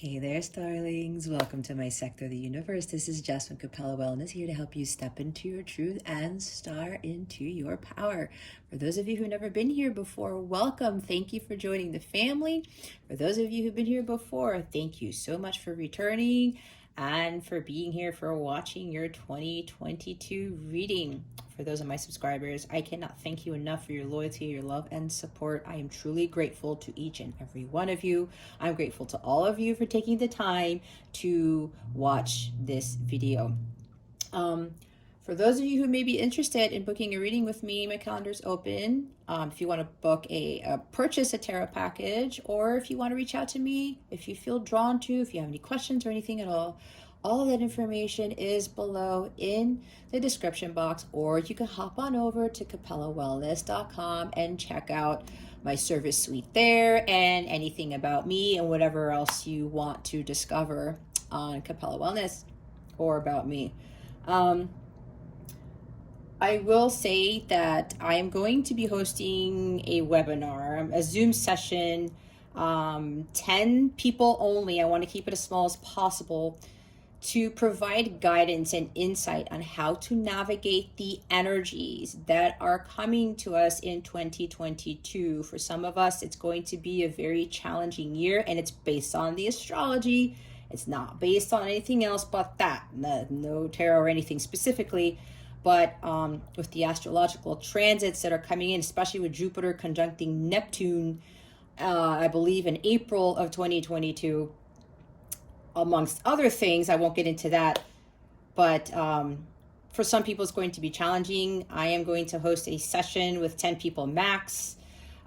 Hey there, starlings. Welcome to my sector of the universe. This is Jasmine Capella Wellness, here to help you step into your truth and star into your power. For those of you who've never been here before, welcome. Thank you for joining the family. For those of you who've been here before, thank you so much for returning and for being here, for watching your 2022 reading. For those of my subscribers, I cannot thank you enough for your loyalty, your love, and support. I am truly grateful to each and every one of you. I'm grateful to all of you for taking the time to watch this video. For those of you who may be interested in booking a reading with me, my calendar's open. If you want to book purchase a tarot package, or if you want to reach out to me, if you feel drawn to, if you have any questions or anything at all of that information is below in the description box, or you can hop on over to capellawellness.com and check out my service suite there and anything about me and whatever else you want to discover on Capella Wellness or about me. I will say that I am going to be hosting a webinar, a Zoom session, 10 people only. I want to keep it as small as possible, to provide guidance and insight on how to navigate the energies that are coming to us in 2022. For some of us, it's going to be a very challenging year, and it's based on the astrology. It's not based on anything else but that. No tarot or anything specifically, but with the astrological transits that are coming in, especially with Jupiter conjuncting Neptune, I believe in April of 2022, amongst other things. I won't get into that, but for some people it's going to be challenging. I am going to host a session with 10 people max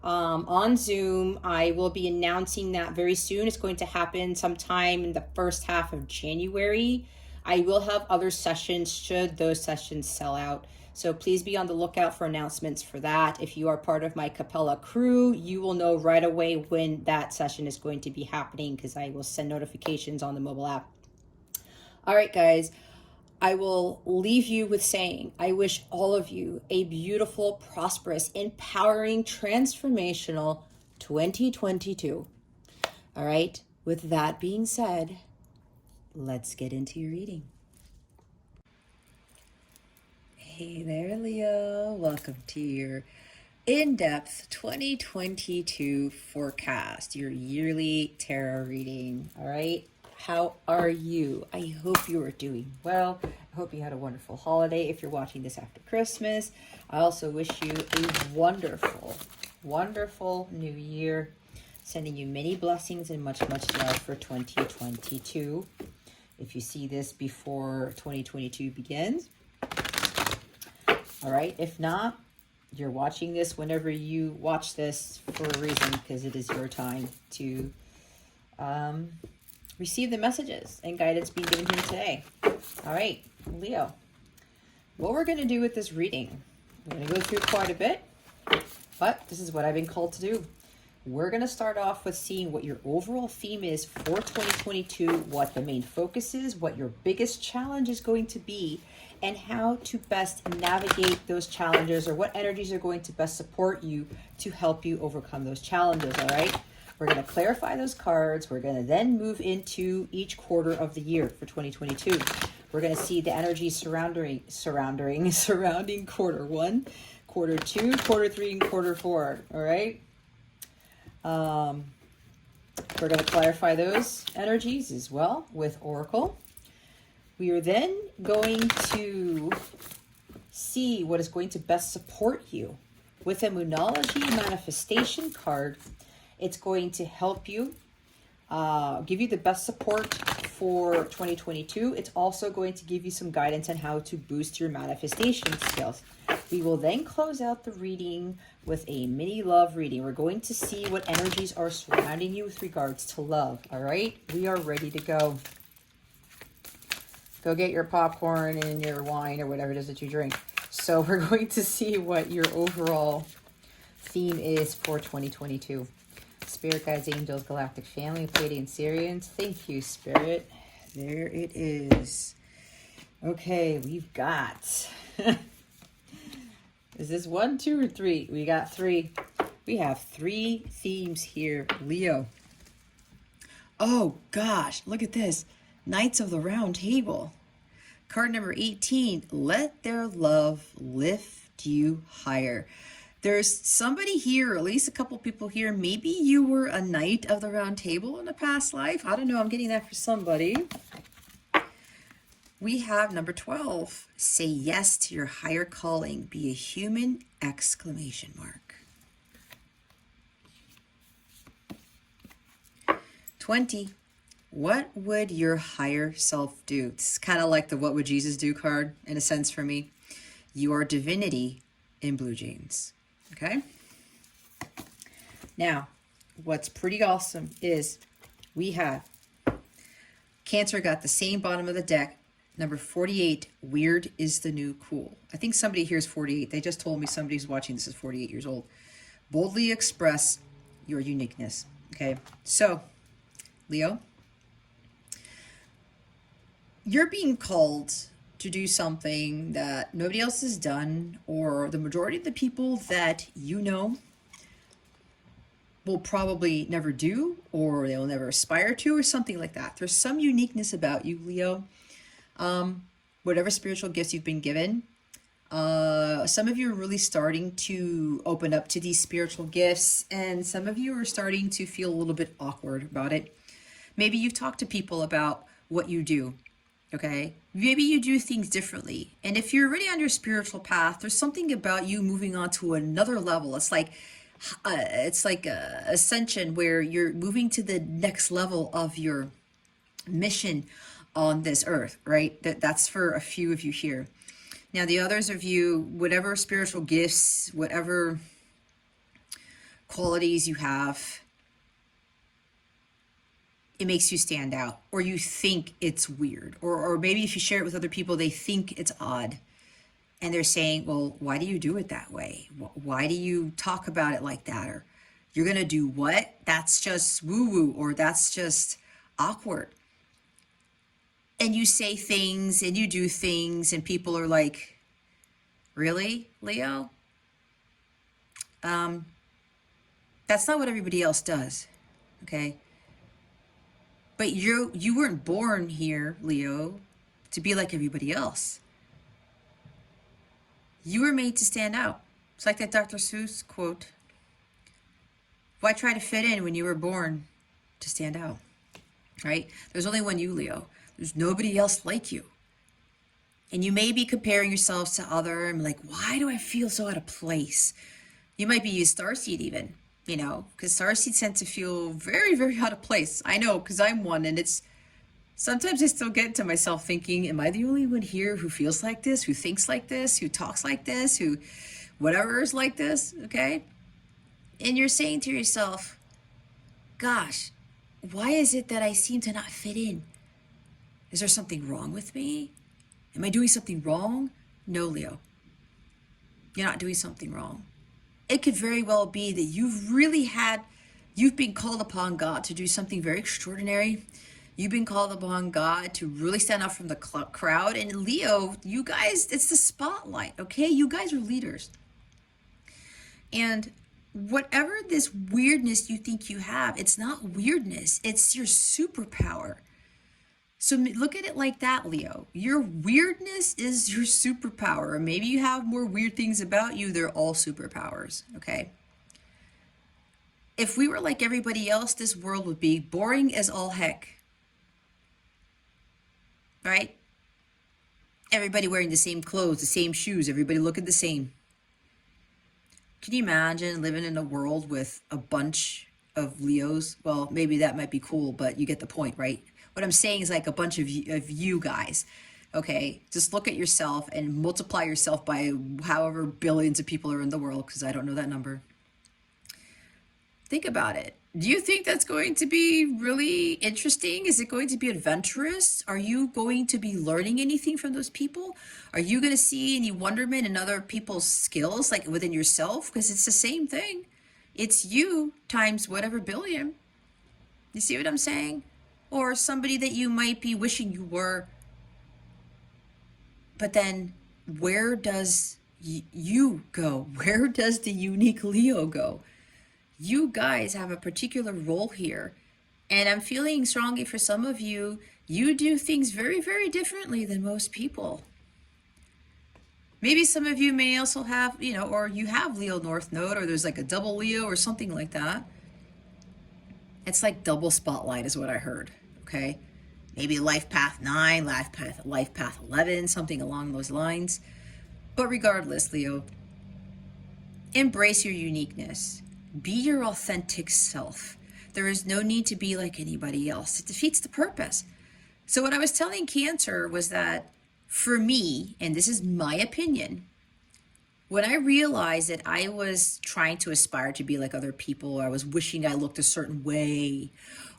on Zoom. I will be announcing that very soon. It's going to happen sometime in the first half of January. I will have other sessions should those sessions sell out. So please be on the lookout for announcements for that. If you are part of my Capella crew, you will know right away when that session is going to be happening, because I will send notifications on the mobile app. All right, guys, I will leave you with saying, I wish all of you a beautiful, prosperous, empowering, transformational 2022. All right, with that being said, let's get into your reading. Hey there, Leo. Welcome to your in-depth 2022 forecast, your yearly tarot reading. All right. How are you? I hope you are doing well. I hope you had a wonderful holiday if you're watching this after Christmas. I also wish you a wonderful, wonderful new year. Sending you many blessings and much, much love for 2022. If you see this before 2022 begins. All right. If not, you're watching this whenever you watch this for a reason, because it is your time to receive the messages and guidance being given here today. All right, Leo, what we're going to do with this reading, we're going to go through quite a bit, but this is what I've been called to do. We're going to start off with seeing what your overall theme is for 2022, what the main focus is, what your biggest challenge is going to be, and how to best navigate those challenges, or what energies are going to best support you to help you overcome those challenges. All right, we're going to clarify those cards. We're going to then move into each quarter of the year for 2022. We're going to see the energies surrounding quarter one, quarter two, quarter three, and quarter four. All right. We're going to clarify those energies as well with Oracle. We are then going to see what is going to best support you with a Moonology manifestation card. It's going to help you, give you the best support for 2022. It's also going to give you some guidance on how to boost your manifestation skills. We will then close out the reading with a mini love reading. We're going to see what energies are surrounding you with regards to love. All right, we are ready to go. Go get your popcorn and your wine or whatever it is that you drink. So we're going to see what your overall theme is for 2022. Spirit guides, angels, galactic family, Pleiadian Syrians. Thank you, Spirit. There it is. Okay, we've got... Is this 1, 2, or 3? We got 3. We have 3 themes here, Leo. Oh gosh, look at this. Knights of the Round Table. Card number 18, let their love lift you higher. There's somebody here, or at least a couple people here, maybe you were a knight of the round table in a past life. I don't know, I'm getting that for somebody. We have number 12, say yes to your higher calling, be a human, exclamation mark. 20, what would your higher self do? It's kind of like the what would Jesus do card in a sense for me. You are divinity in blue jeans. Okay. Now, what's pretty awesome is we have Cancer got the same bottom of the deck. Number 48, weird is the new cool. I think somebody here is 48. They just told me somebody who's watching this is 48 years old. Boldly express your uniqueness. Okay. So, Leo, you're being called to do something that nobody else has done, or the majority of the people that you know will probably never do, or they'll never aspire to, or something like that. There's some uniqueness about you, Leo. Whatever spiritual gifts you've been given, some of you are really starting to open up to these spiritual gifts, and some of you are starting to feel a little bit awkward about it. Maybe you've talked to people about what you do. Okay, maybe you do things differently. And if you're already on your spiritual path, there's something about you moving on to another level. It's like ascension, where you're moving to the next level of your mission on this earth, right? That's for a few of you here. Now, the others of you, whatever spiritual gifts, whatever qualities you have, it makes you stand out, or you think it's weird, or maybe if you share it with other people, they think it's odd, and they're saying, well, why do you do it that way? Why do you talk about it like that? Or you're gonna do what? That's just woo-woo, or that's just awkward. And you say things and you do things, and people are like, really, Leo? That's not what everybody else does, okay? But you weren't born here, Leo, to be like everybody else. You were made to stand out. It's like that Dr. Seuss quote. Why try to fit in when you were born to stand out, right? There's only one you, Leo. There's nobody else like you. And you may be comparing yourselves to other, and like, why do I feel so out of place? You might be a starseed even. You know, because starseeds tend to feel very, very out of place. I know, because I'm one, and it's sometimes I still get to myself thinking, am I the only one here who feels like this, who thinks like this, who talks like this, who whatever is like this, okay? And you're saying to yourself, gosh, why is it that I seem to not fit in? Is there something wrong with me? Am I doing something wrong? No, Leo. You're not doing something wrong. It could very well be that you've been called upon God to do something very extraordinary. You've been called upon God to really stand out from the crowd. And Leo, you guys, it's the spotlight, okay? You guys are leaders. And whatever this weirdness you think you have, it's not weirdness. It's your superpower. So look at it like that, Leo. Your weirdness is your superpower. Or maybe you have more weird things about you. They're all superpowers, okay? If we were like everybody else, this world would be boring as all heck, right? Everybody wearing the same clothes, the same shoes, everybody looking the same. Can you imagine living in a world with a bunch of Leos? Well, maybe that might be cool, but you get the point, right? What I'm saying is like a bunch of you guys, okay? Just look at yourself and multiply yourself by however billions of people are in the world, because I don't know that number. Think about it. Do you think that's going to be really interesting? Is it going to be adventurous? Are you going to be learning anything from those people? Are you going to see any wonderment in other people's skills, like within yourself? Because it's the same thing. It's you times whatever billion. You see what I'm saying? Or somebody that you might be wishing you were. But then where does you go? Where does the unique Leo go? You guys have a particular role here. And I'm feeling strongly for some of you, you do things very, very differently than most people. Maybe some of you may also have, or you have Leo North Node, or there's like a double Leo or something like that. It's like double spotlight is what I heard, okay? Maybe life path 9, life path 11, something along those lines. But regardless, Leo, embrace your uniqueness. Be your authentic self. There is no need to be like anybody else. It defeats the purpose. So what I was telling Cancer was that for me, and this is my opinion, when I realized that I was trying to aspire to be like other people, or I was wishing I looked a certain way,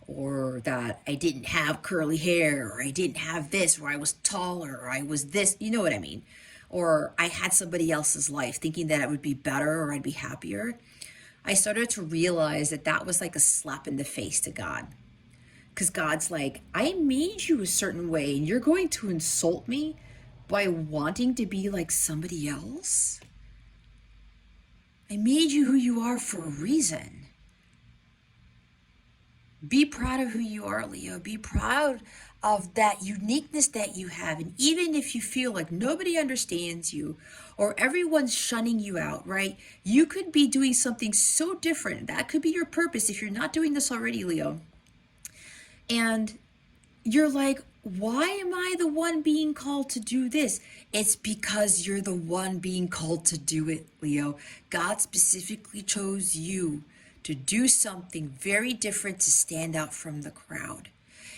or that I didn't have curly hair, or I didn't have this, or I was taller, or I was this, you know what I mean? Or I had somebody else's life thinking that it would be better or I'd be happier. I started to realize that that was like a slap in the face to God. Because God's like, I made you a certain way and you're going to insult me by wanting to be like somebody else? I made you who you are for a reason. Be proud of who you are, Leo. Be proud of that uniqueness that you have. And even if you feel like nobody understands you or everyone's shunning you out, right? You could be doing something so different. That could be your purpose if you're not doing this already, Leo. And you're like, why am I the one being called to do this? It's because you're the one being called to do it, Leo. God specifically chose you to do something very different to stand out from the crowd.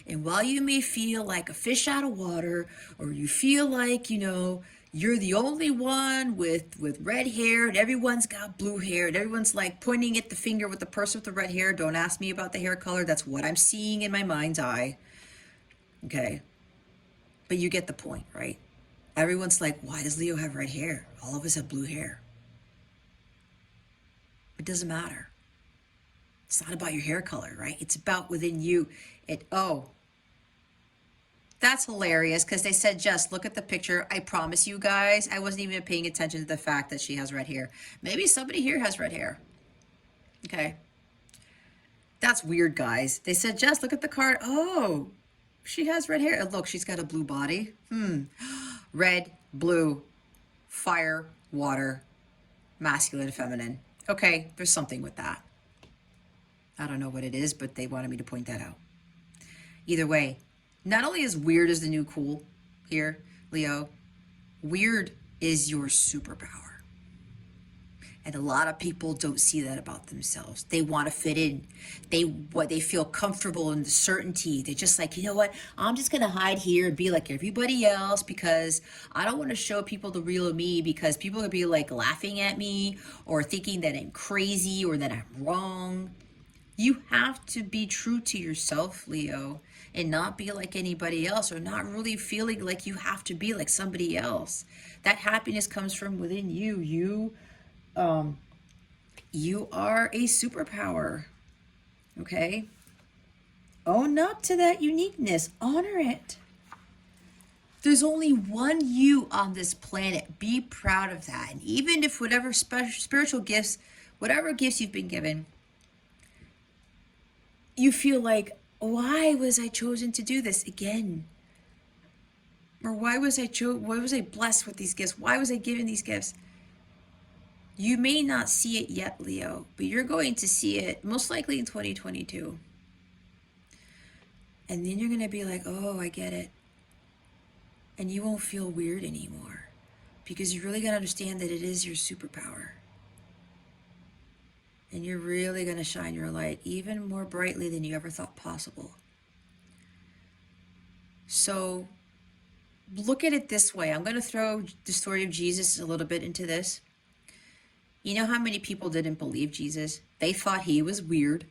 And while you may feel like a fish out of water, or you feel like, you're the only one with red hair and everyone's got blue hair and everyone's like pointing at the finger with the person with the red hair. Don't ask me about the hair color. That's what I'm seeing in my mind's eye. Okay. But you get the point, right? Everyone's like, why does Leo have red hair? All of us have blue hair. It doesn't matter. It's not about your hair color, right? It's about within you. That's hilarious because they said, just look at the picture. I promise you guys, I wasn't even paying attention to the fact that she has red hair. Maybe somebody here has red hair. Okay. That's weird, guys. They said, just look at the card. Oh, she has red hair. Look, she's got a blue body. Red, blue, fire, water, masculine, feminine. Okay, there's something with that. I don't know what it is, but they wanted me to point that out. Either way, not only is weird is the new cool here, Leo, weird is your superpower. And a lot of people don't see that about themselves. They want to fit in. They feel comfortable in the certainty. They're just like, you know what? I'm just going to hide here and be like everybody else because I don't want to show people the real me because people could be like laughing at me or thinking that I'm crazy or that I'm wrong. You have to be true to yourself, Leo, and not be like anybody else or not really feeling like you have to be like somebody else. That happiness comes from within you. You are a superpower, okay? Own up to that uniqueness. Honor it. There's only one you on this planet. Be proud of that. And even if whatever spiritual gifts, whatever gifts you've been given, you feel like, why was I chosen to do this again? Or why was I blessed with these gifts? Why was I given these gifts? You may not see it yet, Leo, but you're going to see it most likely in 2022. And then you're going to be like, oh, I get it. And you won't feel weird anymore because you're really going to understand that it is your superpower. And you're really going to shine your light even more brightly than you ever thought possible. So look at it this way. I'm going to throw the story of Jesus a little bit into this. You know how many people didn't believe Jesus? They thought he was weird,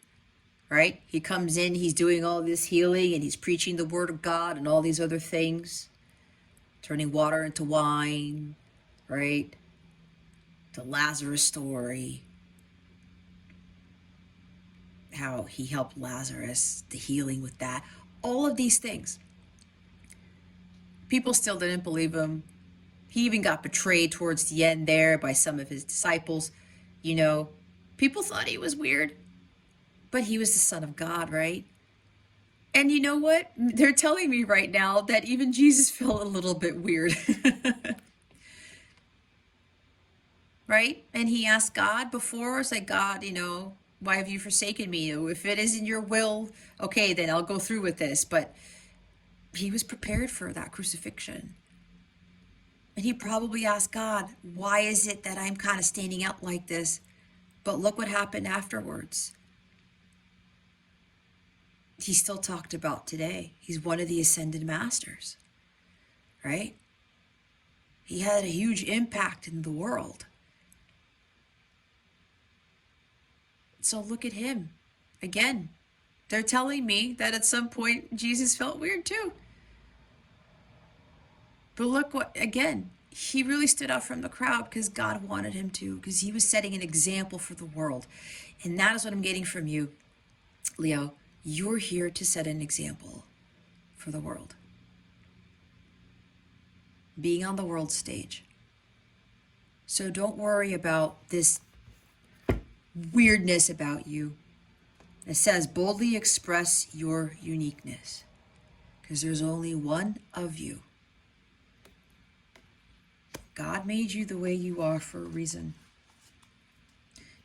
right? He comes in, he's doing all this healing and he's preaching the word of God and all these other things. Turning water into wine, right? The Lazarus story. How he helped Lazarus, the healing with that, all of these things. People still didn't believe him. He even got betrayed towards the end there by some of his disciples. People thought he was weird, but he was the Son of God, right? And you know what? They're telling me right now that even Jesus felt a little bit weird. Right? And he asked God before, it's like, God, why have you forsaken me? If it isn't your will, okay, then I'll go through with this. But he was prepared for that crucifixion. And he probably asked God, why is it that I'm kind of standing out like this? But look what happened afterwards. He still talked about today. He's one of the ascended masters, right? He had a huge impact in the world. So look at him. Again, they're telling me that at some point Jesus felt weird too. But look what, again, he really stood out from the crowd because God wanted him to, because he was setting an example for the world. And that is what I'm getting from you, Leo. You're here to set an example for the world. Being on the world stage. So don't worry about this weirdness about you. It says, boldly express your uniqueness, because there's only one of you. God made you the way you are for a reason.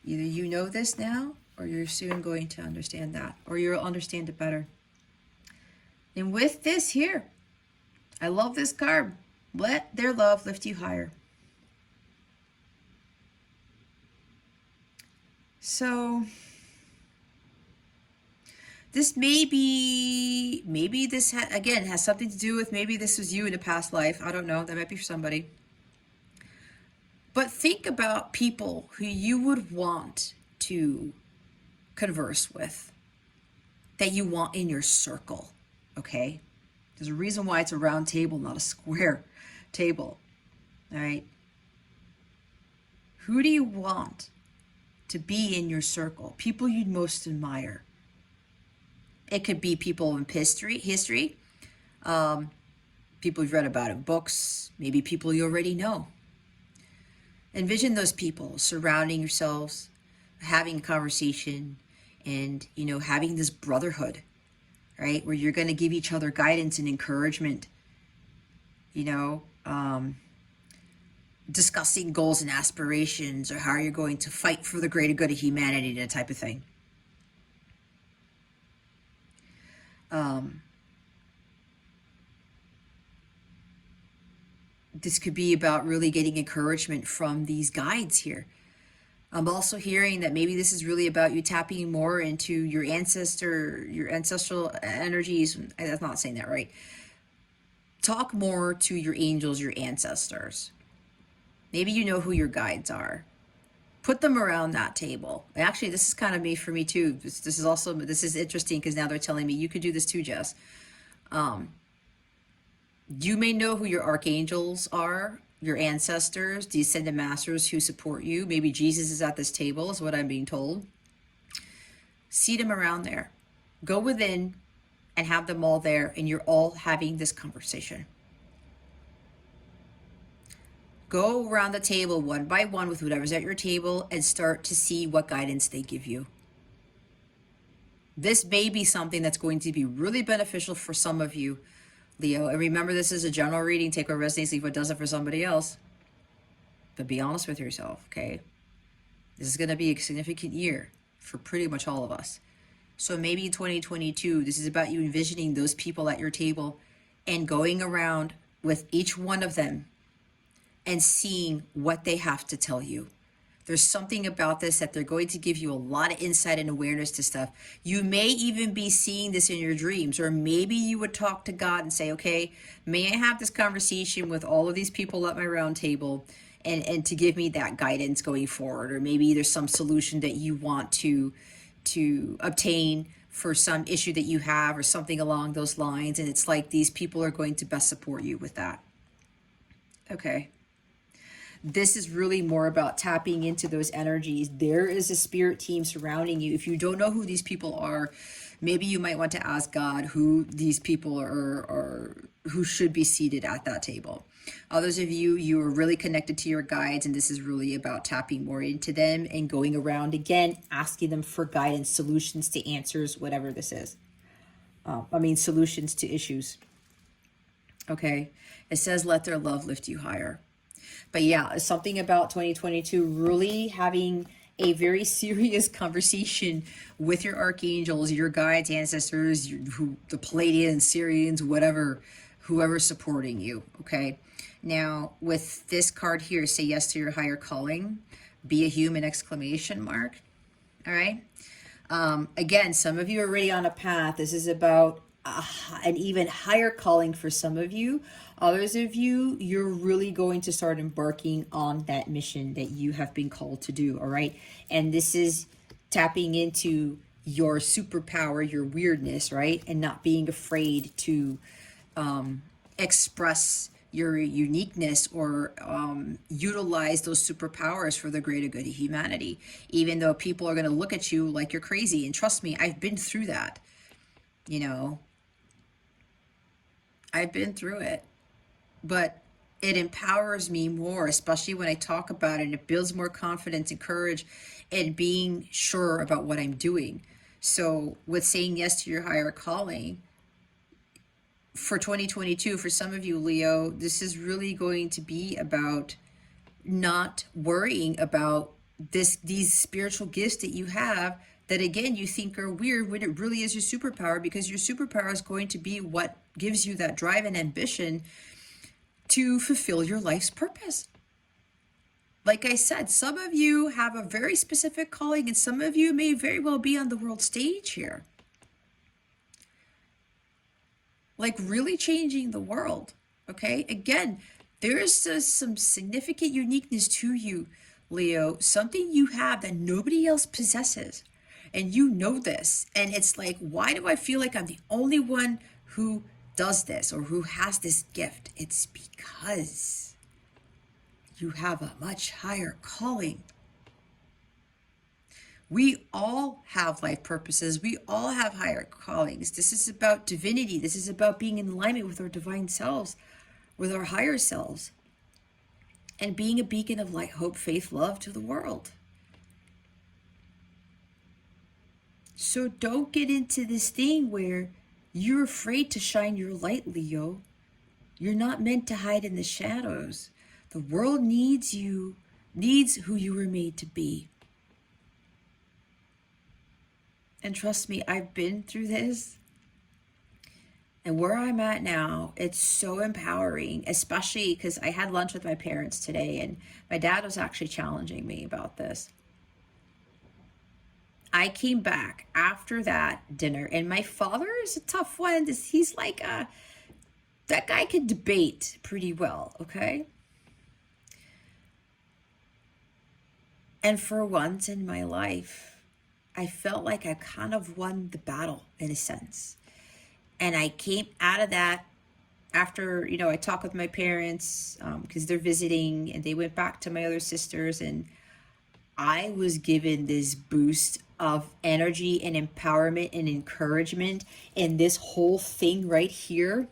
Either you know this now, or you're soon going to understand that, or you'll understand it better. And with this here, I love this card. Let their love lift you higher. So this maybe this again has something to do with, maybe this was you in a past life. I don't know. That might be for somebody. But think about people who you would want to converse with, that you want in your circle, okay? There's a reason why it's a round table, not a square table, all right? Who do you want to be in your circle? People you'd most admire. It could be people in history, people you've read about in books, maybe people you already know. Envision those people surrounding yourselves, having a conversation, and, having this brotherhood, right? Where you're going to give each other guidance and encouragement, discussing goals and aspirations, or how you're going to fight for the greater good of humanity, that type of thing. This could be about really getting encouragement from these guides here. I'm also hearing that maybe this is really about you tapping more into your ancestral energies. I'm not saying that right. Talk more to your angels, your ancestors. Maybe you know who your guides are. Put them around that table. Actually, this is kind of me for me too. This is interesting, because now they're telling me you could do this too, Jess. You may know who your archangels are, your ancestors, the ascended masters who support you. Maybe Jesus is at this table, is what I'm being told. Seat them around there. Go within and have them all there, and you're all having this conversation. Go around the table one by one with whatever's at your table and start to see what guidance they give you. This may be something that's going to be really beneficial for some of you, Leo. And remember, this is a general reading. Take what resonates, leave what doesn't for somebody else. But be honest with yourself, okay? This is going to be a significant year for pretty much all of us. So maybe in 2022, this is about you envisioning those people at your table and going around with each one of them and seeing what they have to tell you. There's something about this that they're going to give you a lot of insight and awareness to stuff. You may even be seeing this in your dreams, or maybe you would talk to God and say, okay, may I have this conversation with all of these people at my round table, and to give me that guidance going forward. Or maybe there's some solution that you want to obtain for some issue that you have, or something along those lines. And it's like these people are going to best support you with that. Okay. This is really more about tapping into those energies. There is a spirit team surrounding you. If you don't know who these people are, maybe you might want to ask God who these people are, or who should be seated at that table. Others of you are really connected to your guides, and this is really about tapping more into them and going around again, asking them for guidance, solutions to answers, whatever this is. solutions to issues. Okay. It says, let their love lift you higher. But yeah, something about 2022 really having a very serious conversation with your archangels, your guides, ancestors, the Palladians, Syrians, whatever, whoever's supporting you. Okay. Now, with this card here, say yes to your higher calling, be a human, exclamation mark. All right. Again, some of you are already on a path. This is about an even higher calling for some of you. Others of you, you're really going to start embarking on that mission that you have been called to do. All right. And this is tapping into your superpower, your weirdness, right? And not being afraid to express your uniqueness or utilize those superpowers for the greater good of humanity, even though people are going to look at you like you're crazy. And trust me, I've been through that. You know, I've been through it, but it empowers me more, especially when I talk about it, and it builds more confidence and courage and being sure about what I'm doing. So with saying yes to your higher calling, for 2022, for some of you, Leo, this is really going to be about not worrying about these spiritual gifts that you have that, again, you think are weird when it really is your superpower, because your superpower is going to be what gives you that drive and ambition to fulfill your life's purpose. Like I said, some of you have a very specific calling, and some of you may very well be on the world stage here. Like really changing the world, okay? Again, there is some significant uniqueness to you, Leo, something you have that nobody else possesses. And you know this. And it's like, why do I feel like I'm the only one who does this or who has this gift? It's because you have a much higher calling. We all have life purposes. We all have higher callings. This is about divinity. This is about being in alignment with our divine selves, with our higher selves, and being a beacon of light, hope, faith, love to the world. So don't get into this thing where you're afraid to shine your light, Leo. You're not meant to hide in the shadows. The world needs you, needs who you were made to be. And trust me, I've been through this. And where I'm at now, it's so empowering, especially because I had lunch with my parents today, and my dad was actually challenging me about this. I came back after that dinner, and my father is a tough one. He's like, that guy can debate pretty well, okay? And for once in my life, I felt like I kind of won the battle in a sense. And I came out of that after, I talked with my parents because they're visiting, and they went back to my other sisters, and I was given this boost of energy and empowerment and encouragement in this whole thing right here,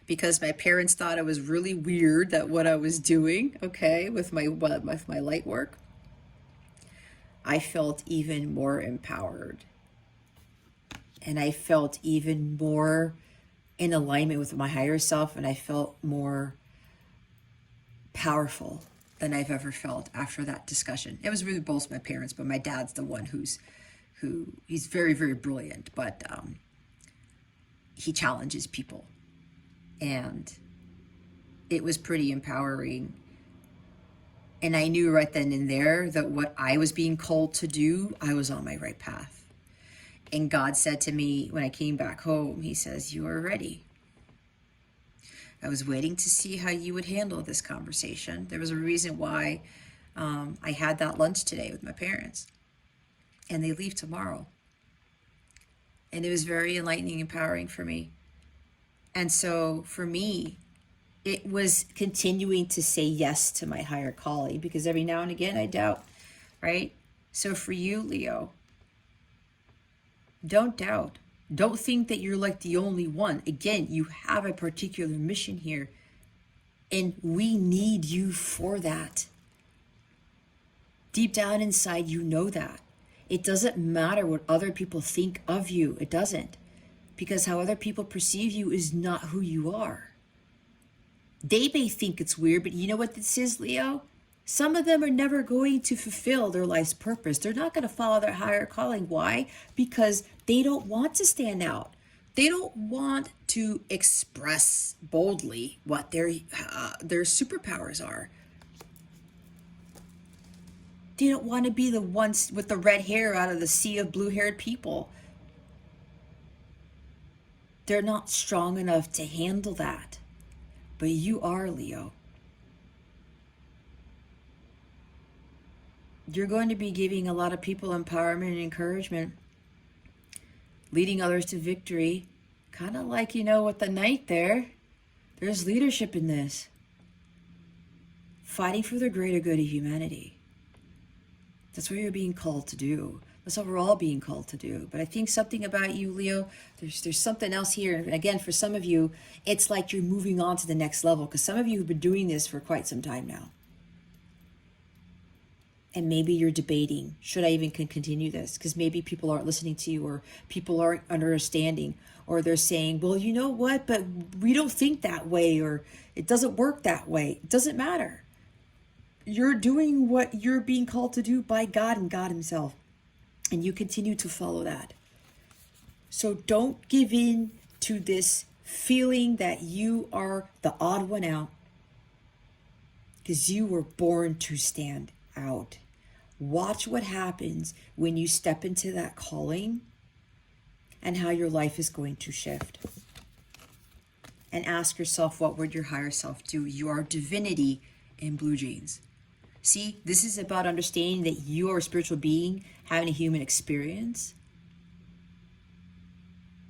because my parents thought it was really weird that what I was doing, okay, with my light work. I felt even more empowered, and I felt even more in alignment with my higher self, and I felt more powerful than I've ever felt after that discussion. It was really both my parents, but my dad's the one he's very, very brilliant, but he challenges people, and it was pretty empowering. And I knew right then and there that what I was being called to do, I was on my right path. And God said to me when I came back home, he says, you are ready. I was waiting to see how you would handle this conversation. There was a reason why I had that lunch today with my parents. And they leave tomorrow. And it was very enlightening, empowering for me. And so for me, it was continuing to say yes to my higher calling, because every now and again I doubt, right? So for you, Leo, don't doubt. Don't think that you're like the only one. Again, you have a particular mission here, and we need you for that. Deep down inside, you know that. It doesn't matter what other people think of you. It doesn't. because how other people perceive you is not who you are. They may think it's weird, but you know what this is, Leo? Some of them are never going to fulfill their life's purpose. They're not going to follow their higher calling. Why? Because they don't want to stand out. They don't want to express boldly what their superpowers are. They don't want to be the ones with the red hair out of the sea of blue-haired people. They're not strong enough to handle that. But you are, Leo. You're going to be giving a lot of people empowerment and encouragement, leading others to victory. Kind of like, with the knight there. There's leadership in this. Fighting for the greater good of humanity. That's what you're being called to do. That's what we're all being called to do. But I think something about you, Leo, there's something else here. And again, for some of you, it's like you're moving on to the next level, because some of you have been doing this for quite some time now. And maybe you're debating, should I even continue this? Because maybe people aren't listening to you, or people aren't understanding, or they're saying, well, you know what, but we don't think that way, or it doesn't work that way. It doesn't matter. You're doing what you're being called to do by God and God himself. And you continue to follow that. So don't give in to this feeling that you are the odd one out, because you were born to stand out. Watch what happens when you step into that calling and how your life is going to shift. And ask yourself, what would your higher self do? You are divinity in blue jeans. See, this is about understanding that you are a spiritual being having a human experience.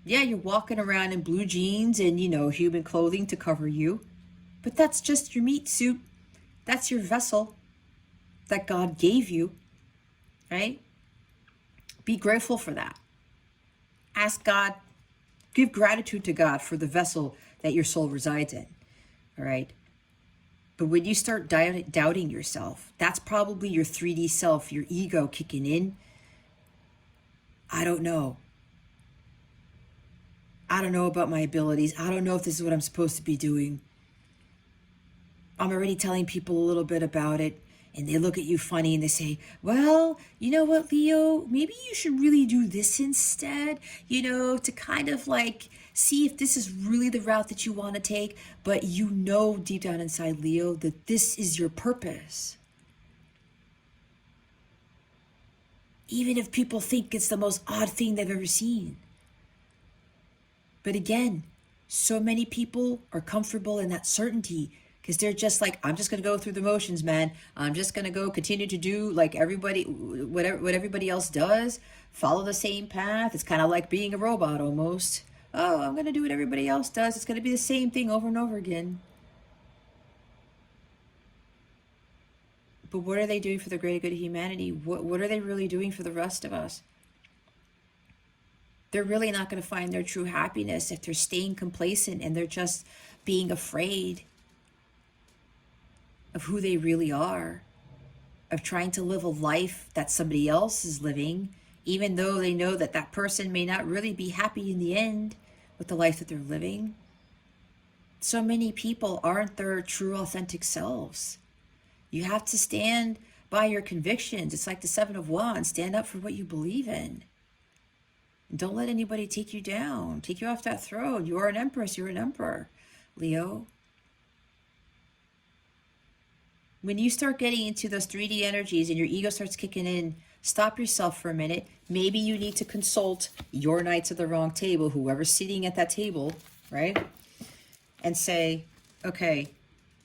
Yeah, you're walking around in blue jeans and, human clothing to cover you. But that's just your meat suit. That's your vessel that God gave you, right? Be grateful for that. Ask God, give gratitude to God for the vessel that your soul resides in, all right? But when you start doubting yourself, that's probably your 3D self, your ego kicking in. I don't know. I don't know about my abilities. I don't know if this is what I'm supposed to be doing. I'm already telling people a little bit about it, and they look at you funny and they say, well, you know what, Leo, maybe you should really do this instead, to kind of like see if this is really the route that you want to take. But deep down inside, Leo, that this is your purpose. Even if people think it's the most odd thing they've ever seen. But again, so many people are comfortable in that certainty, because they're just like, I'm just going to go through the motions, man. I'm just going to go continue to do like everybody, what everybody else does, follow the same path. It's kind of like being a robot almost. Oh, I'm going to do what everybody else does. It's going to be the same thing over and over again. But what are they doing for the greater good of humanity? What are they really doing for the rest of us? They're really not going to find their true happiness if they're staying complacent and they're just being afraid of who they really are, of trying to live a life that somebody else is living, even though they know that that person may not really be happy in the end with the life that they're living. So many people aren't their true, authentic selves. You have to stand by your convictions. It's like the Seven of Wands. Stand up for what you believe in. And don't let anybody take you down, take you off that throne. You are an empress. You're an emperor, Leo. When you start getting into those 3D energies and your ego starts kicking in, stop yourself for a minute. Maybe you need to consult your knights of the wrong table, whoever's sitting at that table, right? And say, okay,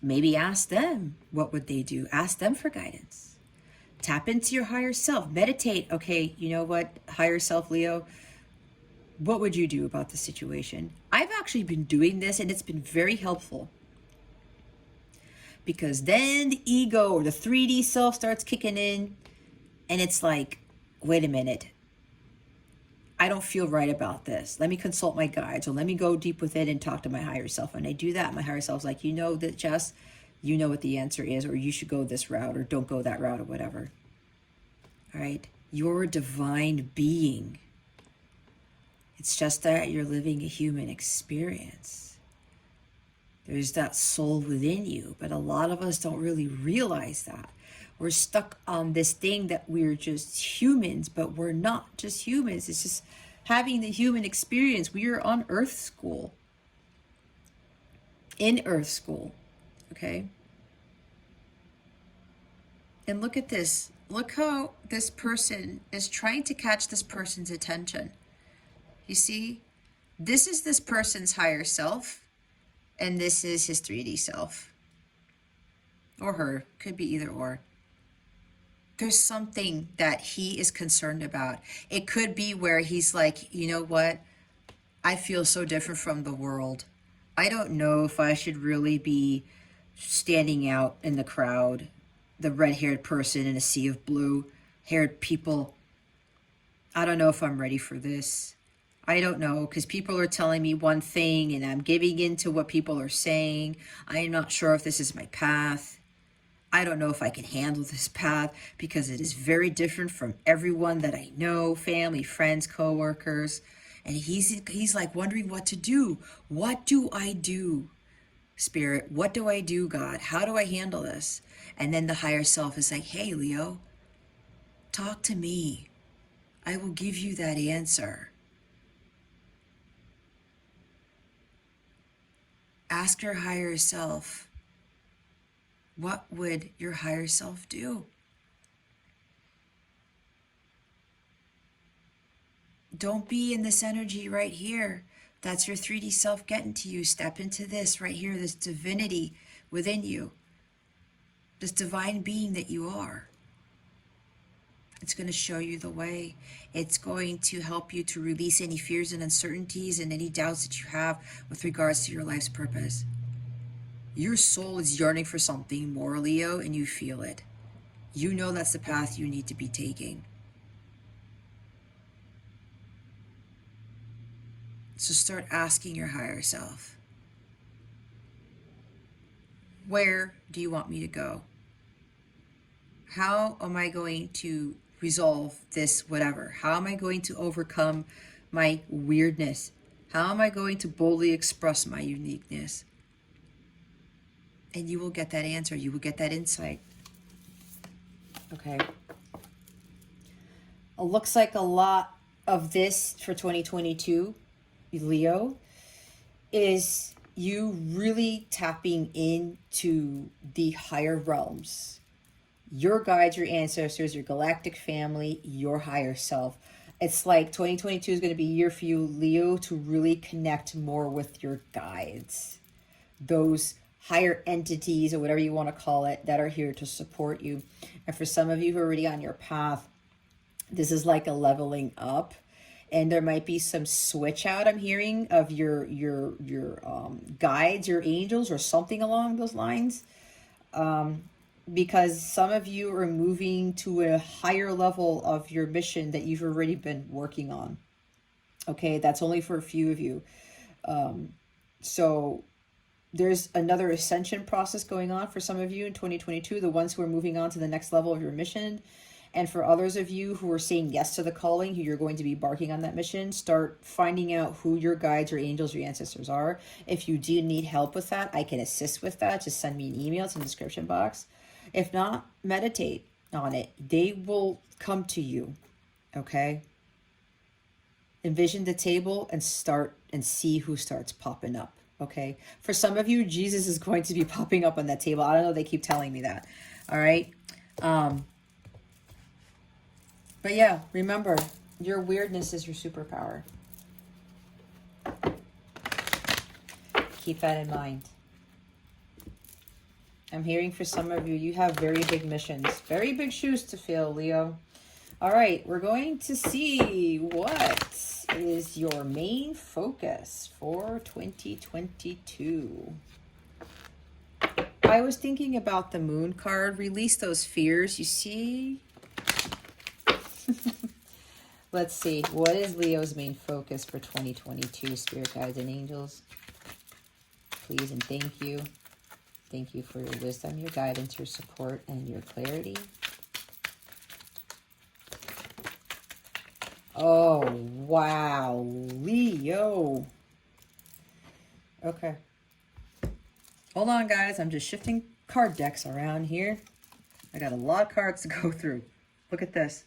maybe ask them, what would they do? Ask them for guidance. Tap into your higher self. Meditate. Okay, you know what, higher self, Leo, what would you do about the situation? I've actually been doing this, and it's been very helpful. Because then the ego or the 3D self starts kicking in, and it's like, wait a minute, I don't feel right about this. Let me consult my guides, or let me go deep within and talk to my higher self. And I do that. My higher self's like, that, Jess, you know what the answer is, or you should go this route, or don't go that route, or whatever. All right? You're a divine being. It's just that you're living a human experience. There's that soul within you, but a lot of us don't really realize that. We're stuck on this thing that we're just humans, but we're not just humans. It's just having the human experience. We are on Earth School. In Earth School. Okay? And look at this. Look how this person is trying to catch this person's attention. You see? This is this person's higher self, and this is his 3D self. Or her. Could be either or. There's something that he is concerned about. It could be where he's like, you know what? I feel so different from the world. I don't know if I should really be standing out in the crowd, the red-haired person in a sea of blue-haired people. I don't know if I'm ready for this. I don't know, because people are telling me one thing and I'm giving in to what people are saying. I am not sure if this is my path. I don't know if I can handle this path because it is very different from everyone that I know, family, friends, co-workers. And he's like wondering what to do. What do I do, Spirit? What do I do, God? How do I handle this? And then the higher self is like, hey, Leo, talk to me. I will give you that answer. Ask your higher self, what would your higher self do? Don't be in this energy right here. That's your 3D self getting to you. Step into this right here, this divinity within you, this divine being that you are. It's going to show you the way. It's going to help you to release any fears and uncertainties and any doubts that you have with regards to your life's purpose. Your soul is yearning for something more, Leo, and you feel it. You know that's the path you need to be taking. So start asking your higher self, where do you want me to go? How am I going to resolve this whatever? How am I going to overcome my weirdness? How am I going to boldly express my uniqueness? And you will get that answer. You will get that insight. Okay. It looks like a lot of this for 2022, Leo, is you really tapping into the higher realms. Your guides, your ancestors, your galactic family, your higher self. It's like 2022 is going to be a year for you, Leo, to really connect more with your guides. Those higher entities or whatever you want to call it that are here to support you. And for some of you who are already on your path, this is like a leveling up. And there might be some switch out I'm hearing of your guides, your angels, or something along those lines. Because some of you are moving to a higher level of your mission that you've already been working on. Okay, that's only for a few of you. So there's another ascension process going on for some of you in 2022, the ones who are moving on to the next level of your mission. And for others of you who are saying yes to the calling, who you're going to be embarking on that mission, start finding out who your guides, your angels, your ancestors are. If you do need help with that, I can assist with that. Just send me an email. It's in the description box. If not, meditate on it. They will come to you, okay? Envision the table and start and see who starts popping up, okay? For some of you, Jesus is going to be popping up on that table. I don't know, they keep telling me that, all right? But yeah, remember, your weirdness is your superpower. Keep that in mind. I'm hearing for some of you, you have very big missions, very big shoes to fill, Leo. All right, we're going to see what is your main focus for 2022. I was thinking about the moon card. Release those fears, you see? Let's see. What is Leo's main focus for 2022, Spirit Guides and Angels? Please and thank you. Thank you for your wisdom, your guidance, your support, and your clarity. Oh, wow. Leo. Okay. Hold on, guys. I'm just shifting card decks around here. I got a lot of cards to go through. Look at this.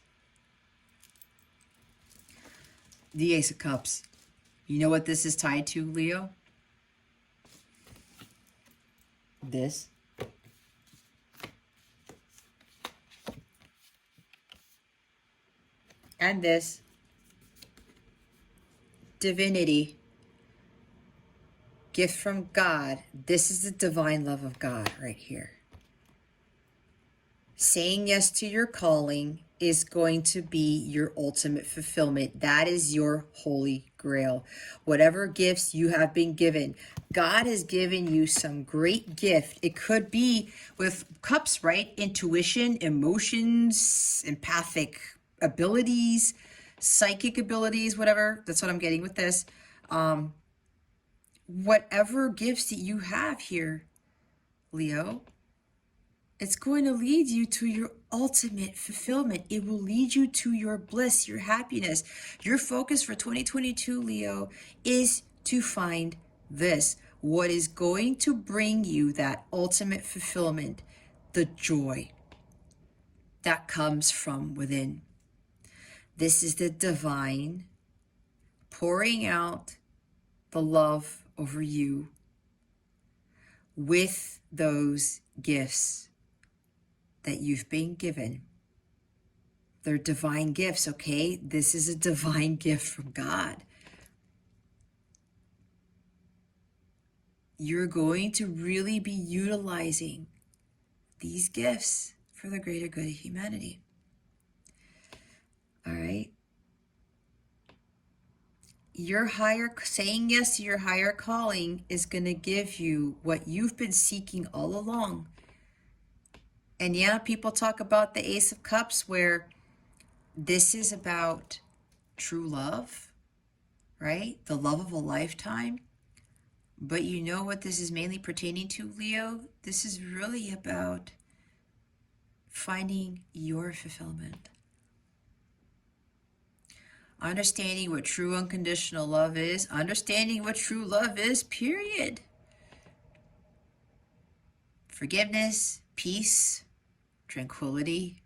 The Ace of Cups. You know what this is tied to, Leo? This. And this. Divinity. Gift from God. This is the divine love of God right here. Saying yes to your calling is going to be your ultimate fulfillment. That is your holy grail. Whatever gifts you have been given, God has given you some great gift. It could be with cups, right? Intuition, emotions, empathic abilities, psychic abilities, whatever. That's what I'm getting with this. Whatever gifts that you have here, Leo, it's going to lead you to your ultimate fulfillment. It will lead you to your bliss, your happiness. Your focus for 2022, Leo, is to find this. What is going to bring you that ultimate fulfillment? The joy that comes from within. This is the divine pouring out the love over you with those gifts that you've been given. They're divine gifts, okay? This is a divine gift from God. You're going to really be utilizing these gifts for the greater good of humanity. All right? Saying yes to your higher calling is going to give you what you've been seeking all along. And yeah, people talk about the Ace of Cups, where this is about true love, right? The love of a lifetime. But you know what this is mainly pertaining to, Leo? This is really about finding your fulfillment. Understanding what true unconditional love is. Understanding what true love is, period. Forgiveness, peace, tranquility,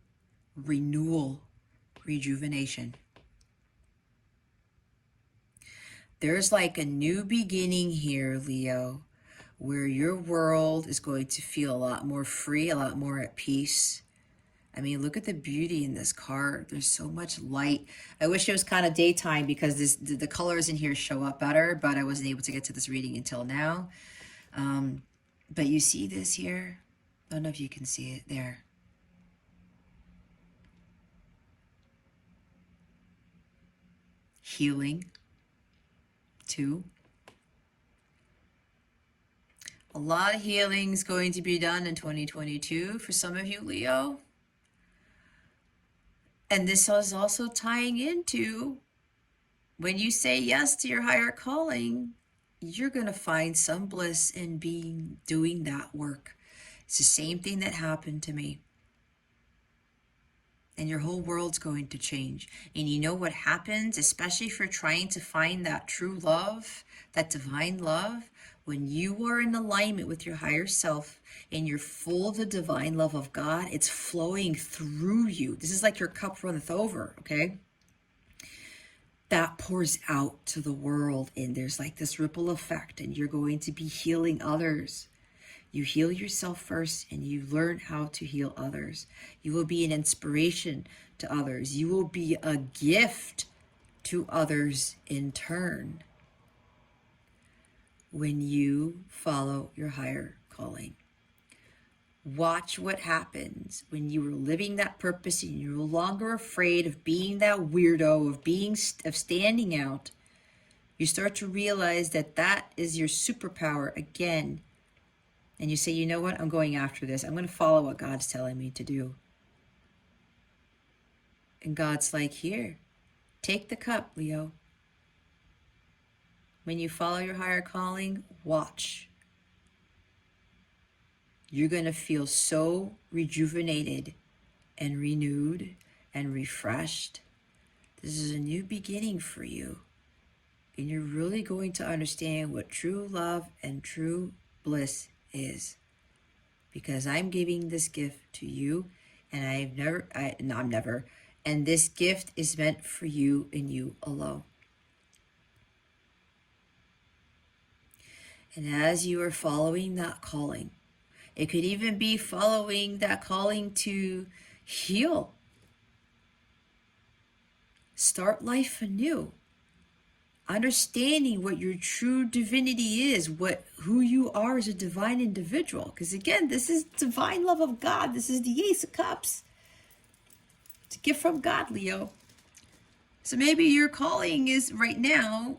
renewal, rejuvenation. There's like a new beginning here, Leo, where your world is going to feel a lot more free, a lot more at peace. I mean, look at the beauty in this card. There's so much light. I wish it was kind of daytime because the colors in here show up better, but I wasn't able to get to this reading until now. But you see this here? I don't know if you can see it there. Healing, too. A lot of healing is going to be done in 2022 for some of you, Leo. And this is also tying into when you say yes to your higher calling, you're going to find some bliss in doing that work. It's the same thing that happened to me. And your whole world's going to change. And you know what happens, especially if you're trying to find that true love, that divine love, when you are in alignment with your higher self and you're full of the divine love of God, it's flowing through you. This is like your cup runneth over, okay? That pours out to the world, and there's like this ripple effect, and you're going to be healing others. You heal yourself first, and you learn how to heal others. You will be an inspiration to others. You will be a gift to others in turn when you follow your higher calling. Watch what happens when you are living that purpose and you're no longer afraid of being that weirdo, of standing out. You start to realize that that is your superpower again. And you say, you know what? I'm going after this. I'm going to follow what God's telling me to do. And God's like, here, take the cup, Leo. When you follow your higher calling, watch. You're going to feel so rejuvenated and renewed and refreshed This is a new beginning for you. And you're really going to understand what true love and true bliss is. Because I'm giving this gift to you, and I'm never, and this gift is meant for you and you alone. And as you are following that calling, it could even be following that calling to heal, start life anew, understanding what your true divinity is, who you are as a divine individual. Because again, this is divine love of God. This is the Ace of Cups. It's a gift from God, Leo. So maybe your calling is right now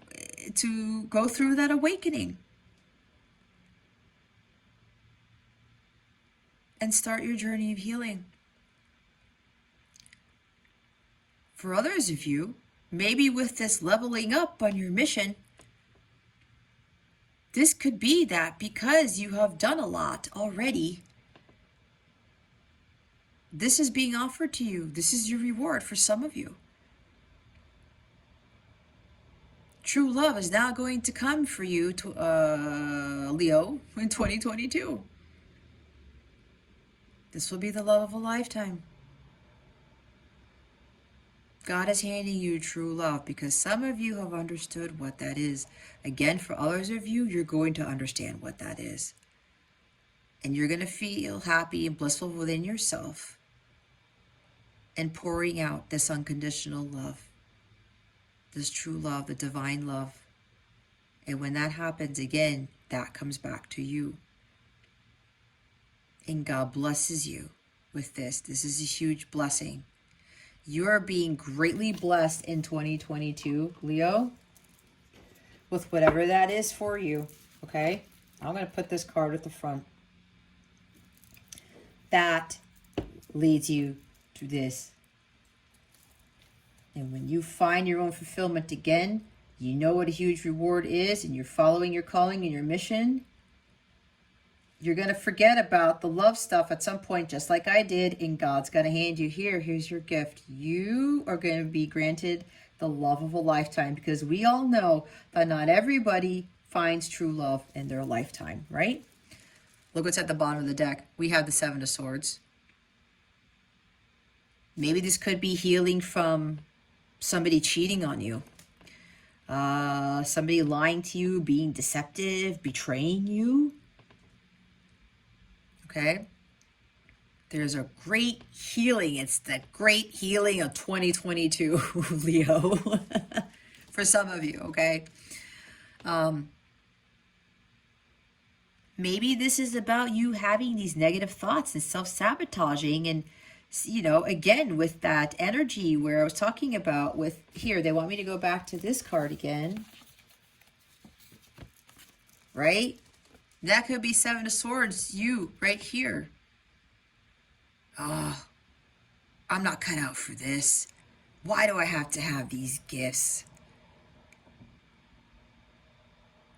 to go through that awakening and start your journey of healing. For others of you, maybe with this leveling up on your mission, this could be that because you have done a lot already, this is being offered to you. This is your reward for some of you. True love is now going to come for you, Leo, in 2022. This will be the love of a lifetime. God is handing you true love because some of you have understood what that is. Again, for others of you, you're going to understand what that is. And you're going to feel happy and blissful within yourself and pouring out this unconditional love, this true love, the divine love. And when that happens again, that comes back to you. And God blesses you with this. This is a huge blessing. You are being greatly blessed in 2022, Leo, with whatever that is for you, okay? I'm going to put this card at the front. That leads you to this. And when you find your own fulfillment again, you know what a huge reward is, and you're following your calling and your mission, you're going to forget about the love stuff at some point, just like I did, and God's going to hand you here's your gift. You are going to be granted the love of a lifetime, because we all know that not everybody finds true love in their lifetime, right? Look what's at the bottom of the deck. We have the Seven of Swords. Maybe this could be healing from somebody cheating on you. Somebody lying to you, being deceptive, betraying you. Okay? There's a great healing. It's the great healing of 2022, Leo. For some of you, okay? Maybe this is about you having these negative thoughts and self-sabotaging, and, you know, again, with that energy where I was talking about with, here, they want me to go back to this card again. Right? That could be Seven of Swords, you, right here. Oh, I'm not cut out for this. Why do I have to have these gifts?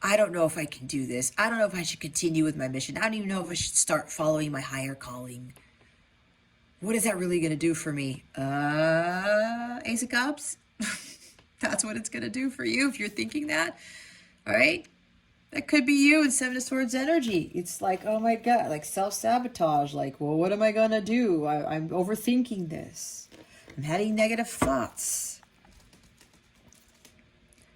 I don't know if I can do this. I don't know if I should continue with my mission. I don't even know if I should start following my higher calling. What is that really going to do for me? Ace of Cups? That's what it's going to do for you if you're thinking that. All right? That could be you in Seven of Swords energy. It's like, oh my God, like self-sabotage. Like, well, what am I going to do? I'm overthinking this. I'm having negative thoughts.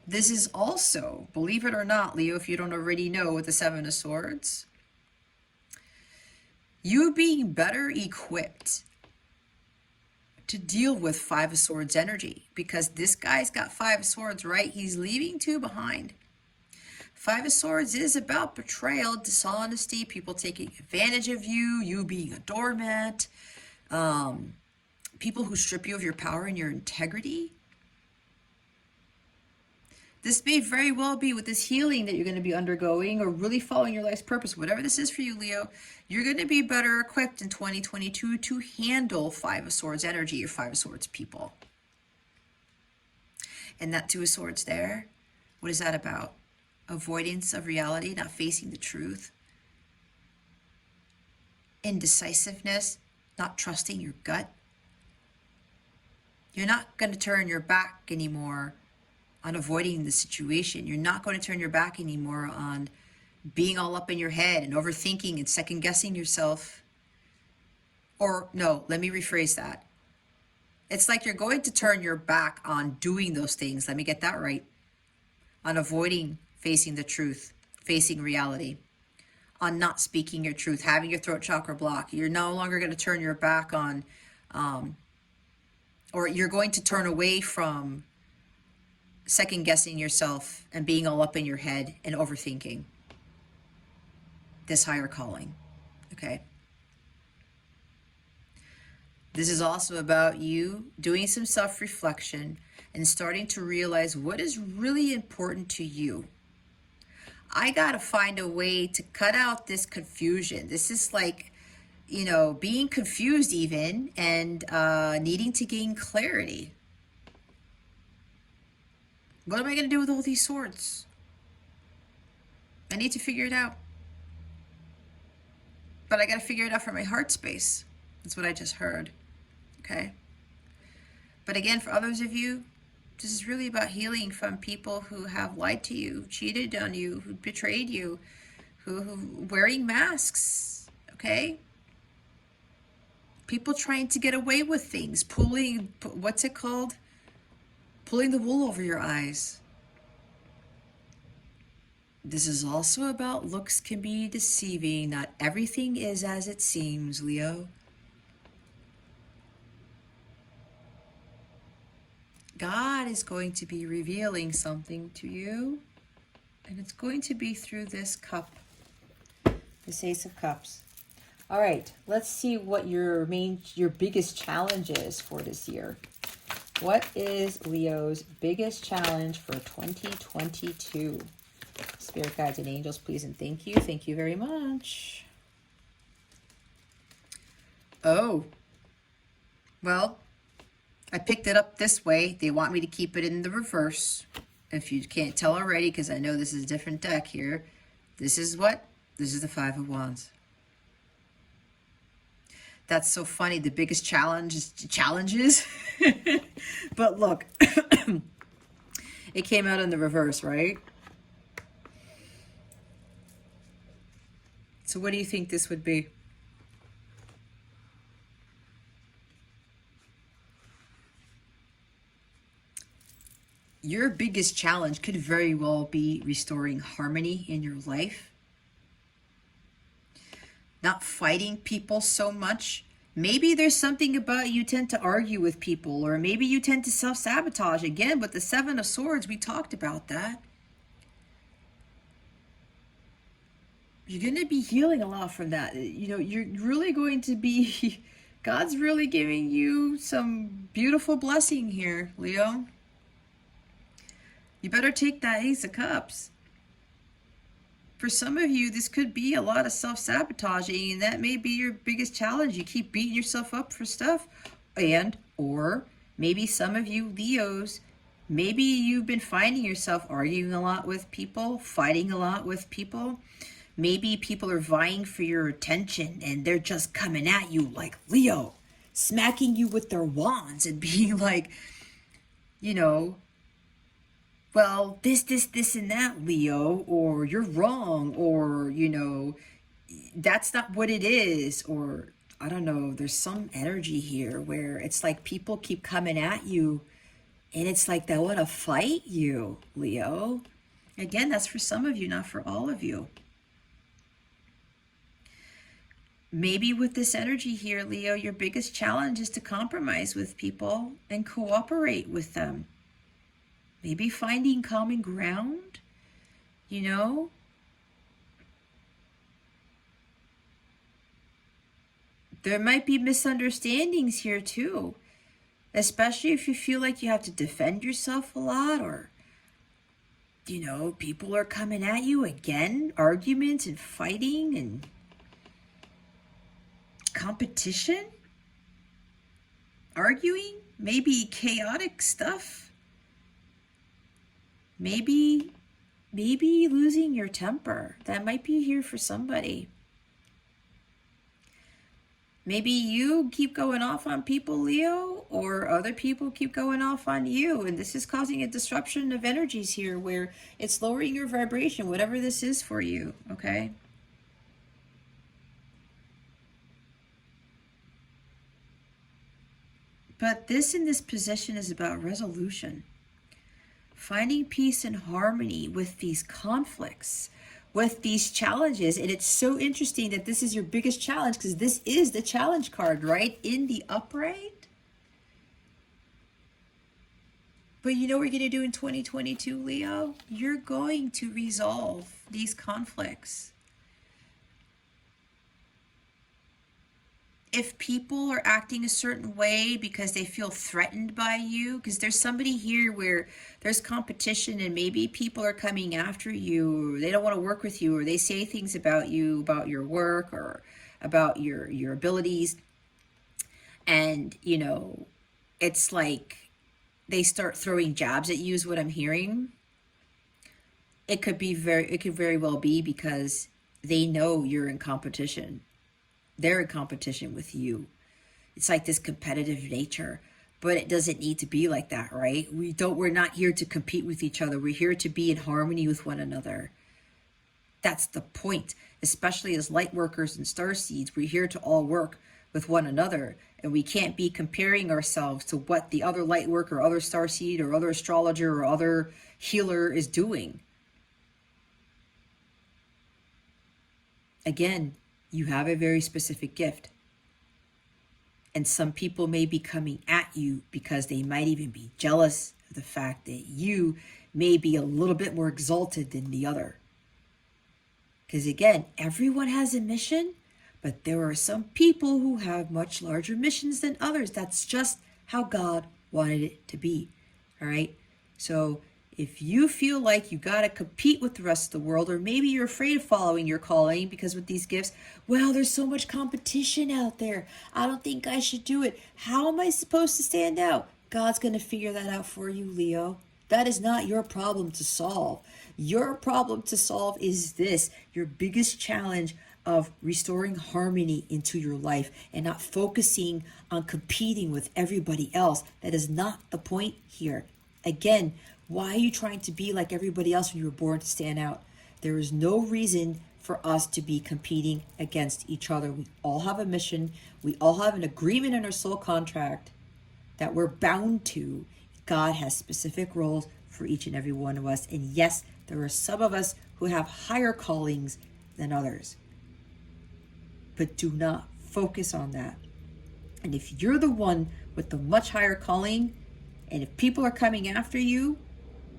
This is also, believe it or not, Leo, if you don't already know, with the Seven of Swords, you being better equipped to deal with Five of Swords energy, because this guy's got Five of Swords, right? He's leaving two behind. Five of Swords is about betrayal, dishonesty, people taking advantage of you, you being a doormat, people who strip you of your power and your integrity. This may very well be with this healing that you're going to be undergoing, or really following your life's purpose. Whatever this is for you, Leo, you're going to be better equipped in 2022 to handle Five of Swords energy or Five of Swords people. And that Two of Swords there, what is that about? Avoidance of reality, not facing the truth. Indecisiveness, not trusting your gut. You're not going to turn your back anymore on avoiding the situation. You're not going to turn your back anymore on being all up in your head and overthinking and second guessing yourself. Or no, let me rephrase that. It's like you're going to turn your back on doing those things. Let me get that right. On avoiding facing the truth, facing reality, on not speaking your truth, having your throat chakra block. You're no longer going to turn your back on, or you're going to turn away from second guessing yourself and being all up in your head and overthinking this higher calling. Okay. This is also about you doing some self-reflection and starting to realize what is really important to you. I got to find a way to cut out this confusion. This is like, being confused even and needing to gain clarity. What am I going to do with all these swords? I need to figure it out. But I got to figure it out from my heart space. That's what I just heard. Okay? But again, for others of you, this is really about healing from people who have lied to you, cheated on you, who betrayed you, who wearing masks. Okay? People trying to get away with things, pulling, what's it called? Pulling the wool over your eyes. This is also about looks can be deceiving. Not everything is as it seems, Leo. God is going to be revealing something to you, and it's going to be through this cup, this Ace of Cups. All right, let's see what your biggest challenge is for this year. What is Leo's biggest challenge for 2022? Spirit guides and angels, please and thank you. Thank you very much. Oh, well, I picked it up this way. They want me to keep it in the reverse. If you can't tell already, because I know this is a different deck here. This is what? This is the Five of Wands. That's so funny. The biggest challenge is challenges. But look, it came out in the reverse, right? So what do you think this would be? Your biggest challenge could very well be restoring harmony in your life. Not fighting people so much. Maybe there's something about you tend to argue with people, or maybe you tend to self-sabotage. Again, with the Seven of Swords, we talked about that. You're going to be healing a lot from that. You're really going to be, God's really giving you some beautiful blessing here, Leo. You better take that Ace of Cups. For some of you, this could be a lot of self-sabotaging, and that may be your biggest challenge. You keep beating yourself up for stuff. Or maybe some of you Leos, maybe you've been finding yourself arguing a lot with people, fighting a lot with people. Maybe people are vying for your attention, and they're just coming at you like Leo, smacking you with their wands and being like, well, this, and that, Leo, or you're wrong, or, that's not what it is, or, I don't know, there's some energy here where it's like people keep coming at you, and it's like they want to fight you, Leo. Again, that's for some of you, not for all of you. Maybe with this energy here, Leo, your biggest challenge is to compromise with people and cooperate with them. Maybe finding common ground, There might be misunderstandings here too, especially if you feel like you have to defend yourself a lot, or, people are coming at you again, arguments and fighting and competition, arguing, maybe chaotic stuff. Maybe losing your temper. That might be here for somebody. Maybe you keep going off on people, Leo, or other people keep going off on you. And this is causing a disruption of energies here where it's lowering your vibration, whatever this is for you, okay? But this in this position is about resolution. Finding peace and harmony with these conflicts, with these challenges. And it's so interesting that this is your biggest challenge, because this is the challenge card, right? In the upright. But you know what you're going to do in 2022, Leo? You're going to resolve these conflicts. If people are acting a certain way because they feel threatened by you, because there's somebody here where there's competition and maybe people are coming after you, or they don't want to work with you, or they say things about you, about your work, or about your abilities. And, you know, it's like they start throwing jabs at you is what I'm hearing. It could very well be because they know you're in competition. They're in competition with you. It's like this competitive nature, but it doesn't need to be like that, right? We're not here to compete with each other. We're here to be in harmony with one another. That's the point, especially as light workers and starseeds. We're here to all work with one another, and we can't be comparing ourselves to what the other light worker, other starseed, or other astrologer, or other healer is doing. Again, you have a very specific gift. And some people may be coming at you because they might even be jealous of the fact that you may be a little bit more exalted than the other. Because again, everyone has a mission, but there are some people who have much larger missions than others. That's just how God wanted it to be. All right? So if you feel like you got to compete with the rest of the world, or maybe you're afraid of following your calling because with these gifts, well, there's so much competition out there. I don't think I should do it. How am I supposed to stand out? God's going to figure that out for you, Leo. That is not your problem to solve. Your problem to solve is this, your biggest challenge of restoring harmony into your life and not focusing on competing with everybody else. That is not the point here. Again, why are you trying to be like everybody else when you were born to stand out? There is no reason for us to be competing against each other. We all have a mission. We all have an agreement in our soul contract that we're bound to. God has specific roles for each and every one of us. And yes, there are some of us who have higher callings than others. But do not focus on that. And if you're the one with the much higher calling, and if people are coming after you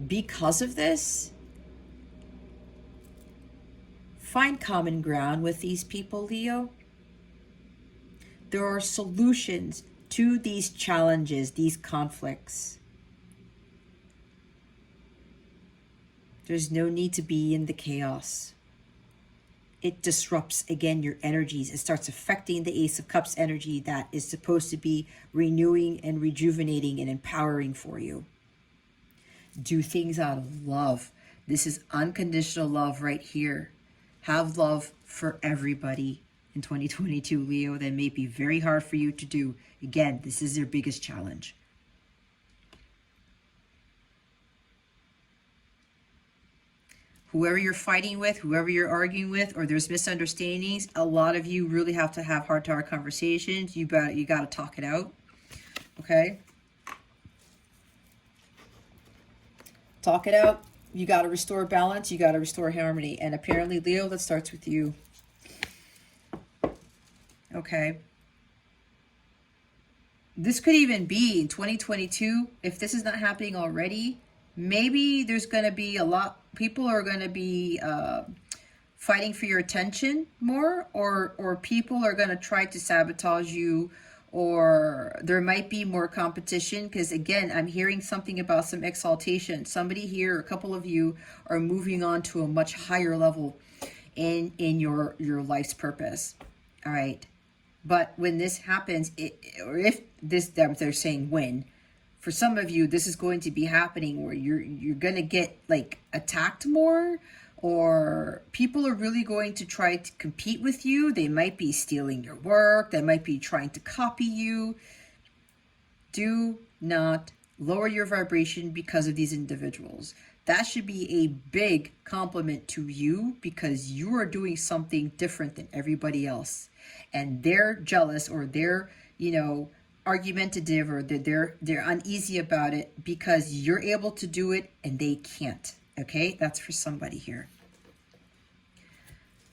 because of this, find common ground with these people, Leo. There are solutions to these challenges, these conflicts. There's no need to be in the chaos. It disrupts, again, your energies. It starts affecting the Ace of Cups energy that is supposed to be renewing and rejuvenating and empowering for you. Do things out of love. This is unconditional love right here. Have love for everybody in 2022, Leo. That may be very hard for you to do. Again, this is your biggest challenge. Whoever you're fighting with, whoever you're arguing with, or there's misunderstandings, a lot of you really have to have heart-to-heart conversations. You got to talk it out. Okay? Talk it out. You got to restore balance. You got to restore harmony. And apparently, Leo, that starts with you. Okay. This could even be in 2022. If this is not happening already, maybe there's going to be a lot. People are going to be fighting for your attention more, or people are going to try to sabotage you, or there might be more competition, because again, I'm hearing something about some exaltation. Somebody here, a couple of you, are moving on to a much higher level in your life's purpose. All right. But when this happens, or if this, they're saying when, for some of you, this is going to be happening where you're going to get like attacked more, or people are really going to try to compete with you. They might be stealing your work. They might be trying to copy you. Do not lower your vibration because of these individuals. That should be a big compliment to you because you are doing something different than everybody else. And they're jealous, or they're, argumentative, or they're uneasy about it because you're able to do it and they can't. Okay? That's for somebody here.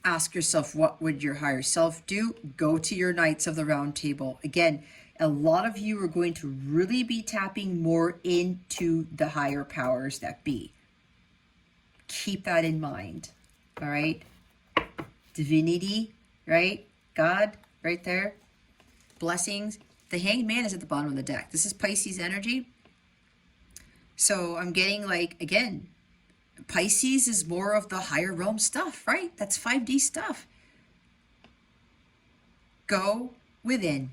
Ask yourself, what would your higher self do? Go to your Knights of the Round Table. Again, a lot of you are going to really be tapping more into the higher powers that be. Keep that in mind. All right? Divinity, right? God, right there. Blessings. The Hanged Man is at the bottom of the deck. This is Pisces energy. So I'm getting like, again, Pisces is more of the higher realm stuff, right? That's 5D stuff. Go within.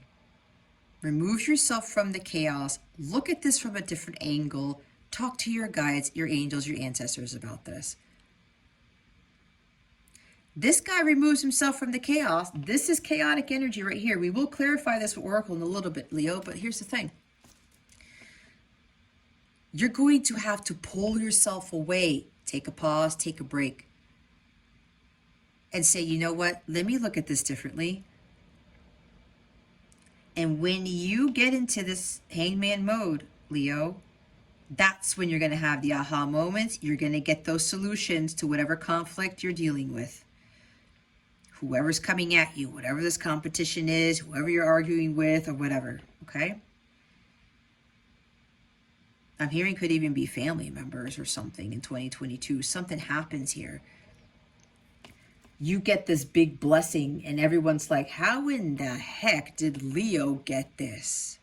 Remove yourself from the chaos. Look at this from a different angle. Talk to your guides, your angels, your ancestors about this. This guy removes himself from the chaos. This is chaotic energy right here. We will clarify this with Oracle in a little bit, Leo, but here's the thing. You're going to have to pull yourself away. Take a pause, take a break. And say, you know what? Let me look at this differently. And when you get into this hangman mode, Leo, that's when you're going to have the aha moments. You're going to get those solutions to whatever conflict you're dealing with. Whoever's coming at you, whatever this competition is, whoever you're arguing with, or whatever, okay? I'm hearing could even be family members or something in 2022. Something happens here. You get this big blessing and everyone's like, how in the heck did Leo get this?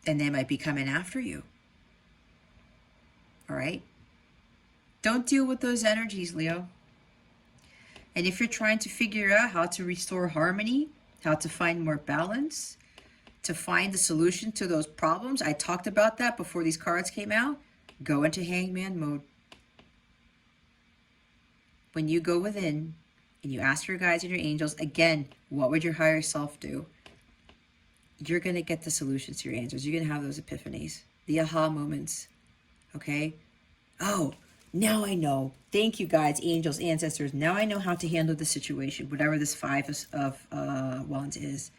And they might be coming after you. All right? Don't deal with those energies, Leo. And if you're trying to figure out how to restore harmony, how to find more balance, to find the solution to those problems, I talked about that before these cards came out, go into hangman mode. When you go within and you ask your guides and your angels, again, what would your higher self do? You're going to get the solutions to your answers. You're going to have those epiphanies, the aha moments, okay? Oh, now I know. Thank you, guides, angels, ancestors. Now I know how to handle the situation, whatever this 5 of Wands is.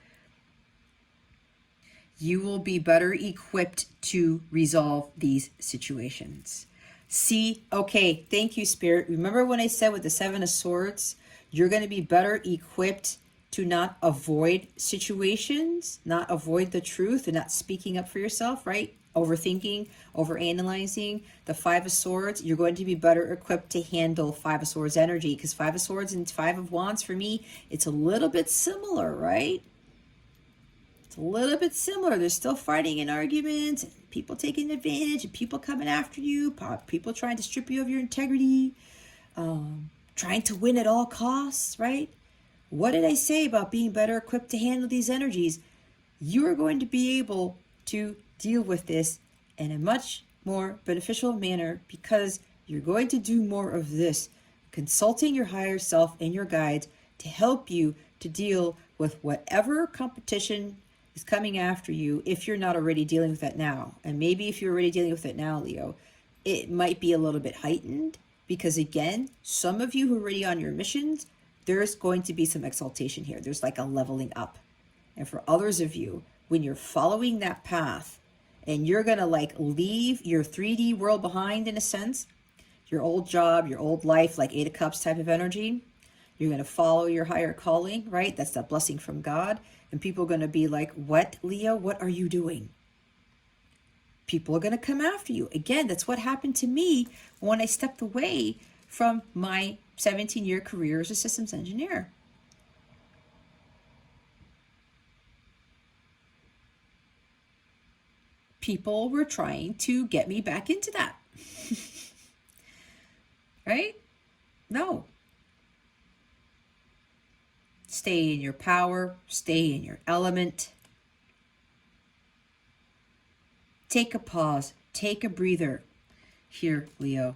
You will be better equipped to resolve these situations. See, okay, thank you, Spirit. Remember when I said with the 7 of Swords, you're going to be better equipped to not avoid situations, not avoid the truth, and not speaking up for yourself, right? Overthinking, overanalyzing. The 5 of Swords, you're going to be better equipped to handle 5 of Swords energy, because 5 of Swords and 5 of Wands, for me, it's a little bit similar, right? It's a little bit similar. They're still fighting in arguments, and people taking advantage, and people coming after you, people trying to strip you of your integrity, trying to win at all costs, right? What did I say about being better equipped to handle these energies? You are going to be able to deal with this in a much more beneficial manner because you're going to do more of this, consulting your higher self and your guides to help you to deal with whatever competition is coming after you if you're not already dealing with that now. And maybe if you're already dealing with it now, Leo, it might be a little bit heightened because, again, some of you who are already on your missions, there's going to be some exaltation here. There's like a leveling up. And for others of you, when you're following that path and you're going to like leave your 3D world behind in a sense, your old job, your old life, like 8 of Cups type of energy, you're going to follow your higher calling, right? That's that blessing from God. And people are going to be like, what, Leo? What are you doing? People are going to come after you. Again, that's what happened to me when I stepped away from my 17-year career as a systems engineer. People were trying to get me back into that. Right? No. Stay in your power. Stay in your element. Take a pause. Take a breather. here, Leo.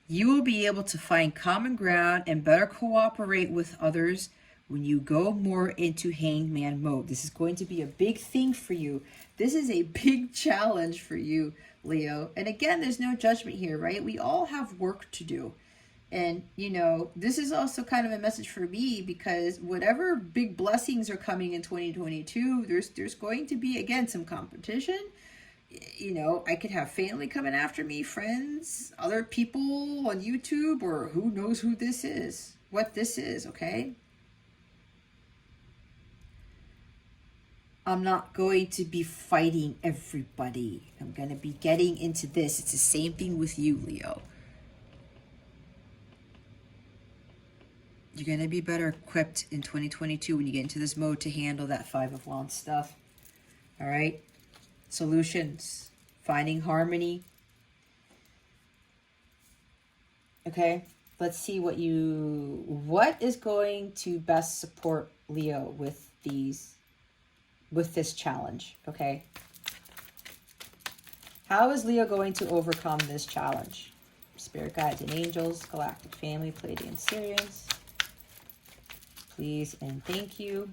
You will be able to find common ground and better cooperate with others when you go more into hangman mode. This is going to be a big thing for you. This is a big challenge for you, Leo. And again, there's no judgment here, right? We all have work to do. And, you know, this is also kind of a message for me, because whatever big blessings are coming in 2022, there's going to be, again, some competition. You know, I could have family coming after me, friends, other people on YouTube, or who knows who this is, what this is, okay? I'm not going to be fighting everybody. I'm going to be getting into this. It's the same thing with you, Leo. You're going to be better equipped in 2022 when you get into this mode to handle that Five of Wands stuff. All right? Solutions. Finding harmony. Okay? Let's see what is going to best support Leo with this challenge, okay? How is Leo going to overcome this challenge? Spirit guides and angels, galactic family, Pleiadian Sirians. Please and thank you.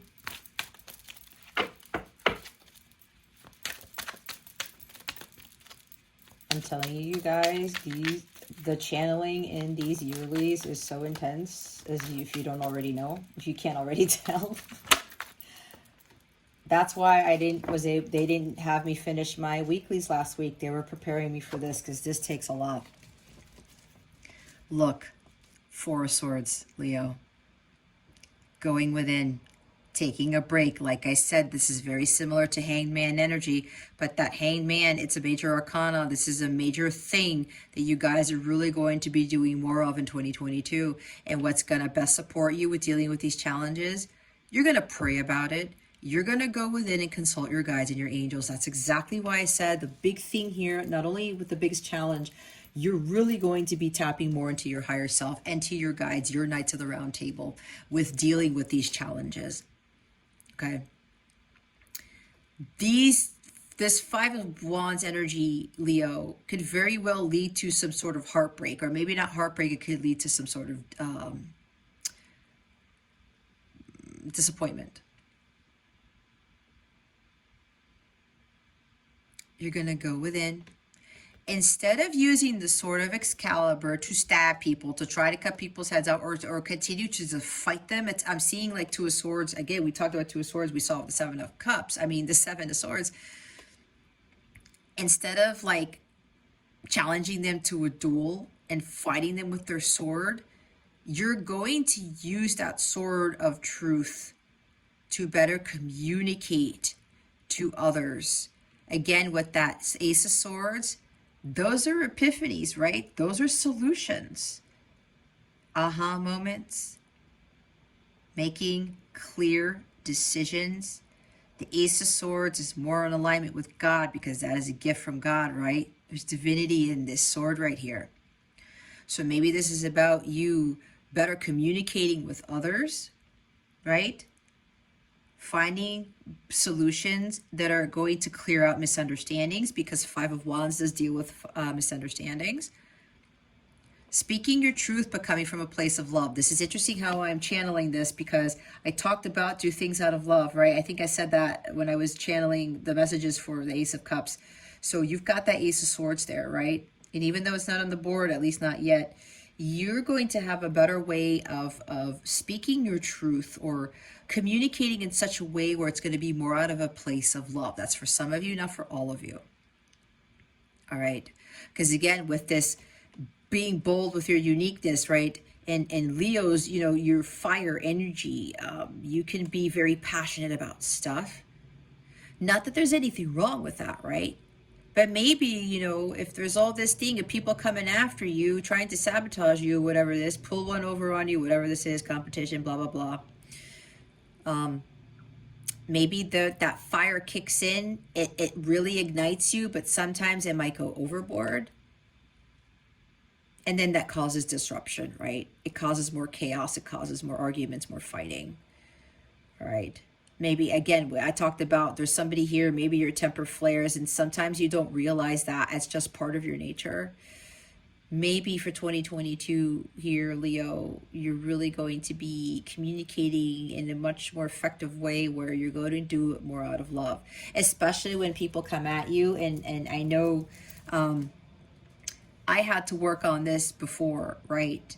I'm telling you guys, the channeling in these yearlies is so intense, if you don't already know, if you can't already tell. That's why they didn't have me finish my weeklies last week. They were preparing me for this, because this takes a lot. Look, Four of Swords, Leo. Going within, taking a break. Like I said, this is very similar to Hangman energy, but that Hangman, it's a major arcana. This is a major thing that you guys are really going to be doing more of in 2022. And what's going to best support you with dealing with these challenges, you're going to pray about it. You're going to go within and consult your guides and your angels. That's exactly why I said the big thing here, not only with the biggest challenge, you're really going to be tapping more into your higher self and to your guides, your Knights of the Round Table, with dealing with these challenges. Okay. This Five of Wands energy, Leo, could very well lead to some sort of heartbreak, or maybe not heartbreak. It could lead to some sort of disappointment. You're going to go within. Instead of using the Sword of Excalibur to stab people, to try to cut people's heads out, or continue to just fight them, I'm seeing like Two of Swords. Again, we talked about Two of Swords. We saw the Seven of Cups. I mean, the Seven of Swords. Instead of like challenging them to a duel and fighting them with their sword, you're going to use that sword of truth to better communicate to others. Again, with that Ace of Swords, those are epiphanies, right? Those are solutions. Aha moments. Making clear decisions. The Ace of Swords is more in alignment with God, because that is a gift from God, right? There's divinity in this sword right here. So maybe this is about you better communicating with others, right? Finding solutions that are going to clear out misunderstandings, because Five of Wands does deal with misunderstandings. Speaking your truth, but coming from a place of love. This is interesting how I'm channeling this, because I talked about do things out of love, right? I think I said that when I was channeling the messages for the Ace of Cups. So you've got that Ace of Swords there, right? And even though it's not on the board, at least not yet, you're going to have a better way of speaking your truth, or communicating in such a way where it's going to be more out of a place of love. That's for some of you, not for all of you. All right. Because again, with this being bold with your uniqueness, right? And Leo's, you know, your fire energy, you can be very passionate about stuff. Not that there's anything wrong with that, right? But maybe, you know, if there's all this thing of people coming after you, trying to sabotage you, whatever it is, pull one over on you, whatever this is, competition, blah, blah, blah. Maybe that fire kicks in, it really ignites you, but sometimes it might go overboard. And then that causes disruption, right? It causes more chaos, it causes more arguments, more fighting. All right. Maybe, again, I talked about there's somebody here, maybe your temper flares, and sometimes you don't realize that as just part of your nature. Maybe for 2022 here, Leo, you're really going to be communicating in a much more effective way where you're going to do it more out of love, especially when people come at you. And I know I had to work on this before, right?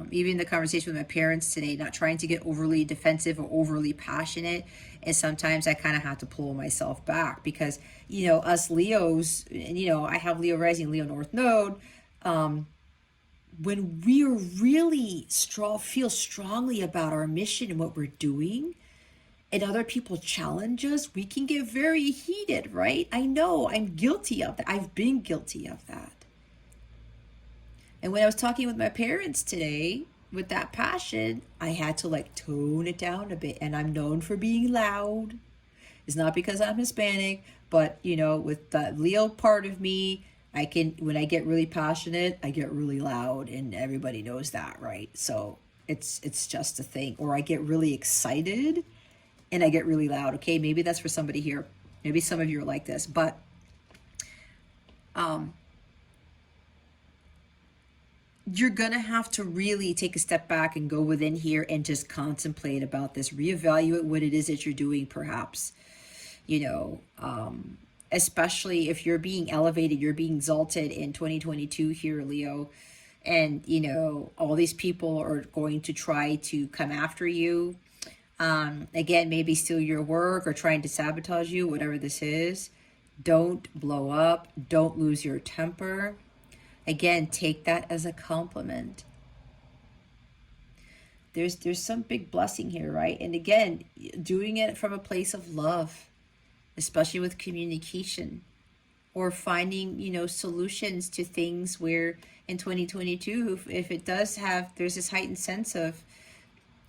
Even the conversation with my parents today, not trying to get overly defensive or overly passionate. And sometimes I kind of have to pull myself back because, us Leos, and, I have Leo rising, Leo North Node. When we are really feel strongly about our mission and what we're doing, and other people challenge us, we can get very heated, right? I know I'm guilty of that. I've been guilty of that. And when I was talking with my parents today, with that passion, I had to tone it down a bit. And I'm known for being loud. It's not because I'm Hispanic, but with the Leo part of me, when I get really passionate, I get really loud, and everybody knows that, right? So it's just a thing. Or I get really excited and I get really loud. Okay, maybe that's for somebody here. Maybe some of you are like this, but you're gonna have to really take a step back and go within here and just contemplate about this, reevaluate what it is that you're doing, perhaps, especially if you're being elevated, you're being exalted in 2022 here, Leo, and all these people are going to try to come after you, again, maybe steal your work or trying to sabotage you, whatever this is. Don't blow up, don't lose your temper. Again, take that as a compliment. There's some big blessing here, right? And again, doing it from a place of love, especially with communication, or finding, solutions to things where in 2022, if it does there's this heightened sense of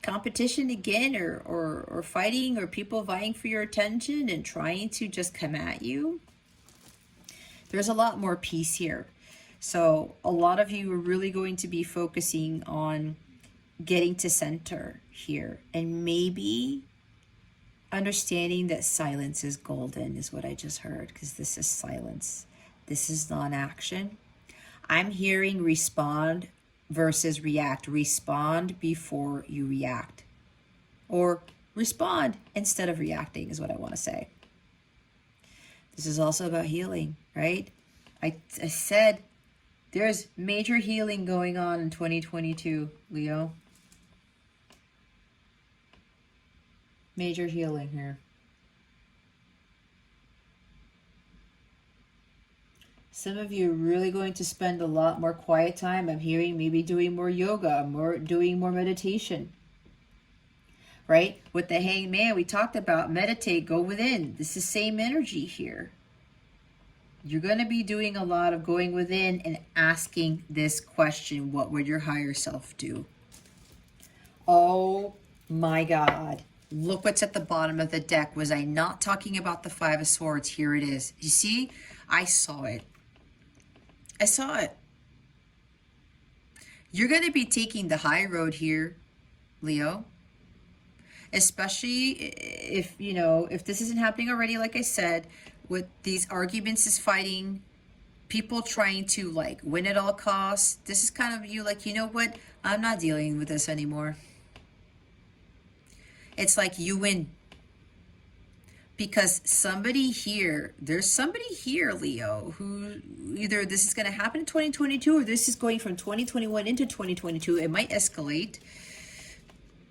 competition again, or fighting, or people vying for your attention and trying to just come at you. There's a lot more peace here. So a lot of you are really going to be focusing on getting to center here, and maybe understanding that silence is golden is what I just heard, because this is silence. This is non-action. I'm hearing respond versus react. Respond before you react, or respond instead of reacting is what I want to say. This is also about healing, right? I said there's major healing going on in 2022, Leo. Major healing here. Some of you are really going to spend a lot more quiet time. I'm hearing maybe doing more yoga, doing more meditation. Right? With the Hangman, we talked about meditate, go within. This is same energy here. You're going to be doing a lot of going within and asking this question: what would your higher self do? Oh my God. Look what's at the bottom of the deck. Was I not talking about the Five of Swords? Here it is. You see? I saw it. I saw it. You're going to be taking the high road here, Leo. Especially if this isn't happening already, like I said, with these arguments, is fighting, people trying to win at all costs. This is kind of you you know what? I'm not dealing with this anymore. It's like you win. Because there's somebody here, Leo, who either this is going to happen in 2022 or this is going from 2021 into 2022. It might escalate.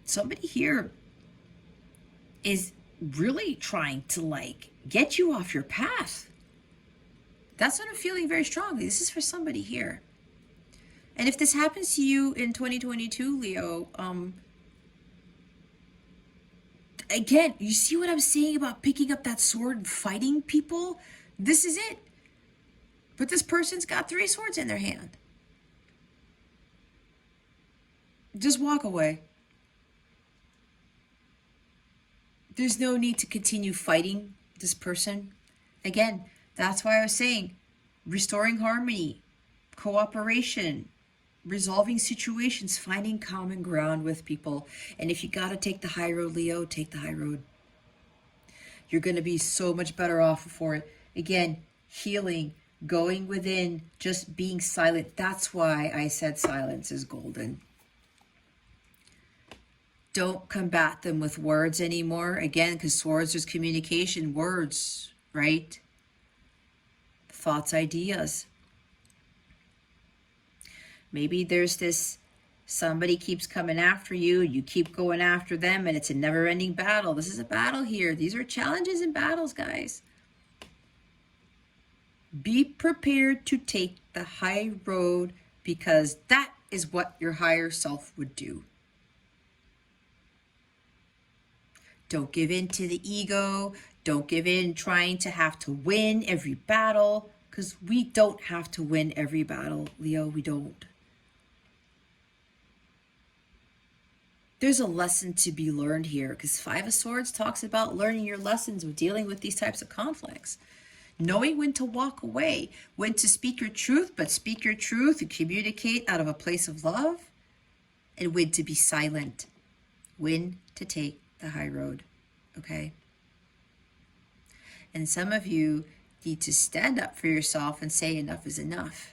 Somebody here is really trying to get you off your path. That's what I'm feeling very strongly. This is for somebody here. And if this happens to you in 2022, Leo, again, you see what I'm saying about picking up that sword and fighting people? This is it. But this person's got 3 swords in their hand. Just walk away. There's no need to continue fighting this person. Again, that's why I was saying restoring harmony, cooperation, resolving situations, finding common ground with people. And if you got to take the high road, Leo, take the high road. you're going to be so much better off for it. Again, healing, going within, just being silent. That's why I said silence is golden. Don't combat them with words anymore. Again, because swords is communication, words, right? Thoughts, ideas. Maybe there's this, somebody keeps coming after you, you keep going after them, and it's a never-ending battle. This is a battle here. These are challenges and battles, guys. Be prepared to take the high road, because that is what your higher self would do. Don't give in to the ego. Don't give in trying to have to win every battle, because we don't have to win every battle, Leo. We don't. There's a lesson to be learned here, because Five of Swords talks about learning your lessons with dealing with these types of conflicts. Knowing when to walk away, when to speak your truth, but speak your truth and communicate out of a place of love, and when to be silent, when to take the high road, okay? And some of you need to stand up for yourself and say enough is enough.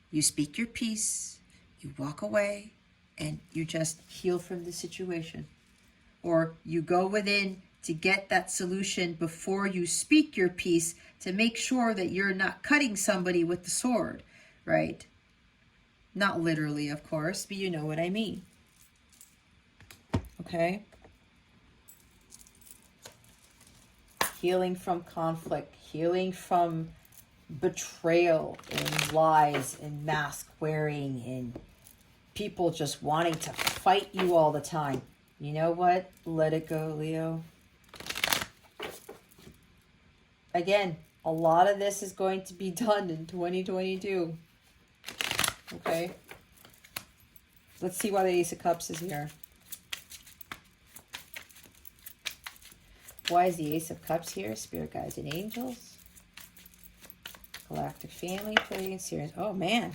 You speak your piece, you walk away, and you just heal from the situation. Or you go within to get that solution before you speak your piece, to make sure that you're not cutting somebody with the sword, right? Not literally, of course, but you know what I mean. Okay? Healing from conflict, healing from betrayal and lies and mask wearing and people just wanting to fight you all the time. You know what? Let it go, Leo. Again, a lot of this is going to be done in 2022. Okay? Let's see why the Ace of Cups is here. Why is the Ace of Cups here? Spirit guides and angels. Galactic family, playing series. Oh, man.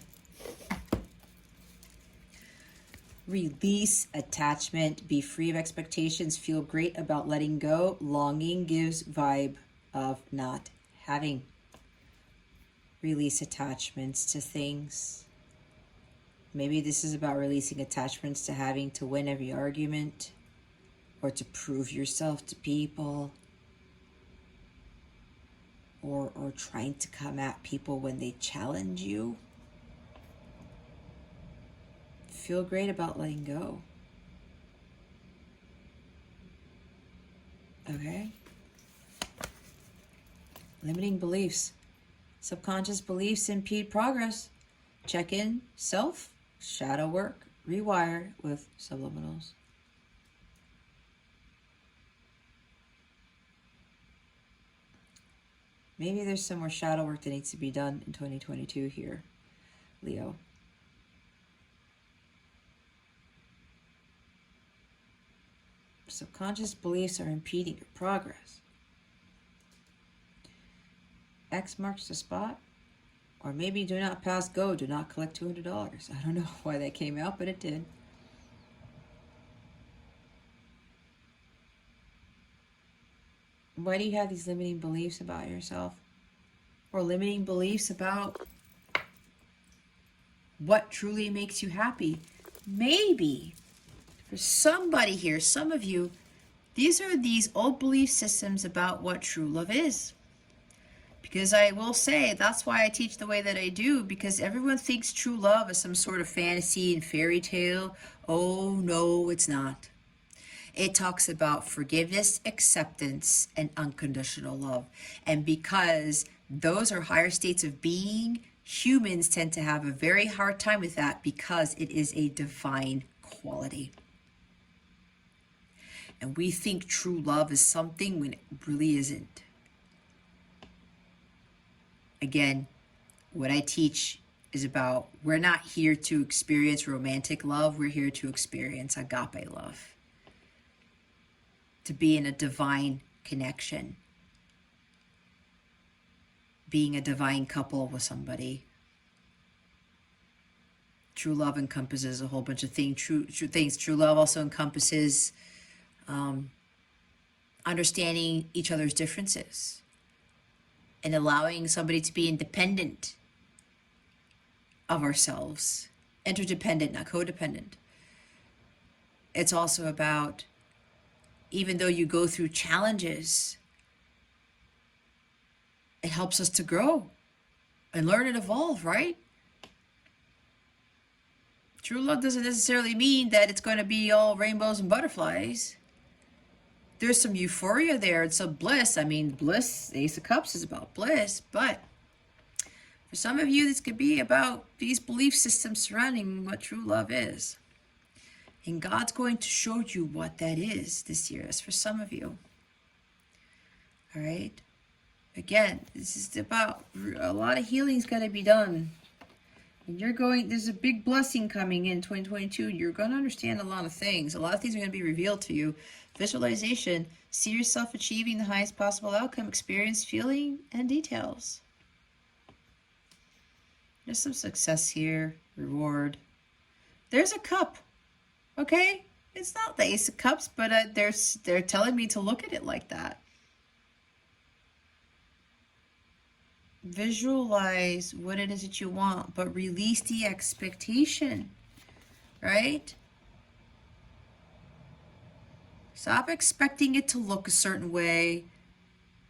Release attachment. Be free of expectations. Feel great about letting go. Longing gives vibe of not having. Release attachments to things. Maybe this is about releasing attachments to having to win every argument, or to prove yourself to people, or trying to come at people when they challenge you. Feel great about letting go. Okay? Limiting beliefs. Subconscious beliefs impede progress. Check in, self, shadow work, rewire with subliminals. Maybe there's some more shadow work that needs to be done in 2022 here, Leo. Subconscious beliefs are impeding your progress. X marks the spot. Or maybe do not pass go, do not collect $200. I don't know why that came out, but it did. Why do you have these limiting beliefs about yourself? Or limiting beliefs about what truly makes you happy? Maybe for somebody here, some of you, these are these old belief systems about what true love is. Because I will say, that's why I teach the way that I do, because everyone thinks true love is some sort of fantasy and fairy tale. Oh, no, it's not. It talks about forgiveness, acceptance, and unconditional love. And because those are higher states of being, humans tend to have a very hard time with that because it is a divine quality. And we think true love is something when it really isn't. Again, what I teach is about, we're not here to experience romantic love. We're here to experience agape love. To be in a divine connection. Being a divine couple with somebody. True love encompasses a whole bunch of things. True love also encompasses understanding each other's differences and allowing somebody to be independent of ourselves, interdependent, not codependent. It's also about, even though you go through challenges, it helps us to grow and learn and evolve, right? True love doesn't necessarily mean that it's going to be all rainbows and butterflies. There's some euphoria there and some bliss. I mean, bliss, the Ace of Cups is about bliss, but for some of you, this could be about these belief systems surrounding what true love is. And God's going to show you what that is this year. That's for some of you. All right? Again, this is about a lot of healing's got to be done. And there's a big blessing coming in 2022. You're going to understand a lot of things. A lot of things are going to be revealed to you. Visualization, see yourself achieving the highest possible outcome, experience, feeling, and details. There's some success here, reward. There's a cup, okay? It's not the Ace of Cups, but they're telling me to look at it like that. Visualize what it is that you want, but release the expectation, right? Stop expecting it to look a certain way,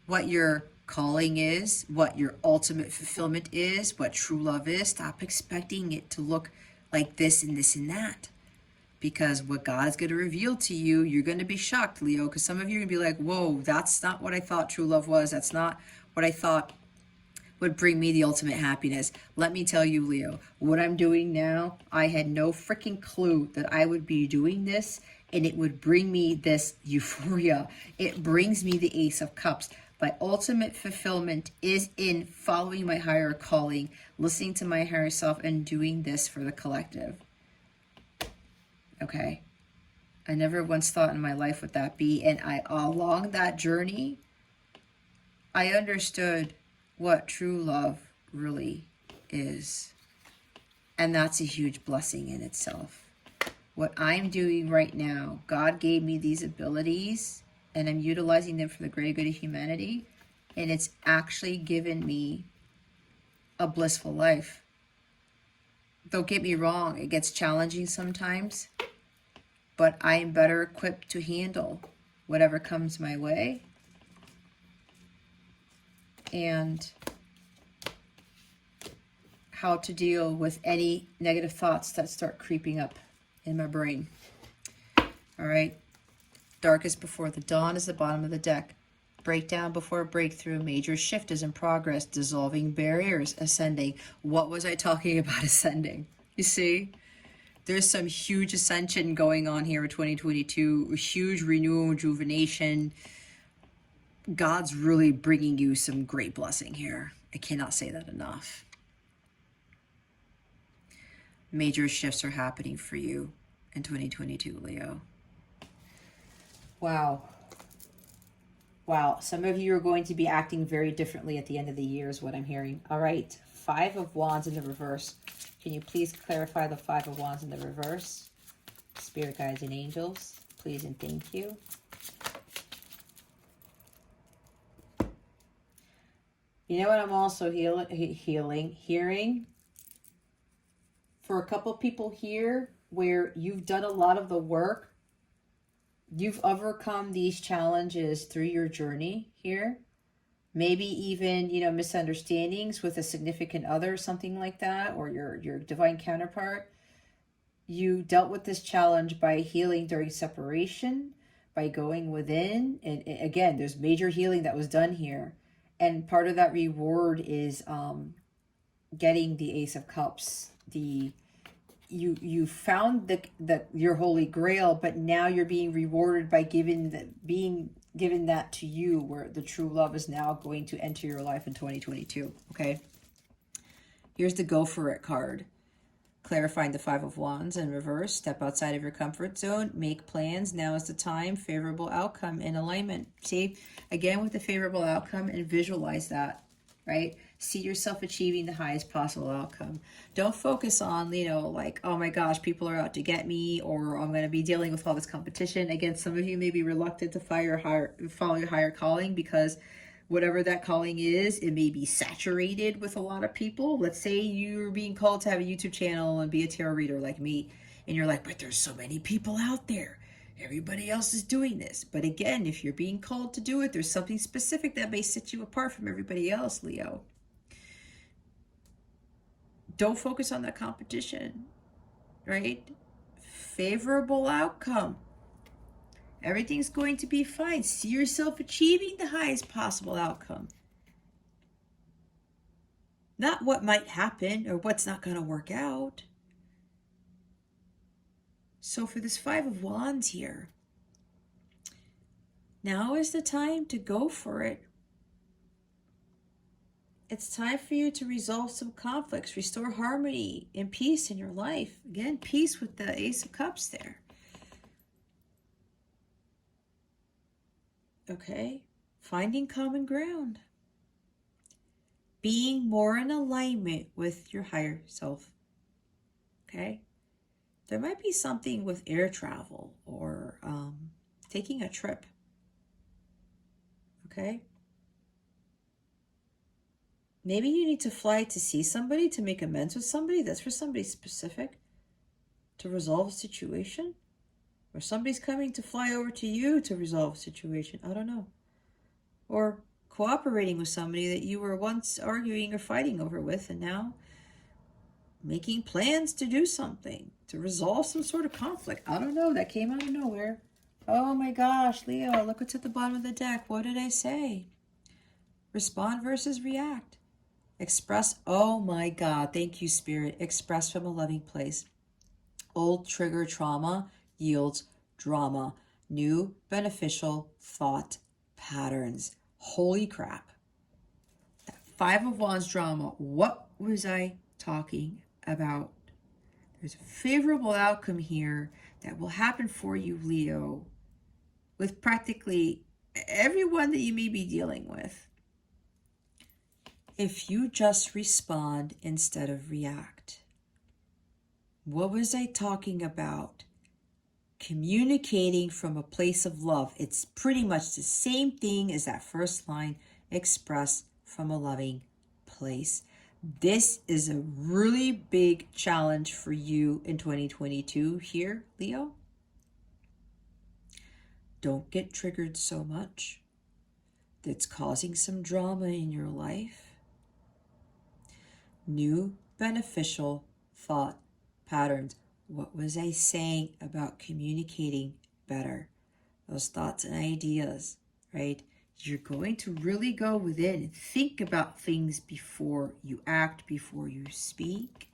what your calling is, what your ultimate fulfillment is, what true love is. Stop expecting it to look like this and this and that. Because what God is going to reveal to you, you're going to be shocked, Leo, because some of you are going to be like, whoa, that's not what I thought true love was. That's not what I thought would bring me the ultimate happiness. Let me tell you, Leo, what I'm doing now, I had no freaking clue that I would be doing this and it would bring me this euphoria. It brings me the Ace of Cups. My ultimate fulfillment is in following my higher calling, listening to my higher self, and doing this for the collective. Okay? I never once thought in my life would that be. And along that journey, I understood what true love really is. And that's a huge blessing in itself. What I'm doing right now, God gave me these abilities and I'm utilizing them for the greater good of humanity. And it's actually given me a blissful life. Don't get me wrong, it gets challenging sometimes, but I am better equipped to handle whatever comes my way. And how to deal with any negative thoughts that start creeping up in my brain. All right. Darkest before the dawn is the bottom of the deck. Breakdown before breakthrough. Major shift is in progress. Dissolving barriers. Ascending. What was I talking about ascending? You see? There's some huge ascension going on here in 2022. Huge renewal, rejuvenation. God's really bringing you some great blessing here. I cannot say that enough. Major shifts are happening for you in 2022, Leo. Wow. Wow. Some of you are going to be acting very differently at the end of the year is what I'm hearing. All right. 5 of Wands in the reverse. Can you please clarify the 5 of Wands in the reverse? Spirit guides and angels, please and thank you. You know what I'm also hearing? For a couple people here where you've done a lot of the work, you've overcome these challenges through your journey here. Maybe even, misunderstandings with a significant other, something like that, or your divine counterpart. You dealt with this challenge by healing during separation, by going within. And again, there's major healing that was done here. And part of that reward is getting the Ace of Cups. You found your holy grail, but now you're being rewarded by being given that to you, where the true love is now going to enter your life in 2022. Okay. Here's the Go For It card. Clarifying the 5 of Wands in reverse. Step outside of your comfort zone. Make plans. Now is the time. Favorable outcome in alignment. See, again with the favorable outcome, and visualize that. right? See yourself achieving the highest possible outcome. Don't focus on, like, oh my gosh, people are out to get me, or I'm going to be dealing with all this competition. Again, some of you may be reluctant to follow your higher calling because whatever that calling is, it may be saturated with a lot of people. Let's say you're being called to have a YouTube channel and be a tarot reader like me, and you're like, but there's so many people out there. Everybody else is doing this. But again, if you're being called to do it, there's something specific that may set you apart from everybody else, Leo. Don't focus on that competition, right? Favorable outcome. Everything's going to be fine. See yourself achieving the highest possible outcome. Not what might happen or what's not going to work out. So for this Five of Wands here, now is the time to go for it. It's time for you to resolve some conflicts, restore harmony and peace in your life. Again, peace with the Ace of Cups there. Okay, finding common ground. Being more in alignment with your higher self. Okay? There might be something with air travel or taking a trip. Okay? Maybe you need to fly to see somebody, to make amends with somebody. That's for somebody specific. To resolve a situation. Or somebody's coming to fly over to you to resolve a situation. I don't know. Or cooperating with somebody that you were once arguing or fighting over with, and now making plans to do something, to resolve some sort of conflict. I don't know. That came out of nowhere. Oh my gosh, Leo, look what's at the bottom of the deck. What did I say? Respond versus react. Express. Oh my God. Thank you, Spirit. Express from a loving place. Old trigger trauma yields drama. New beneficial thought patterns. Holy crap. Five of Wands drama. What was I talking about? There's a favorable outcome here that will happen for you, Leo, with practically everyone that you may be dealing with. If you just respond instead of react. What was I talking about? Communicating from a place of love. It's pretty much the same thing as that first line, express from a loving place. This is a really big challenge for you in 2022 here, Leo. Don't get triggered so much. That's causing some drama in your life. New beneficial thought patterns. What was I saying about communicating better? Those thoughts and ideas, right? You're going to really go within and think about things before you act, before you speak.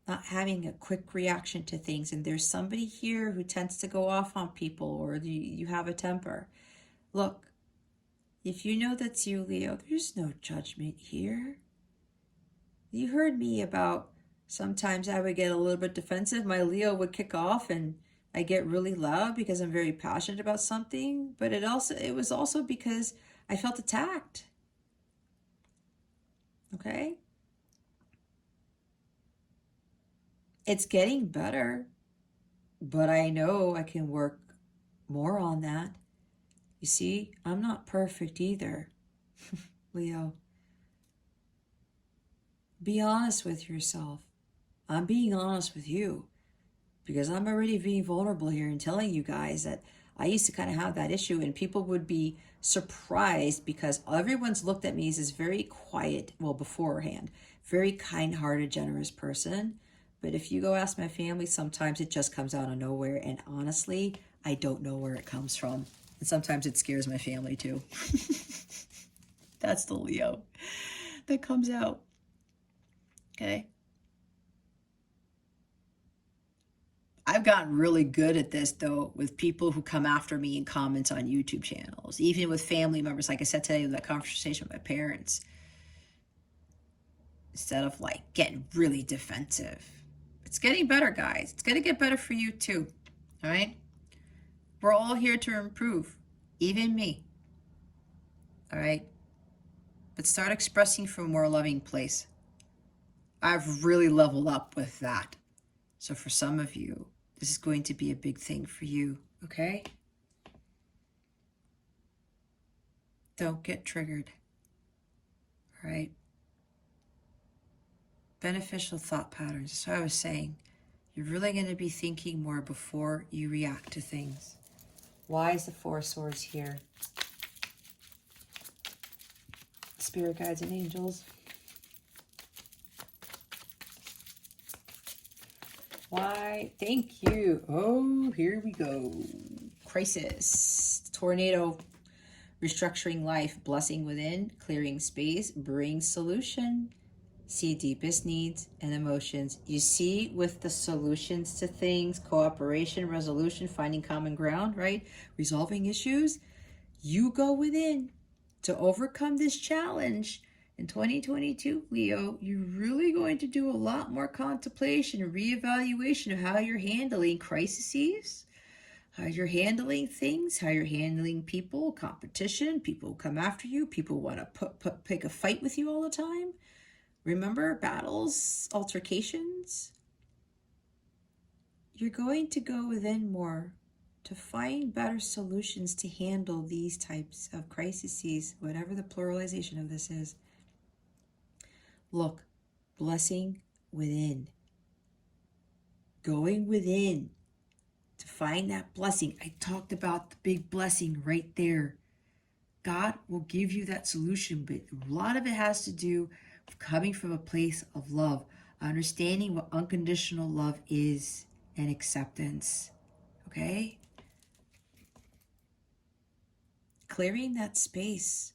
Not having a quick reaction to things. And there's somebody here who tends to go off on people, or you have a temper. Look, if you know that's you, Leo, there's no judgment here. You heard me about sometimes I would get a little bit defensive. My Leo would kick off and I get really loud because I'm very passionate about something. But it was also because I felt attacked. Okay? It's getting better, but I know I can work more on that. You see, I'm not perfect either, Leo. Be honest with yourself. I'm being honest with you because I'm already being vulnerable here and telling you guys that I used to kind of have that issue, and people would be surprised because everyone's looked at me as this very quiet, well, beforehand, very kind-hearted, generous person. But if you go ask my family, sometimes it just comes out of nowhere. And honestly, I don't know where it comes from. And sometimes it scares my family too. That's the Leo that comes out. Okay. I've gotten really good at this, though, with people who come after me in comments on YouTube channels, even with family members. Like I said today, with that conversation with my parents, instead of like getting really defensive. It's getting better, guys. It's going to get better for you too. All right. We're all here to improve, even me. All right. but start expressing from a more loving place. I've really leveled up with that. So for some of you, this is going to be a big thing for you, okay? Don't get triggered, all right? Beneficial thought patterns. That's what I was saying. You're really going to be thinking more before you react to things. Why is the Four of Swords here? Spirit guides and angels. Why? Thank you. Oh, here we go. Crisis. Tornado. Restructuring life. Blessing within. Clearing space. Bring solution. See deepest needs and emotions. You see, with the solutions to things, cooperation, resolution, finding common ground, right? Resolving issues. You go within to overcome this challenge. In 2022, Leo, you're really going to do a lot more contemplation and reevaluation of how you're handling crises, how you're handling things, how you're handling people, competition, people who come after you, people who want to pick a fight with you all the time. Remember, battles, altercations. You're going to go within more to find better solutions to handle these types of crises, whatever the pluralization of this is. Look, blessing within. Going within to find that blessing. I talked about the big blessing right there. God will give you that solution, but a lot of it has to do with coming from a place of love, understanding what unconditional love is and acceptance. Okay? Clearing that space,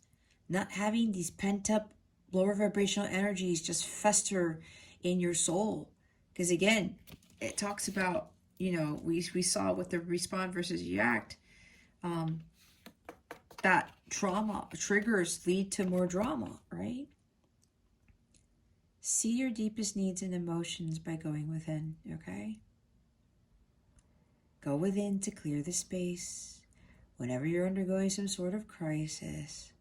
not having these pent-up lower vibrational energies just fester in your soul. Because again, it talks about, you know, we saw with the respond versus react, that trauma triggers lead to more drama, right? See your deepest needs and emotions by going within, okay? Go within to clear the space whenever you're undergoing some sort of crisis.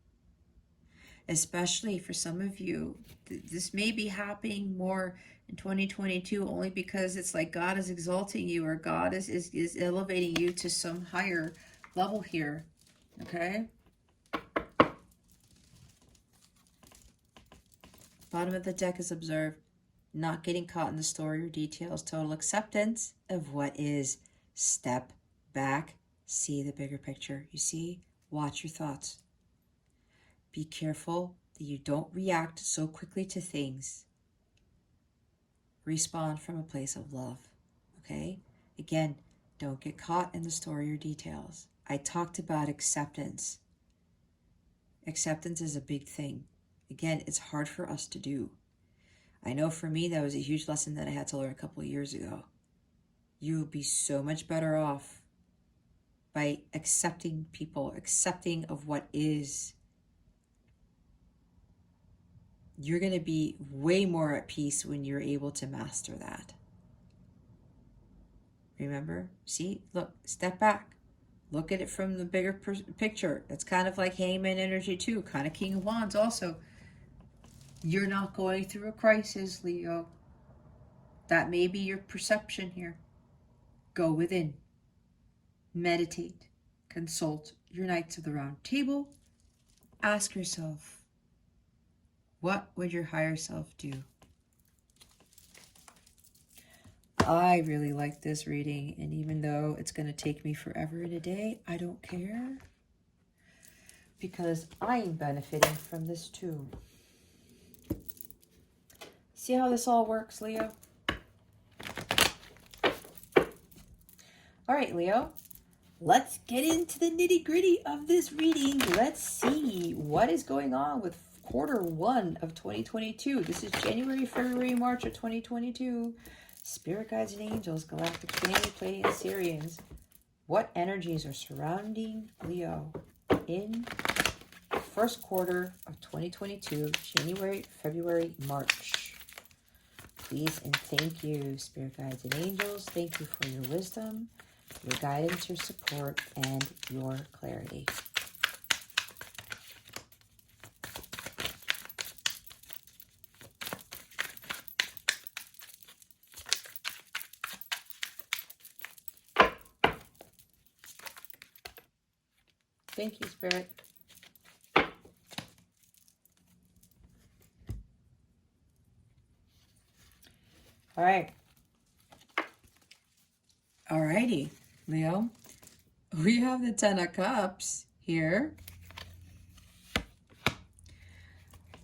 Especially for some of you, this may be happening more in 2022 only because it's like God is exalting you, or God is elevating you to some higher level here, okay? Bottom of the deck is observe, not getting caught in the story or details, total acceptance of what is. Step back, see the bigger picture. You see, watch your thoughts. Be careful that you don't react so quickly to things. Respond from a place of love, okay? Again, don't get caught in the story or details. I talked about acceptance. Acceptance is a big thing. Again, it's hard for us to do. I know for me, that was a huge lesson that I had to learn a couple of years ago. You will be so much better off by accepting people, accepting of what is. You're going to be way more at peace when you're able to master that. Remember? See? Look, step back. Look at it from the bigger picture. It's kind of like Hangman energy too, kind of King of Wands also. You're not going through a crisis, Leo. That may be your perception here. Go within. Meditate. Consult your Knights of the Round Table. Ask yourself, what would your higher self do? I really like this reading, and even though it's going to take me forever and a day, I don't care, because I'm benefiting from this too. See how this all works, Leo? All right, Leo, let's get into the nitty-gritty of this reading. Let's see what is going on with quarter one of 2022. This is January, February, March of 2022. Spirit guides and angels, galactic family, Pleiadian Syrians. What energies are surrounding Leo in first quarter of 2022, January, February, March? Please and thank you, Spirit guides and angels. Thank you for your wisdom, your guidance, your support, and your clarity. Thank you, Spirit. All right. All righty, Leo. We have the Ten of Cups here.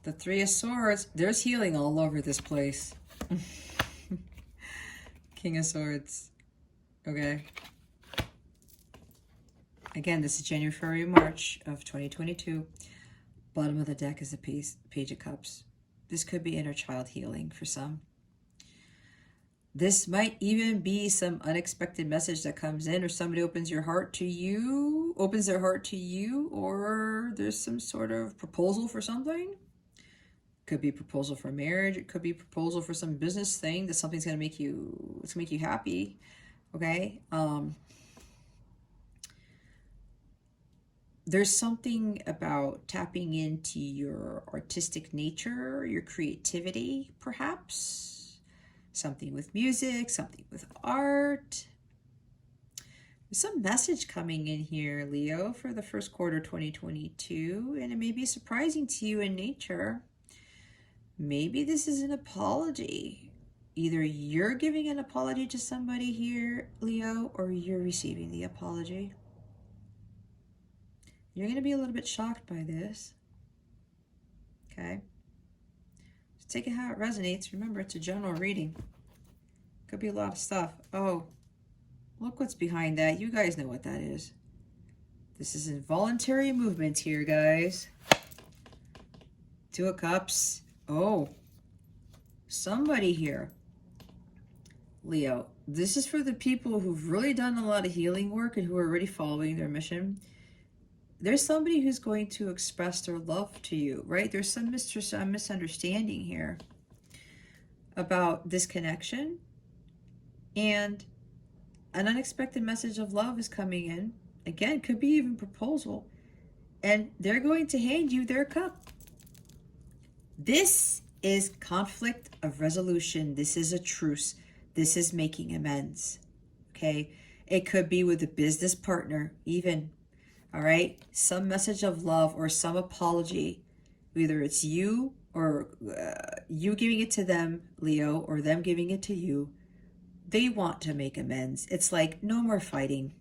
The Three of Swords. There's healing all over this place. King of Swords. Okay. Again, this is January, February, March of 2022. Bottom of the deck is the Page of Cups. This could be inner child healing for some. This might even be some unexpected message that comes in, or somebody opens their heart to you, or there's some sort of proposal for something. Could be proposal for marriage. It could be proposal for some business thing that something's going to make you, it's going to make you happy. Okay. There's something about tapping into your artistic nature, your creativity, perhaps. Something with music, something with art. There's some message coming in here, Leo, for the first quarter 2022, and it may be surprising to you in nature. Maybe this is an apology. Either you're giving an apology to somebody here, Leo, or you're receiving the apology. You're going to be a little bit shocked by this. Okay? Just take it how it resonates. Remember, it's a general reading. Could be a lot of stuff. Oh, look what's behind that. You guys know what that is. This is involuntary movement here, guys. Two of Cups. Oh, somebody here. Leo, this is for the people who've really done a lot of healing work and who are already following their mission. There's somebody who's going to express their love to you, right? There's some misunderstanding here about this connection, and an unexpected message of love is coming in. Again, could be even proposal, and they're going to hand you their cup. This is conflict of resolution. This is a truce. This is making amends. Okay? It could be with a business partner, even. All right? Some message of love or some apology. Either it's you or you giving it to them, Leo, or them giving it to you. They want to make amends. It's like no more fighting.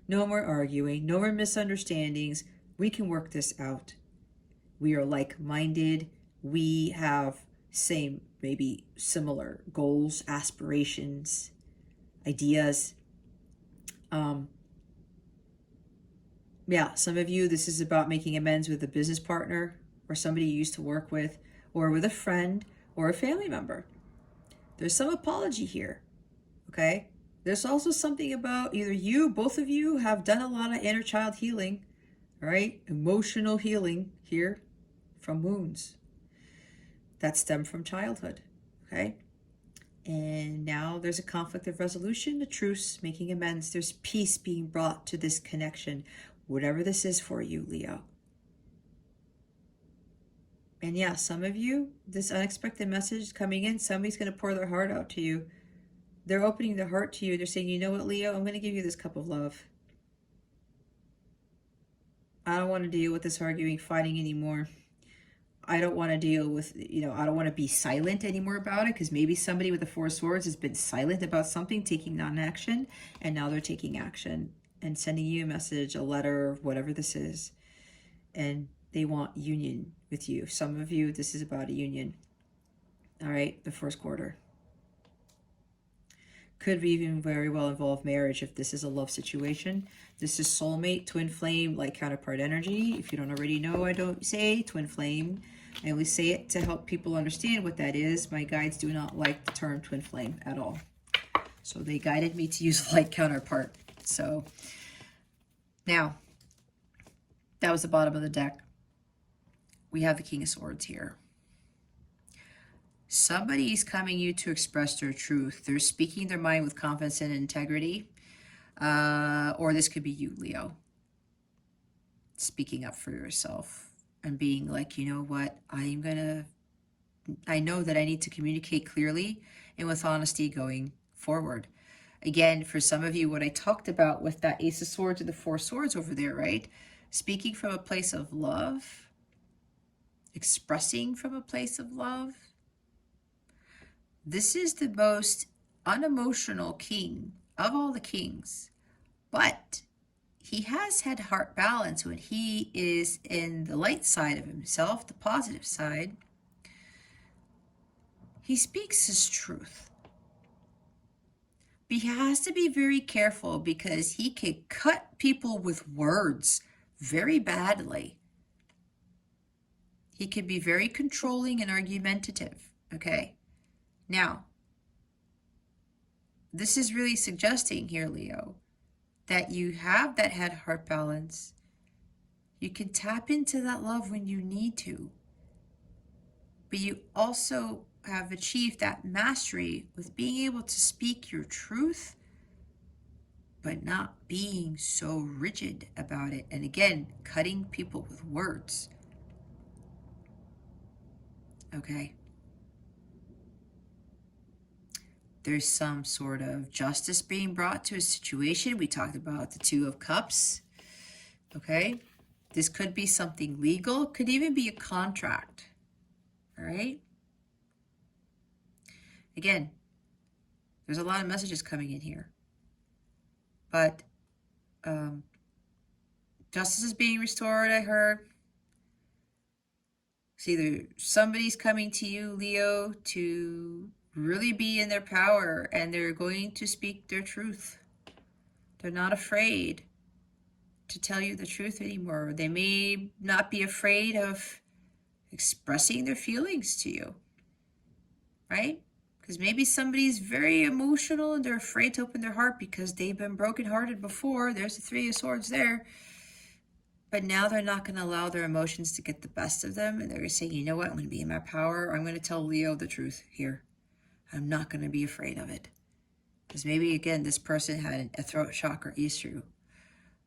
No more arguing. No more misunderstandings. We can work this out. We are like-minded. We have same, maybe similar goals, aspirations, ideas. Yeah, some of you, this is about making amends with a business partner or somebody you used to work with, or with a friend or a family member. There's some apology here, okay? There's also something about either you, both of you have done a lot of inner child healing, all right? Emotional healing here from wounds that stem from childhood, okay? And now there's a conflict of resolution, a truce, making amends. There's peace being brought to this connection, whatever this is for you, Leo. And yeah, some of you, this unexpected message coming in, somebody's going to pour their heart out to you. They're opening their heart to you. They're saying, you know what, Leo, I'm going to give you this cup of love. I don't want to deal with this arguing, fighting anymore. I don't want to deal with, I don't want to be silent anymore about it, because maybe somebody with the Four of Swords has been silent about something, taking non-action, and now they're taking action and sending you a message, a letter, whatever this is. And they want union with you. Some of you, this is about a union. All right, the first quarter. Could even very well involve marriage if this is a love situation. This is soulmate, twin flame, like counterpart energy. If you don't already know, I don't say twin flame. I only say it to help people understand what that is. My guides do not like the term twin flame at all. So they guided me to use like counterpart. So now, that was the bottom of the deck. We have the King of Swords here. Somebody's coming you to express their truth. They're speaking their mind with confidence and integrity. Or this could be you, Leo. Speaking up for yourself and being like, you know what, I know that I need to communicate clearly and with honesty going forward. Again, for some of you, what I talked about with that Ace of Swords and the Four Swords over there, right? Speaking from a place of love, expressing from a place of love. This is the most unemotional king of all the kings, but he has had heart balance when he is in the light side of himself, the positive side. He speaks his truth. But he has to be very careful because he can cut people with words very badly. He can be very controlling and argumentative, okay? Now, this is really suggesting here, Leo, that you have that head-heart balance. You can tap into that love when you need to. But you also have achieved that mastery with being able to speak your truth, but not being so rigid about it. And again, cutting people with words. Okay. There's some sort of justice being brought to a situation. We talked about the Two of Cups. Okay. This could be something legal. It could even be a contract. All right. Again, there's a lot of messages coming in here. But justice is being restored, I heard. It's either somebody's coming to you, Leo, to really be in their power, and they're going to speak their truth. They're not afraid to tell you the truth anymore. They may not be afraid of expressing their feelings to you, right? Because maybe somebody's very emotional and they're afraid to open their heart because they've been brokenhearted before. There's the Three of Swords there. But now they're not going to allow their emotions to get the best of them. And they're going to say, you know what? I'm going to be in my power. I'm going to tell Leo the truth here. I'm not going to be afraid of it. Because maybe, again, this person had a throat chakra issue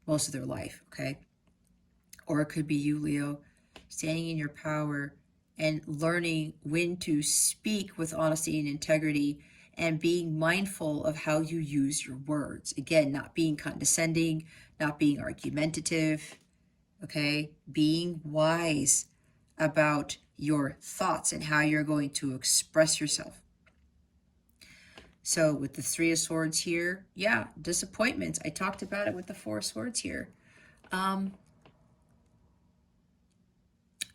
most of their life, okay? Or it could be you, Leo, standing in your power and learning when to speak with honesty and integrity and being mindful of how you use your words. Again, not being condescending, not being argumentative, okay? Being wise about your thoughts and how you're going to express yourself. So with the Three of Swords here, yeah, disappointments. I talked about it with the Four of Swords here.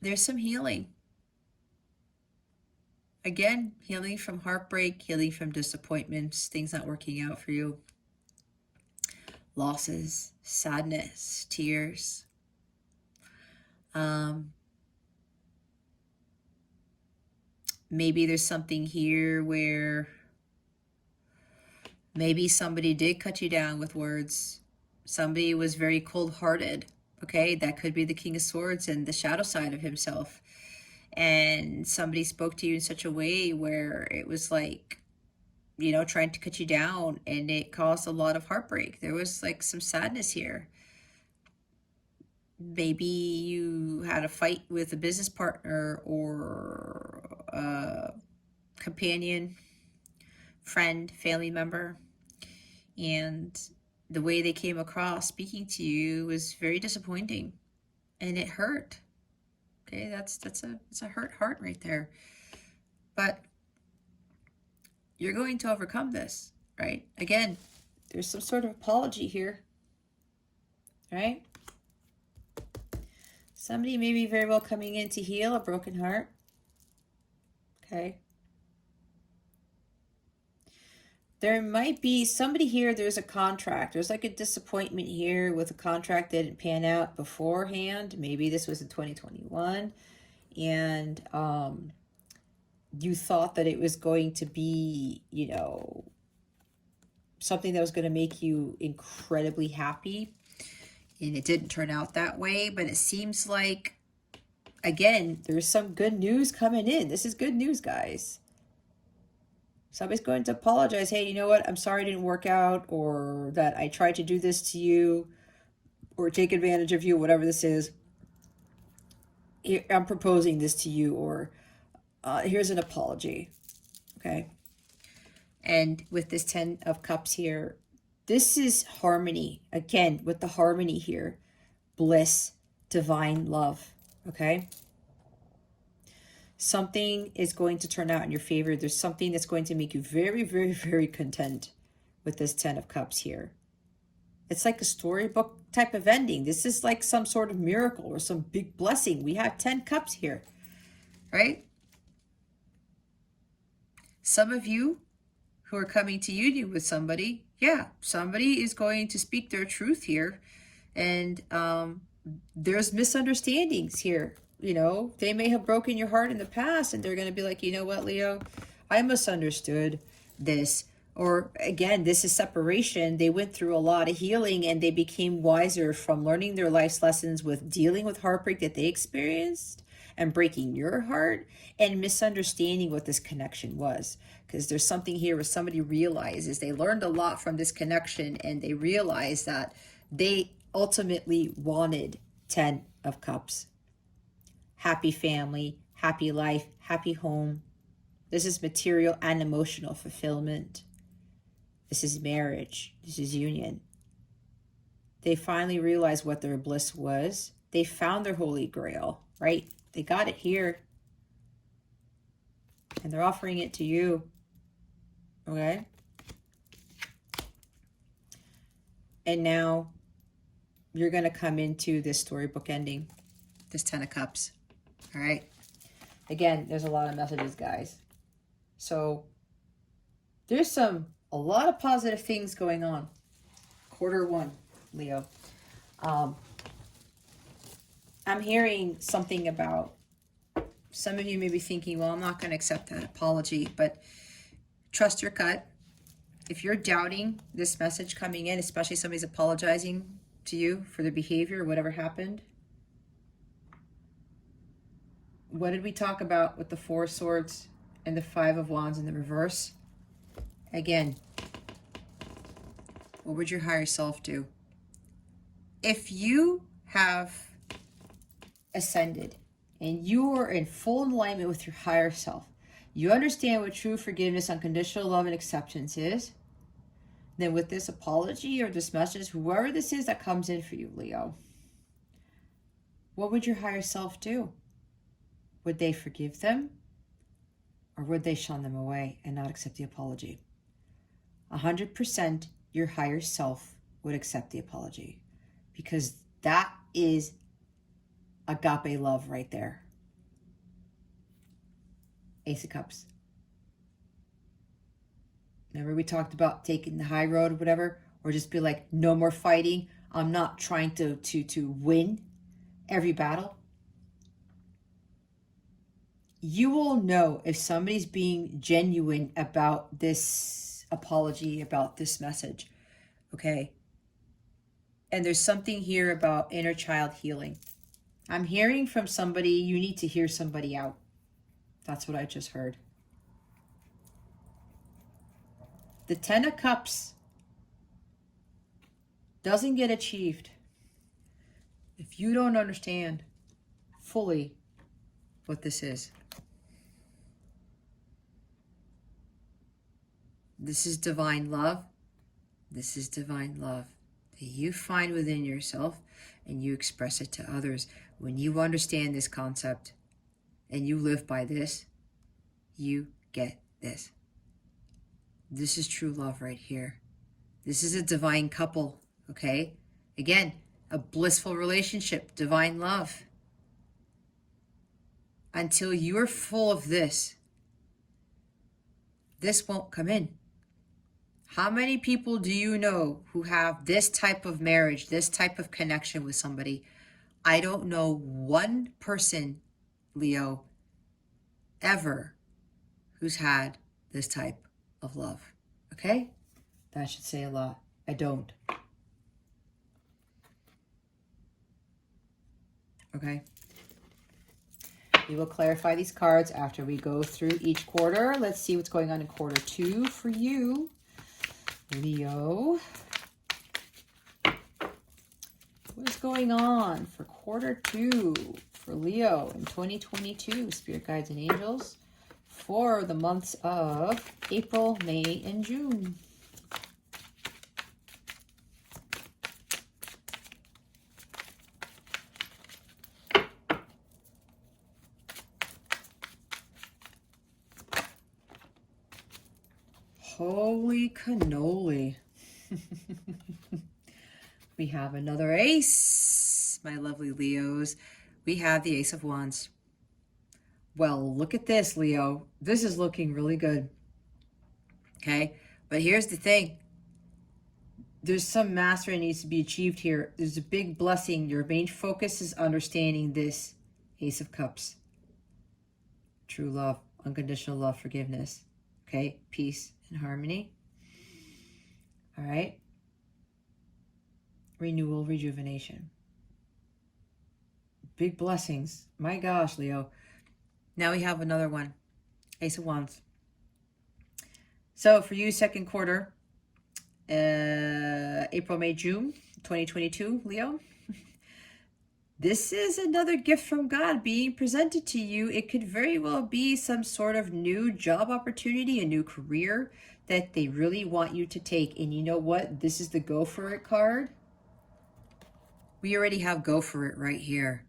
There's some healing. Again, healing from heartbreak, healing from disappointments, things not working out for you. Losses, sadness, tears. Maybe there's something here where maybe somebody did cut you down with words. Somebody was very cold-hearted. Okay, that could be the King of Swords and the shadow side of himself. And somebody spoke to you in such a way where it was like, you know, trying to cut you down, and it caused a lot of heartbreak. There was like some sadness here. Maybe you had a fight with a business partner or a companion, friend, family member, and the way they came across speaking to you was very disappointing, and it hurt. Okay, that's a hurt heart right there. But you're going to overcome this, right? Again, there's some sort of apology here, right? Somebody may be very well coming in to heal a broken heart. Okay. There might be somebody here, there's a contract. There's like a disappointment here with a contract that didn't pan out beforehand. Maybe this was in 2021. And you thought that it was going to be, you know, something that was going to make you incredibly happy. And it didn't turn out that way. But it seems like, again, there's some good news coming in. This is good news, guys. Somebody's going to apologize. Hey, you know what? I'm sorry it didn't work out, or that I tried to do this to you or take advantage of you, whatever this is. I'm proposing this to you, or here's an apology. Okay. And with this 10 of Cups here, this is harmony. Again, with the harmony here, bliss, divine love, okay? Something is going to turn out in your favor. There's something that's going to make you very, very, very content with this 10 of Cups here. It's like a storybook type of ending. This is like some sort of miracle or some big blessing. We have 10 Cups here, right? Some of you who are coming to union with somebody, yeah, somebody is going to speak their truth here. And there's misunderstandings here. You know, they may have broken your heart in the past and they're going to be like, you know what, Leo, I misunderstood this. Or again, this is separation. They went through a lot of healing and they became wiser from learning their life's lessons with dealing with heartbreak that they experienced and breaking your heart and misunderstanding what this connection was. Because there's something here where somebody realizes they learned a lot from this connection and they realized that they ultimately wanted 10 of Cups. Happy family, happy life, happy home. This is material and emotional fulfillment. This is marriage. This is union. They finally realized what their bliss was. They found their holy grail, right? They got it here. And they're offering it to you. Okay? And now you're going to come into this storybook ending. This 10 of Cups. All right? Again, there's a lot of messages, guys. So there's a lot of positive things going on. Quarter one, Leo. I'm hearing something about, some of you may be thinking, well, I'm not going to accept that apology, but trust your gut. If you're doubting this message coming in, especially somebody's apologizing to you for their behavior or whatever happened. What did we talk about with the Four of Swords and the Five of Wands in the reverse? Again, what would your higher self do? If you have ascended and you are in full alignment with your higher self, you understand what true forgiveness, unconditional love, and acceptance is, then with this apology or this message, whoever this is that comes in for you, Leo, what would your higher self do? Would they forgive them? Or would they shun them away and not accept the apology? 100% your higher self would accept the apology, because that is agape love right there. Ace of Cups. Remember we talked about taking the high road or whatever, or just be like, no more fighting. I'm not trying to win every battle. You will know if somebody's being genuine about this apology, about this message, okay? And there's something here about inner child healing. I'm hearing from somebody, you need to hear somebody out. That's what I just heard. The 10 of Cups doesn't get achieved if you don't understand fully what this is. This is divine love. This is divine love that you find within yourself and you express it to others. When you understand this concept and you live by this, you get this. This is true love right here. This is a divine couple, okay? Again, a blissful relationship, divine love. Until you're full of this won't come in. How many people do you know who have this type of marriage, this type of connection with somebody? I don't know one person, Leo, ever who's had this type of love. Okay? That should say a lot. I don't. Okay? We will clarify these cards after we go through each quarter. Let's see what's going on in quarter two for you, Leo. What is going on for quarter two for Leo in 2022? Spirit guides and angels for the months of April, May, and June. Holy cannoli. We have another ace, my lovely Leos. We have the Ace of Wands. Well, look at this, Leo. This is looking really good. Okay, but here's the thing. There's some mastery needs to be achieved here. There's a big blessing. Your main focus is understanding this Ace of Cups. True love, unconditional love, forgiveness. Okay, peace and harmony. All right. Renewal, rejuvenation. Big blessings. My gosh, Leo. Now we have another one. Ace of Wands. So for you, second quarter, April, May, June, 2022, Leo. This is another gift from God being presented to you. It could very well be some sort of new job opportunity, a new career that they really want you to take. And you know what? This is the go for it card. We already have go for it right here.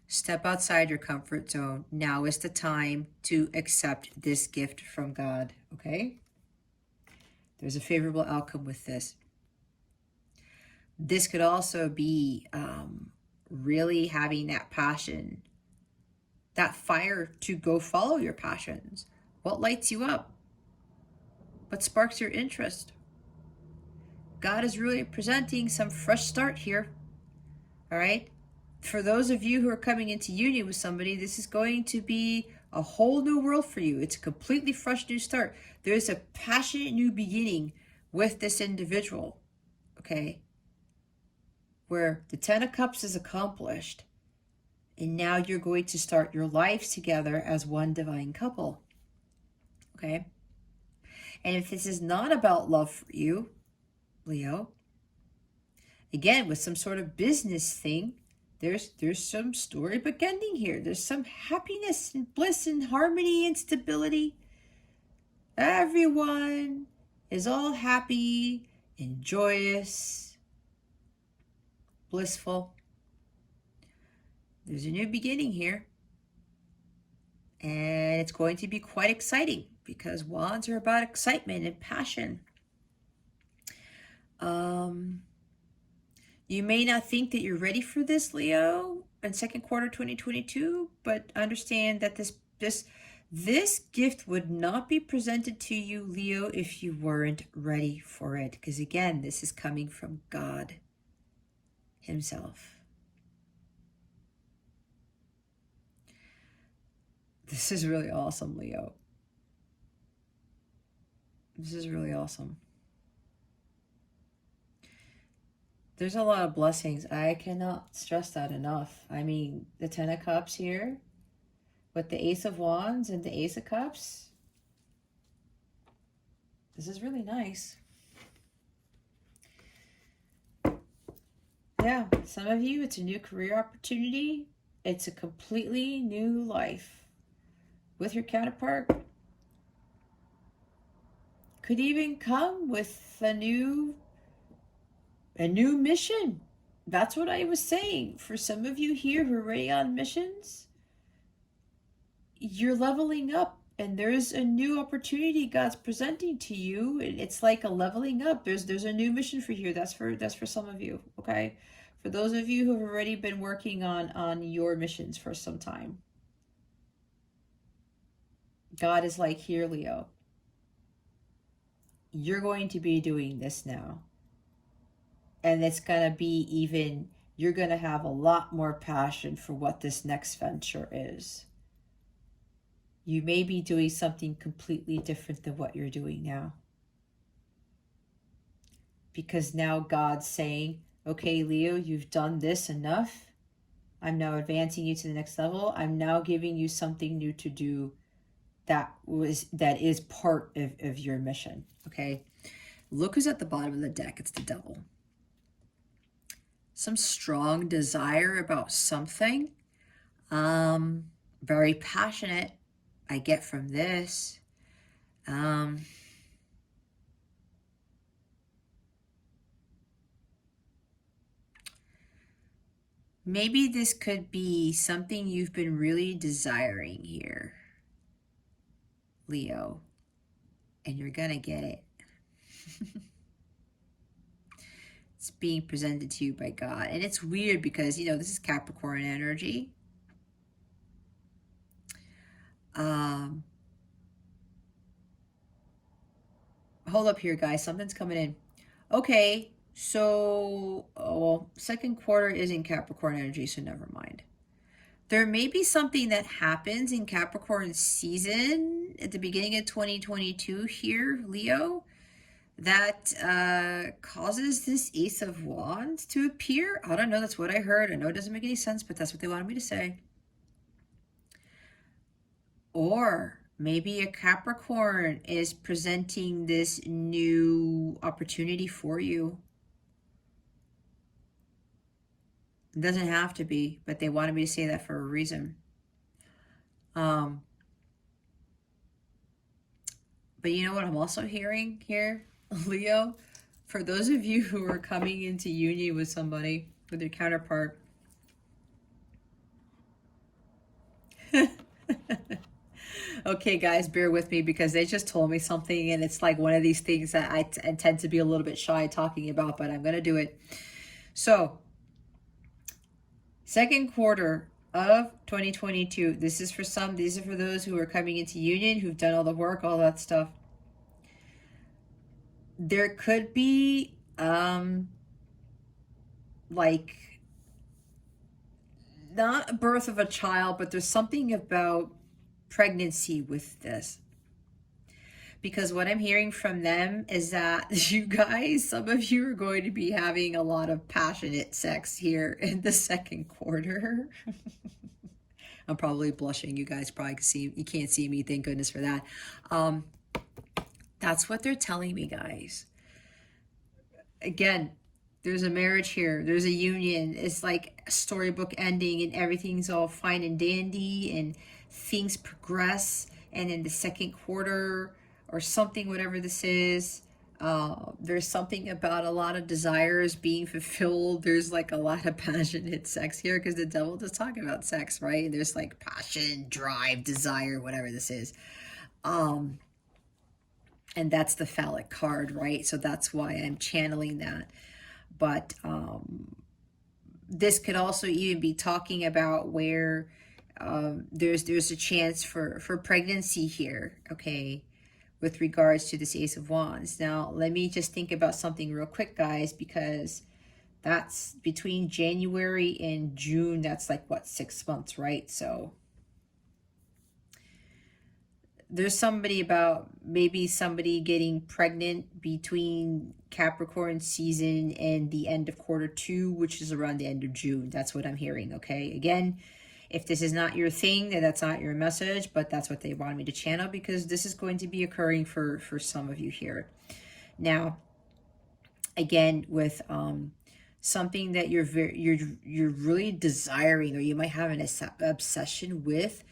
Step outside your comfort zone. Now is the time to accept this gift from God, okay? There's a favorable outcome with this. This could also be really having that passion, that fire to go follow your passions. What lights you up? What sparks your interest? God is really presenting some fresh start here, all right? For those of you who are coming into union with somebody, this is going to be a whole new world for you. It's a completely fresh new start. There's a passionate new beginning with this individual, okay? Where the Ten of Cups is accomplished, and now you're going to start your lives together as one divine couple, okay? And if this is not about love for you, Leo, again, with some sort of business thing, there's some storybook ending here. There's some happiness and bliss and harmony and stability. Everyone is all happy and joyous, blissful. There's a new beginning here. And it's going to be quite exciting because wands are about excitement and passion. You may not think that you're ready for this, Leo, in second quarter 2022, but understand that this gift would not be presented to you, Leo, if you weren't ready for it. Because again, this is coming from God himself. This is really awesome, Leo. This is really awesome. There's a lot of blessings. I cannot stress that enough. I mean, the Ten of Cups here with the Ace of Wands and the Ace of Cups. This is really nice. Yeah, some of you, it's a new career opportunity. It's a completely new life. With your counterpart, could even come with a new mission. That's what I was saying. For some of you here who are already on missions, you're leveling up and there's a new opportunity God's presenting to you. It's like a leveling up. There's a new mission for you. That's for some of you, okay? For those of you who have already been working on your missions for some time. God is like, here, Leo, you're going to be doing this now. And it's going to be even, you're going to have a lot more passion for what this next venture is. You may be doing something completely different than what you're doing now. Because now God's saying, okay, Leo, you've done this enough. I'm now advancing you to the next level. I'm now giving you something new to do that is part of your mission, okay? Look who's at the bottom of the deck. It's the Devil. Some strong desire about something. Very passionate. I get from this. Maybe this could be something you've been really desiring here, Leo, and you're gonna get it. It's being presented to you by God. And it's weird because, you know, this is Capricorn energy. Hold up here, guys. Something's coming in. Okay, so, well, second quarter is in Capricorn energy, so never mind. There may be something that happens in Capricorn season at the beginning of 2022 here, Leo, that causes this Ace of Wands to appear. I don't know. That's what I heard. I know it doesn't make any sense, but that's what they wanted me to say. Or maybe a Capricorn is presenting this new opportunity for you. It doesn't have to be, but they wanted me to say that for a reason. But you know what I'm also hearing here, Leo? For those of you who are coming into union with somebody, with your counterpart, okay, guys, bear with me because they just told me something, and it's like one of these things that I tend to be a little bit shy talking about, but I'm going to do it. So, second quarter of 2022, this is for some, these are for those who are coming into union, who've done all the work, all that stuff. There could be, like, not a birth of a child, but there's something about pregnancy with this. Because what I'm hearing from them is that you guys, some of you are going to be having a lot of passionate sex here in the second quarter. I'm probably blushing. You guys probably can see, you can't see me. Thank goodness for that. That's what they're telling me, guys. Again, there's a marriage here. There's a union. It's like a storybook ending and everything's all fine and dandy and things progress. And in the second quarter or something, whatever this is, there's something about a lot of desires being fulfilled. There's like a lot of passionate sex here because the devil does talk about sex, right? There's like passion, drive, desire, whatever this is. And that's the phallic card, right? So that's why I'm channeling that. But this could also even be talking about where there's a chance for pregnancy here, okay, with regards to this Ace of Wands. Now, let me just think about something real quick, guys, because that's between January and June. That's like, what, 6 months, right? So there's somebody about maybe somebody getting pregnant between Capricorn season and the end of quarter 2, which is around the end of June. That's what I'm hearing, okay? Again, if this is not your thing, then that's not your message, but that's what they wanted me to channel because this is going to be occurring for some of you here. Now, again, with something that you're really desiring, or you might have an obsession with,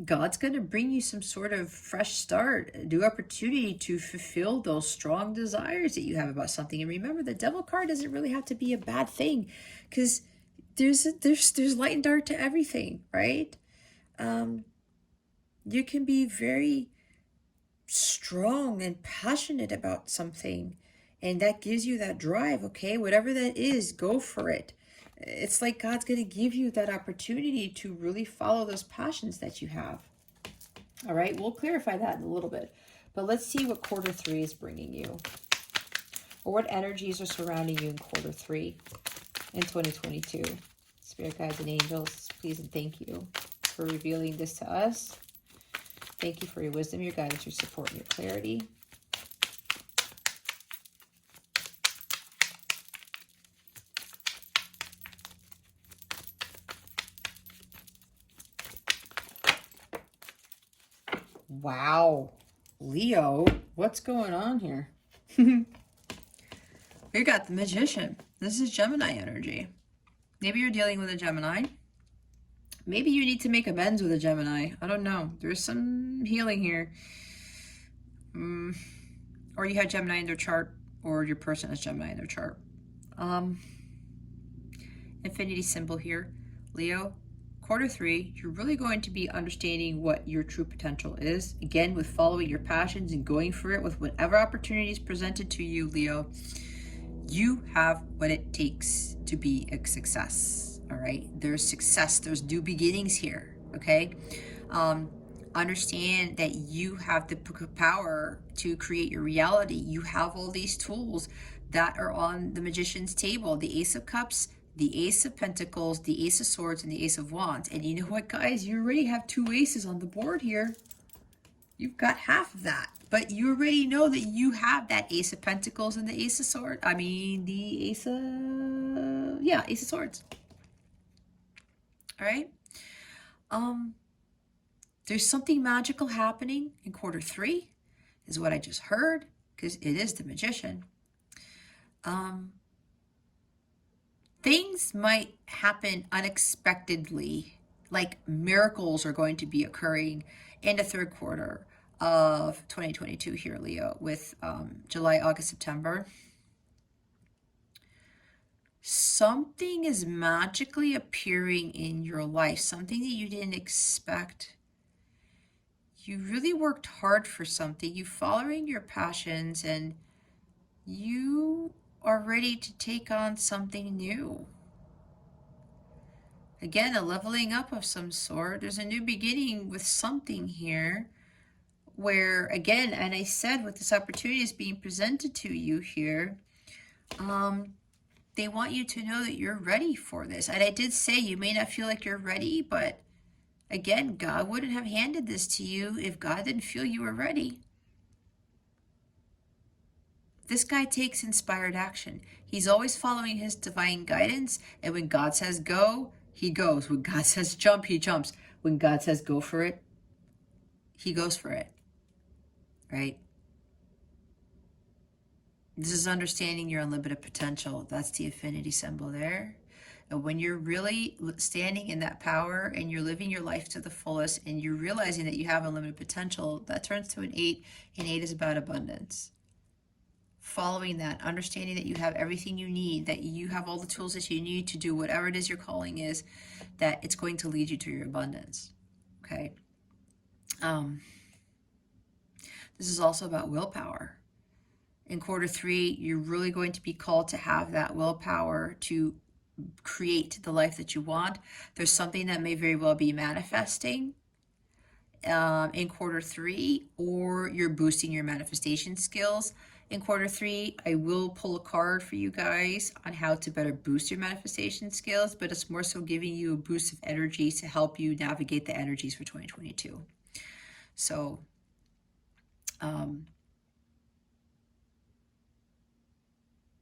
God's going to bring you some sort of fresh start, a new opportunity to fulfill those strong desires that you have about something. And remember, the devil card doesn't really have to be a bad thing because there's light and dark to everything, right? You can be very strong and passionate about something, and that gives you that drive, okay? Whatever that is, go for it. It's like God's going to give you that opportunity to really follow those passions that you have. All right, we'll clarify that in a little bit. But let's see what quarter 3 is bringing you. Or what energies are surrounding you in quarter 3 in 2022. Spirit guides and angels, please and thank you for revealing this to us. Thank you for your wisdom, your guidance, your support, and your clarity. Wow, Leo, what's going on here? We got the Magician. This is Gemini energy. Maybe you're dealing with a Gemini. Maybe you need to make amends with a Gemini. I don't know. There's some healing here. Or you had Gemini in their chart, or your person has Gemini in their chart. Infinity symbol here. Leo, Q3, you're really going to be understanding what your true potential is. Again, with following your passions and going for it with whatever opportunities presented to you, Leo, you have what it takes to be a success. All right, there's success, there's new beginnings here. Okay, understand that you have the power to create your reality. You have all these tools that are on the magician's table: the Ace of Cups, the Ace of Pentacles, the Ace of Swords, and the Ace of Wands. And you know what, guys? You already have 2 aces on the board here. You've got half of that. But you already know that you have that Ace of Pentacles and the Ace of Swords. I mean, the Ace of... yeah, Ace of Swords. All right? There's something magical happening in Q3, is what I just heard, because it is the magician. Things might happen unexpectedly, like miracles are going to be occurring in the 3rd quarter of 2022 here, Leo, with July, August, September. Something is magically appearing in your life, something that you didn't expect. You really worked hard for something. You're following your passions, and you are ready to take on something new. Again, a leveling up of some sort. There's a new beginning with something here where, again, and I said with this opportunity is being presented to you here, they want you to know that you're ready for this. And I did say you may not feel like you're ready, but again, God wouldn't have handed this to you if God didn't feel you were ready. This guy takes inspired action. He's always following his divine guidance. And when God says go, he goes. When God says jump, he jumps. When God says go for it, he goes for it. Right? This is understanding your unlimited potential. That's the infinity symbol there. And when you're really standing in that power and you're living your life to the fullest and you're realizing that you have unlimited potential, that turns to an 8. And 8 is about abundance. Following that, understanding that you have everything you need, that you have all the tools that you need to do whatever it is your calling is, that it's going to lead you to your abundance. Okay. This is also about willpower. In Q3, you're really going to be called to have that willpower to create the life that you want. There's something that may very well be manifesting in Q3, or you're boosting your manifestation skills. In Q3, I will pull a card for you guys on how to better boost your manifestation skills, but it's more so giving you a boost of energy to help you navigate the energies for 2022. So,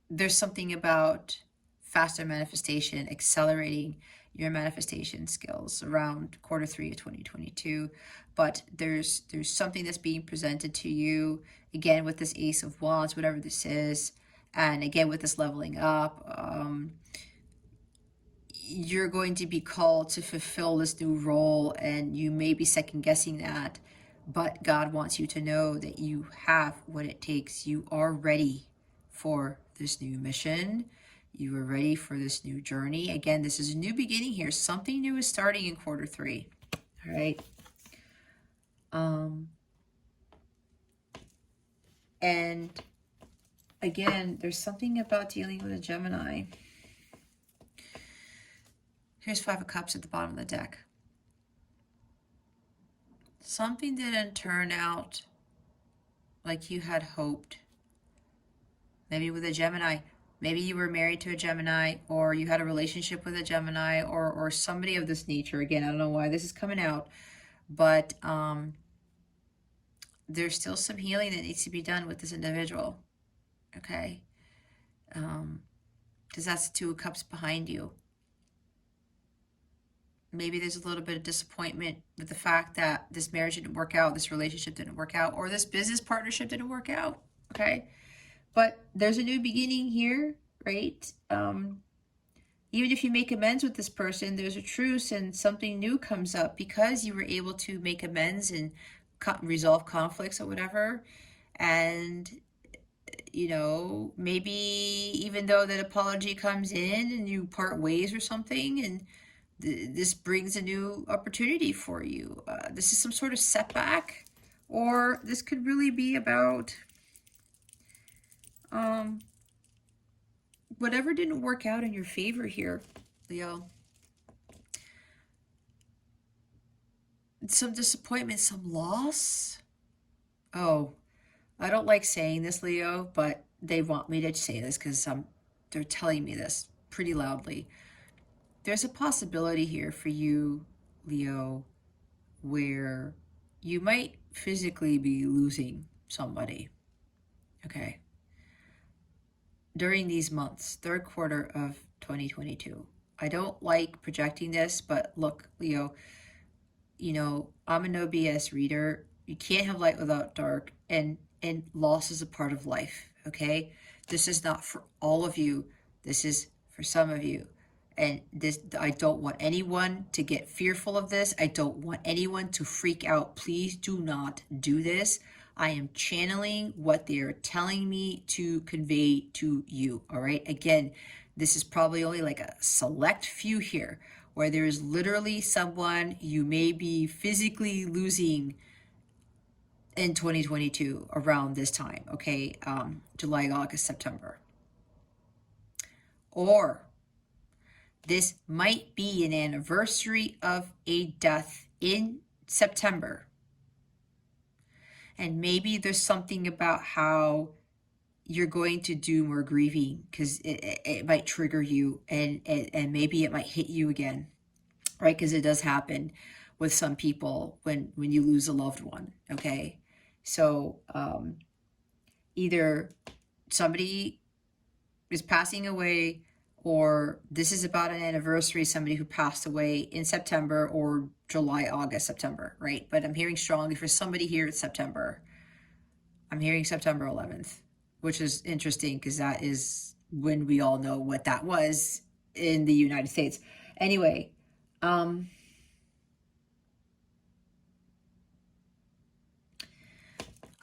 there's something about faster manifestation, accelerating your manifestation skills around Q3 of 2022. But there's something that's being presented to you, again, with this Ace of Wands, whatever this is, and again, with this leveling up, you're going to be called to fulfill this new role, and you may be second guessing that, but God wants you to know that you have what it takes. You are ready for this new mission. You are ready for this new journey. Again, this is a new beginning here. Something new is starting in Q3. All right. And again, there's something about dealing with a Gemini. Here's 5 of Cups at the bottom of the deck. Something didn't turn out like you had hoped. Maybe with a Gemini. Maybe you were married to a Gemini, or you had a relationship with a Gemini, or somebody of this nature. Again, I don't know why this is coming out, but there's still some healing that needs to be done with this individual. Okay? Because that's the 2 of Cups behind you. Maybe there's a little bit of disappointment with the fact that this marriage didn't work out, this relationship didn't work out, or this business partnership didn't work out. Okay? But there's a new beginning here, right? Even if you make amends with this person, there's a truce and something new comes up because you were able to make amends and resolve conflicts or whatever. And, you know, maybe even though that apology comes in and you part ways or something, and this brings a new opportunity for you. This is some sort of setback, or this could really be about whatever didn't work out in your favor here, Leo. Some disappointment, some loss. Oh, I don't like saying this, Leo, but they want me to say this because they're telling me this pretty loudly. There's a possibility here for you, Leo, where you might physically be losing somebody, okay, during these months, third quarter of 2022. I don't like projecting this, but look, Leo, you know, I'm a no BS reader. You can't have light without dark, and loss is a part of life, okay? This is not for all of you. This is for some of you. And this, I don't want anyone to get fearful of this. I don't want anyone to freak out. Please do not do this. I am channeling what they're telling me to convey to you, all right? Again, this is probably only like a select few here where there is literally someone you may be physically losing in 2022 around this time, okay? July, August, September. Or this might be an anniversary of a death in September. And maybe there's something about how you're going to do more grieving because it might trigger you, and maybe it might hit you again, right? Because it does happen with some people when you lose a loved one, okay? So either somebody is passing away, or this is about an anniversary, somebody who passed away in September or July, August, September, right? But I'm hearing strongly for somebody here it's September. I'm hearing September 11th, which is interesting because that is when we all know what that was in the United States. Anyway, I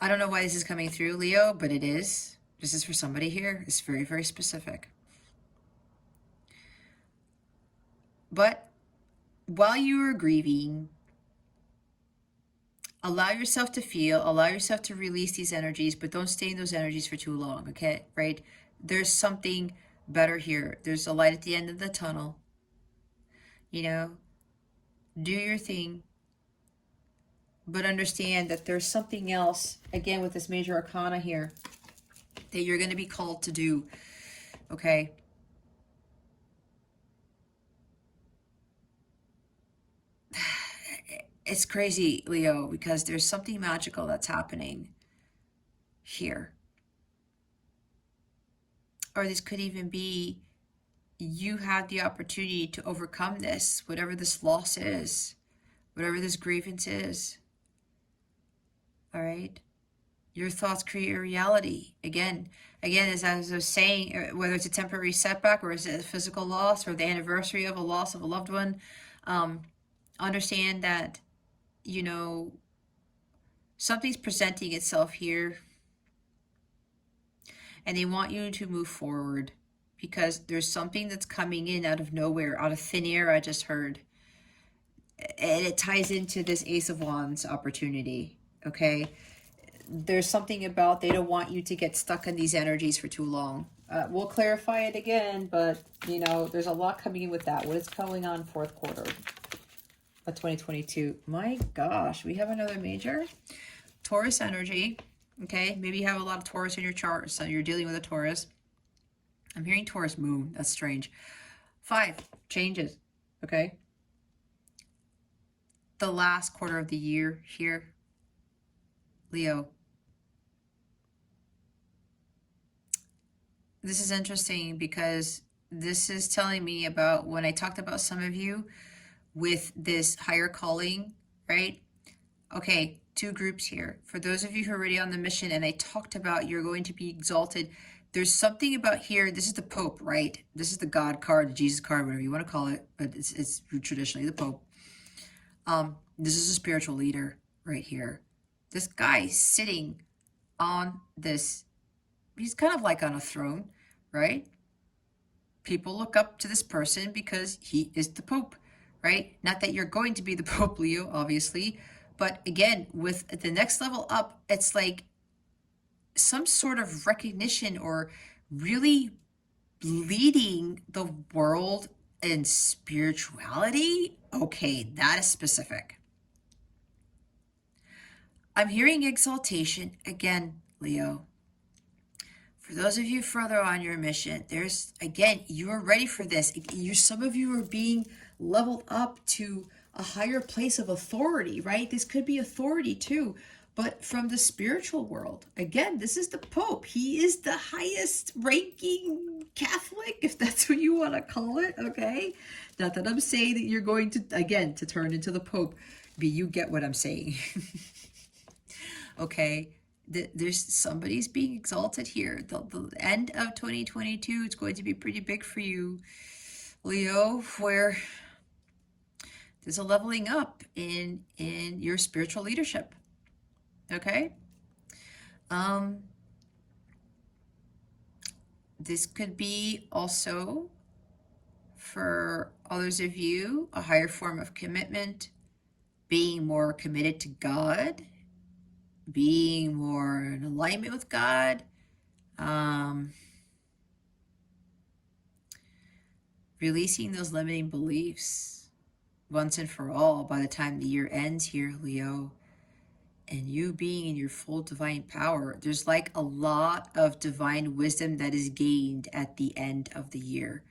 don't know why this is coming through, Leo, but it is. This is for somebody here. It's very, very specific. But while you are grieving, allow yourself to feel, allow yourself to release these energies, but don't stay in those energies for too long, okay? Right? There's something better here. There's a light at the end of the tunnel. You know, do your thing, but understand that there's something else, again, with this major arcana here, that you're going to be called to do, okay? It's crazy, Leo, because there's something magical that's happening here. Or this could even be you have the opportunity to overcome this, whatever this loss is, whatever this grievance is. All right? Your thoughts create your reality. Again, as I was saying, whether it's a temporary setback or is it a physical loss or the anniversary of a loss of a loved one, understand that, you know, something's presenting itself here and they want you to move forward because there's something that's coming in out of nowhere, out of thin air, I just heard. And it ties into this Ace of Wands opportunity, okay? There's something about they don't want you to get stuck in these energies for too long. We'll clarify it again, but, you know, there's a lot coming in with that. What is going on fourth quarter of 2022? My gosh, we have another major. Taurus energy, okay? Maybe you have a lot of Taurus in your chart, so you're dealing with a Taurus. I'm hearing Taurus moon. That's strange. 5, changes, okay? The last quarter of the year here, Leo. This is interesting because this is telling me about when I talked about some of you with this higher calling, right? Okay, 2 groups here. For those of you who are already on the mission, and I talked about you're going to be exalted There's something about here. This is the Pope, right? This is the God card, the Jesus card, whatever you want to call it, but it's traditionally the Pope. This is a spiritual leader right here. This guy sitting on this, he's kind of like on a throne, right? People look up to this person because he is the Pope, right? Not that you're going to be the Pope, Leo, obviously, but again, with the next level up, it's like some sort of recognition or really leading the world in spirituality. Okay, that is specific. I'm hearing exaltation again, Leo. For those of you further on your mission, there's, again, you are ready for this. Some of you are being leveled up to a higher place of authority, right? This could be authority too, but from the spiritual world. Again, this is the Pope. He is the highest ranking Catholic, if that's what you want to call it, okay? Not that I'm saying that you're going to, again, to turn into the Pope, but you get what I'm saying. Okay? There's somebody's being exalted here. The end of 2022, it's going to be pretty big for you, Leo, where there's a leveling up in your spiritual leadership. Okay? This could be also, for others of you, a higher form of commitment, being more committed to God, being more in alignment with God, releasing those limiting beliefs once and for all by the time the year ends here, Leo, and you being in your full divine power. There's like a lot of divine wisdom that is gained at the end of the year.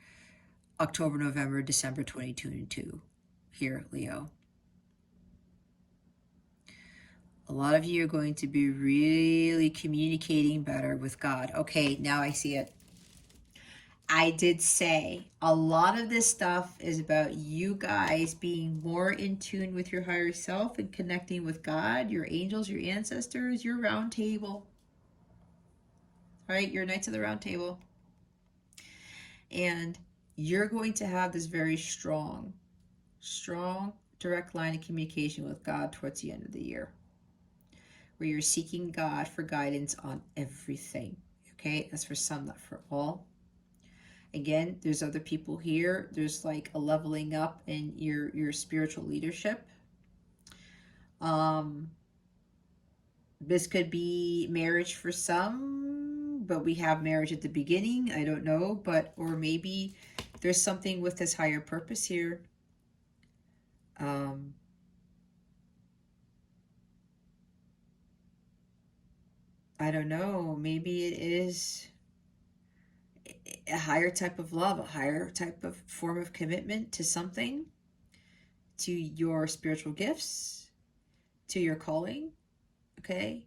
October, November, December 2022 here, Leo. A lot of you are going to be really communicating better with God. Okay, now I see it. I did say a lot of this stuff is about you guys being more in tune with your higher self and connecting with God, your angels, your ancestors, your round table. Right? Your Knights of the Round Table. And you're going to have this very strong direct line of communication with God towards the end of the year, where you're seeking God for guidance on everything. Okay? That's for some, not for all. Again, there's other people here. There's like a leveling up in your spiritual leadership. This could be marriage for some, but we have marriage at the beginning. I don't know, but, or maybe there's something with this higher purpose here. I don't know. Maybe it is a higher type of love, a higher type of form of commitment to something, to your spiritual gifts, to your calling. Okay.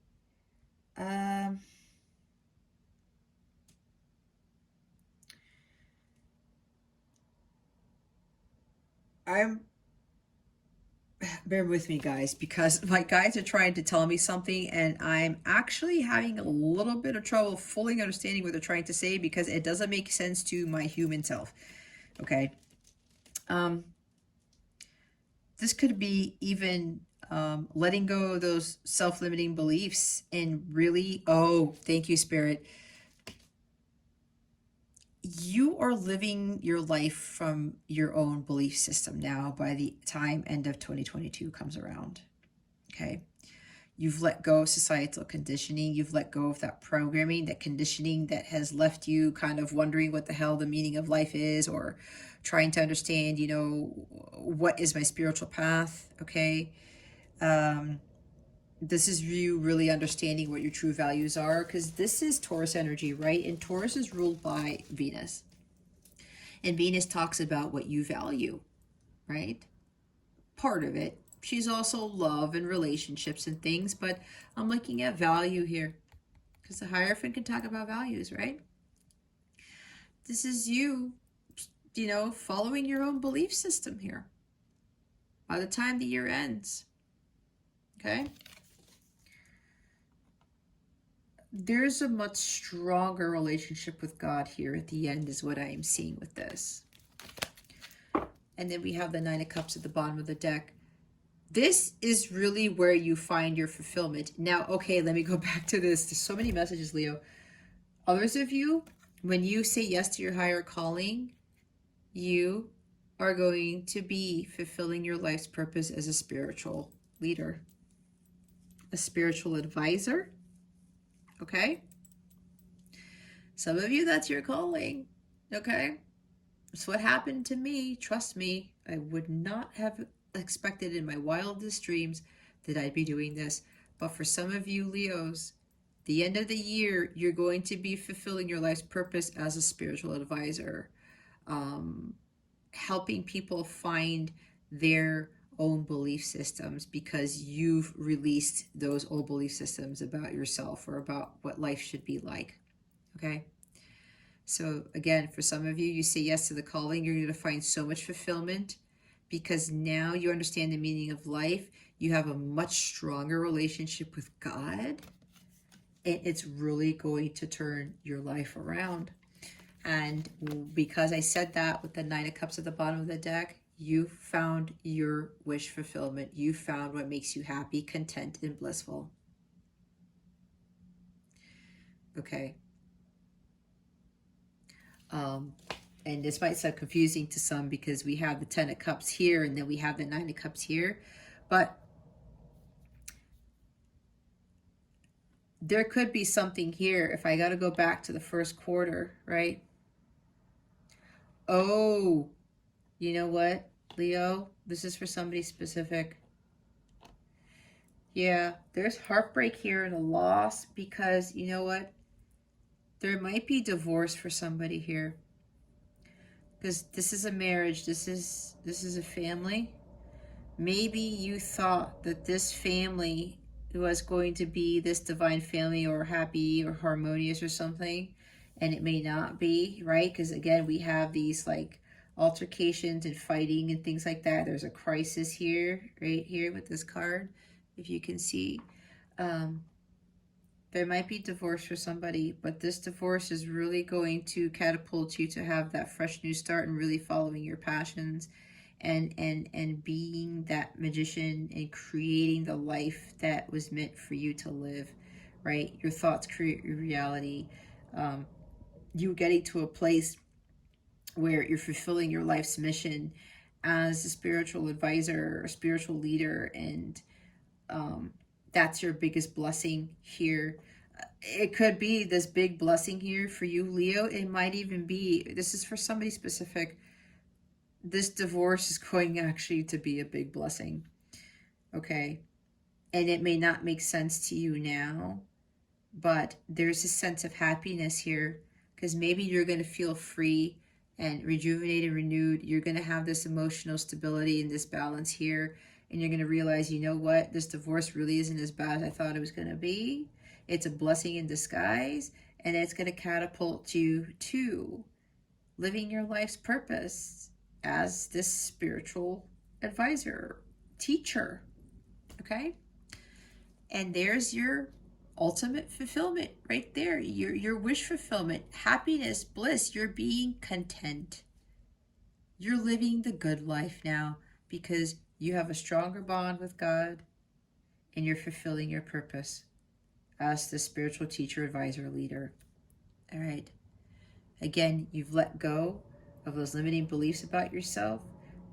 Bear with me, guys, because my guides are trying to tell me something and I'm actually having a little bit of trouble fully understanding what they're trying to say because it doesn't make sense to my human self. Okay. This could be even letting go of those self-limiting beliefs and really, oh, thank you, Spirit. You are living your life from your own belief system now by the time end of 2022 comes around. Okay. You've let go of societal conditioning. You've let go of that programming, that conditioning that has left you kind of wondering what the hell the meaning of life is, or trying to understand, you know, what is my spiritual path, okay? This is you really understanding what your true values are, because this is Taurus energy, right? And Taurus is ruled by Venus. And Venus talks about what you value, right? Part of it. She's also love and relationships and things, but I'm looking at value here because the Hierophant can talk about values, right? This is you, you know, following your own belief system here by the time the year ends. Okay? there's a much stronger relationship with God here at the end is what I am seeing with this. And then we have the Nine of Cups at the bottom of the deck. This is really where you find your fulfillment. Now, okay, let me go back to this. There's so many messages, Leo. Others of you, when you say yes to your higher calling, you are going to be fulfilling your life's purpose as a spiritual leader, a spiritual advisor. Okay? Some of you, that's your calling. Okay? It's what happened to me. Trust me, I would not have expected in my wildest dreams that I'd be doing this. But for some of you Leos, the end of the year, you're going to be fulfilling your life's purpose as a spiritual advisor, helping people find their own belief systems because you've released those old belief systems about yourself or about what life should be like. Okay? So again, for some of you, you say yes to the calling, you're going to find so much fulfillment because now you understand the meaning of life. You have a much stronger relationship with God, and it's really going to turn your life around. And because I said that with the Nine of Cups at the bottom of the deck, you found your wish fulfillment. You found what makes you happy, content, and blissful. Okay. And this might sound confusing to some because we have the Ten of Cups here and then we have the Nine of Cups here. But there could be something here if I got to go back to the first quarter, right? Oh, you know what, Leo? This is for somebody specific. Yeah, there's heartbreak here and a loss because, you know what? There might be divorce for somebody here. Because this is a marriage, this is a family. Maybe you thought that this family was going to be this divine family or happy or harmonious or something, and it may not be, right? Because again, we have these like altercations and fighting and things like that. There's a crisis here, right here with this card, if you can see. There might be divorce for somebody, but this divorce is really going to catapult you to have that fresh new start and really following your passions and being that magician and creating the life that was meant for you to live, right? Your thoughts create your reality. You getting to a place where you're fulfilling your life's mission as a spiritual advisor or spiritual leader, and that's your biggest blessing here. It could be this big blessing here for you, Leo. It might even be, this is for somebody specific, this divorce is going actually to be a big blessing. Okay? And it may not make sense to you now, but there's a sense of happiness here because maybe you're going to feel free and rejuvenated, renewed. You're going to have this emotional stability and this balance here. And you're going to realize, you know what? This divorce really isn't as bad as I thought it was going to be. It's a blessing in disguise. And it's going to catapult you to living your life's purpose as this spiritual advisor, teacher. Okay? And there's your ultimate fulfillment right there. Your wish fulfillment, happiness, bliss. You're being content. You're living the good life now because you have a stronger bond with God and you're fulfilling your purpose as the spiritual teacher, advisor, leader. All right. Again, you've let go of those limiting beliefs about yourself,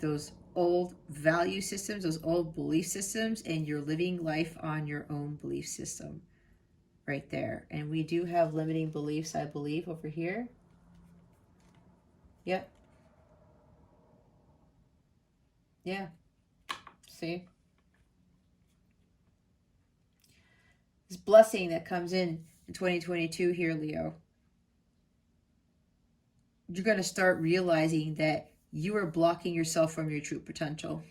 those old value systems, those old belief systems, and you're living life on your own belief system right there. And we do have limiting beliefs, I believe, over here. Yep. Yeah. See? This blessing that comes in 2022 here, Leo. You're going to start realizing that you are blocking yourself from your true potential.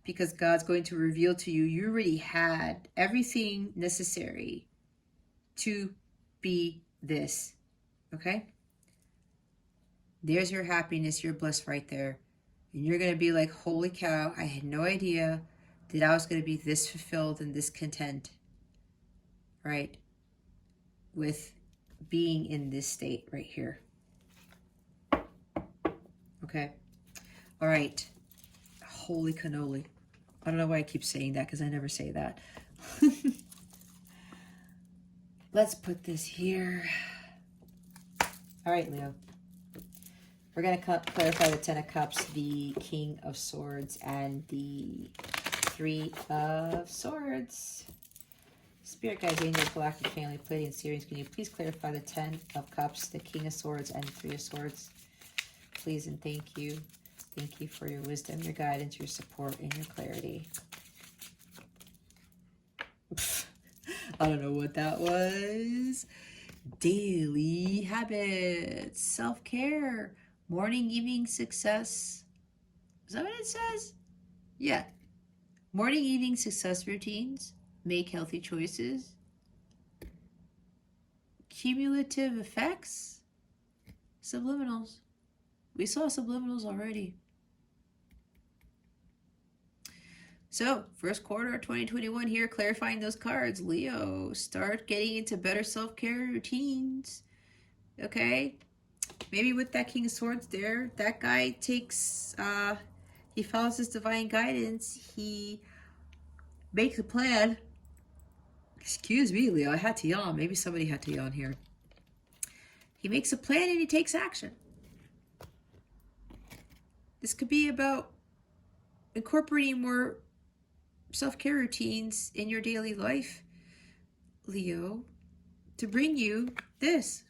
Because God's going to reveal to you, you already had everything necessary to be this. Okay? There's your happiness, your bliss right there. And you're going to be like, holy cow, I had no idea that I was going to be this fulfilled and this content. Right? with being in this state right here. Okay. All right. Holy cannoli. I don't know why I keep saying that because I never say that. Let's put this here. All right, Leo. We're going to clarify the Ten of Cups, the King of Swords, and the Three of Swords. Spirit guides, angels, galactic family, Pleiadian, Sirians, can you please clarify the Ten of Cups, the King of Swords, and the Three of Swords? Please and thank you. Thank you for your wisdom, your guidance, your support, and your clarity. I don't know what that was. Daily habits, self-care, morning, evening success. Is that what it says? Yeah. Morning, evening success routines. Make healthy choices. Cumulative effects. Subliminals. We saw subliminals already. So, first quarter of 2021 here, clarifying those cards. Leo, start getting into better self-care routines. Okay? Maybe with that King of Swords there, that guy takes, he follows his divine guidance. He makes a plan. Excuse me, Leo, I had to yawn. Maybe somebody had to yawn here. He makes a plan and he takes action. This could be about incorporating more self-care routines in your daily life, Leo, to bring you this,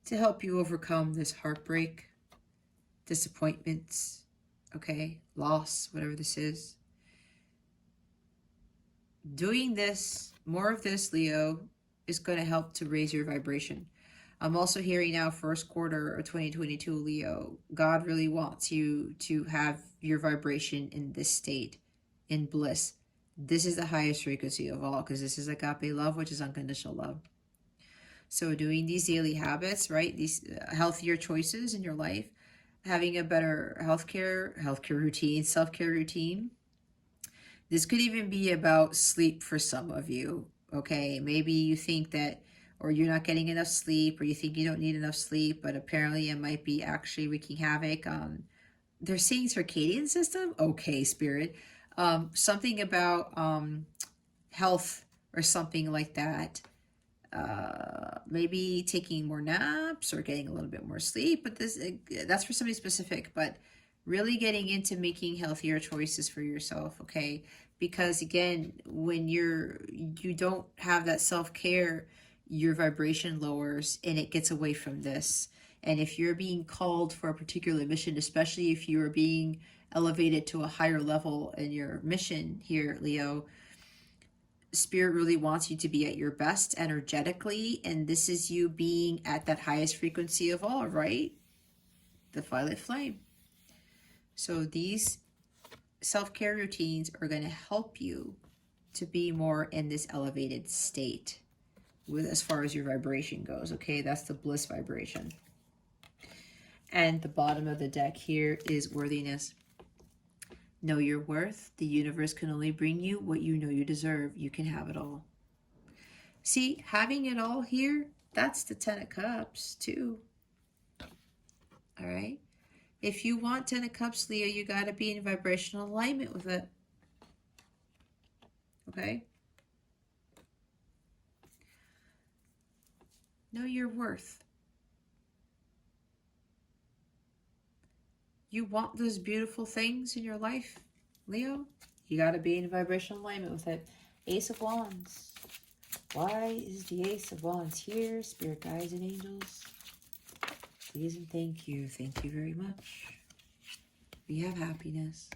to help you overcome this heartbreak, disappointments, okay, loss, whatever this is. Doing this, more of this, Leo, is going to help to raise your vibration. I'm also hearing now, first quarter of 2022, Leo, God really wants you to have your vibration in this state, in bliss. This is the highest frequency of all, because this is agape love, which is unconditional love. So doing these daily habits, right, these healthier choices in your life, having a better healthcare routine, self-care routine. This could even be about sleep for some of you, okay? Maybe you think that, or you're not getting enough sleep, or you think you don't need enough sleep, but apparently it might be actually wreaking havoc on, they're saying circadian system? Okay, Spirit. Something about health or something like that. Maybe taking more naps or getting a little bit more sleep, but that's for somebody specific, but really getting into making healthier choices for yourself, okay? Because again, when you don't have that self-care, your vibration lowers and it gets away from this. And if you're being called for a particular mission, especially if you are being elevated to a higher level in your mission here, Leo, Spirit really wants you to be at your best energetically, and this is you being at that highest frequency of all, right? The violet flame. So these self-care routines are going to help you to be more in this elevated state with as far as your vibration goes, okay? That's the bliss vibration. And the bottom of the deck here is worthiness. Know your worth. The universe can only bring you what you know you deserve. You can have it all. See, having it all here, that's the Ten of Cups too. All right? If you want Ten of Cups, Leo, you got to be in vibrational alignment with it. Okay? Know your worth. You want those beautiful things in your life, Leo? You got to be in vibrational alignment with it. Ace of Wands. Why is the Ace of Wands here? Spirit guides and angels. Please and thank you. Thank you very much. We have happiness.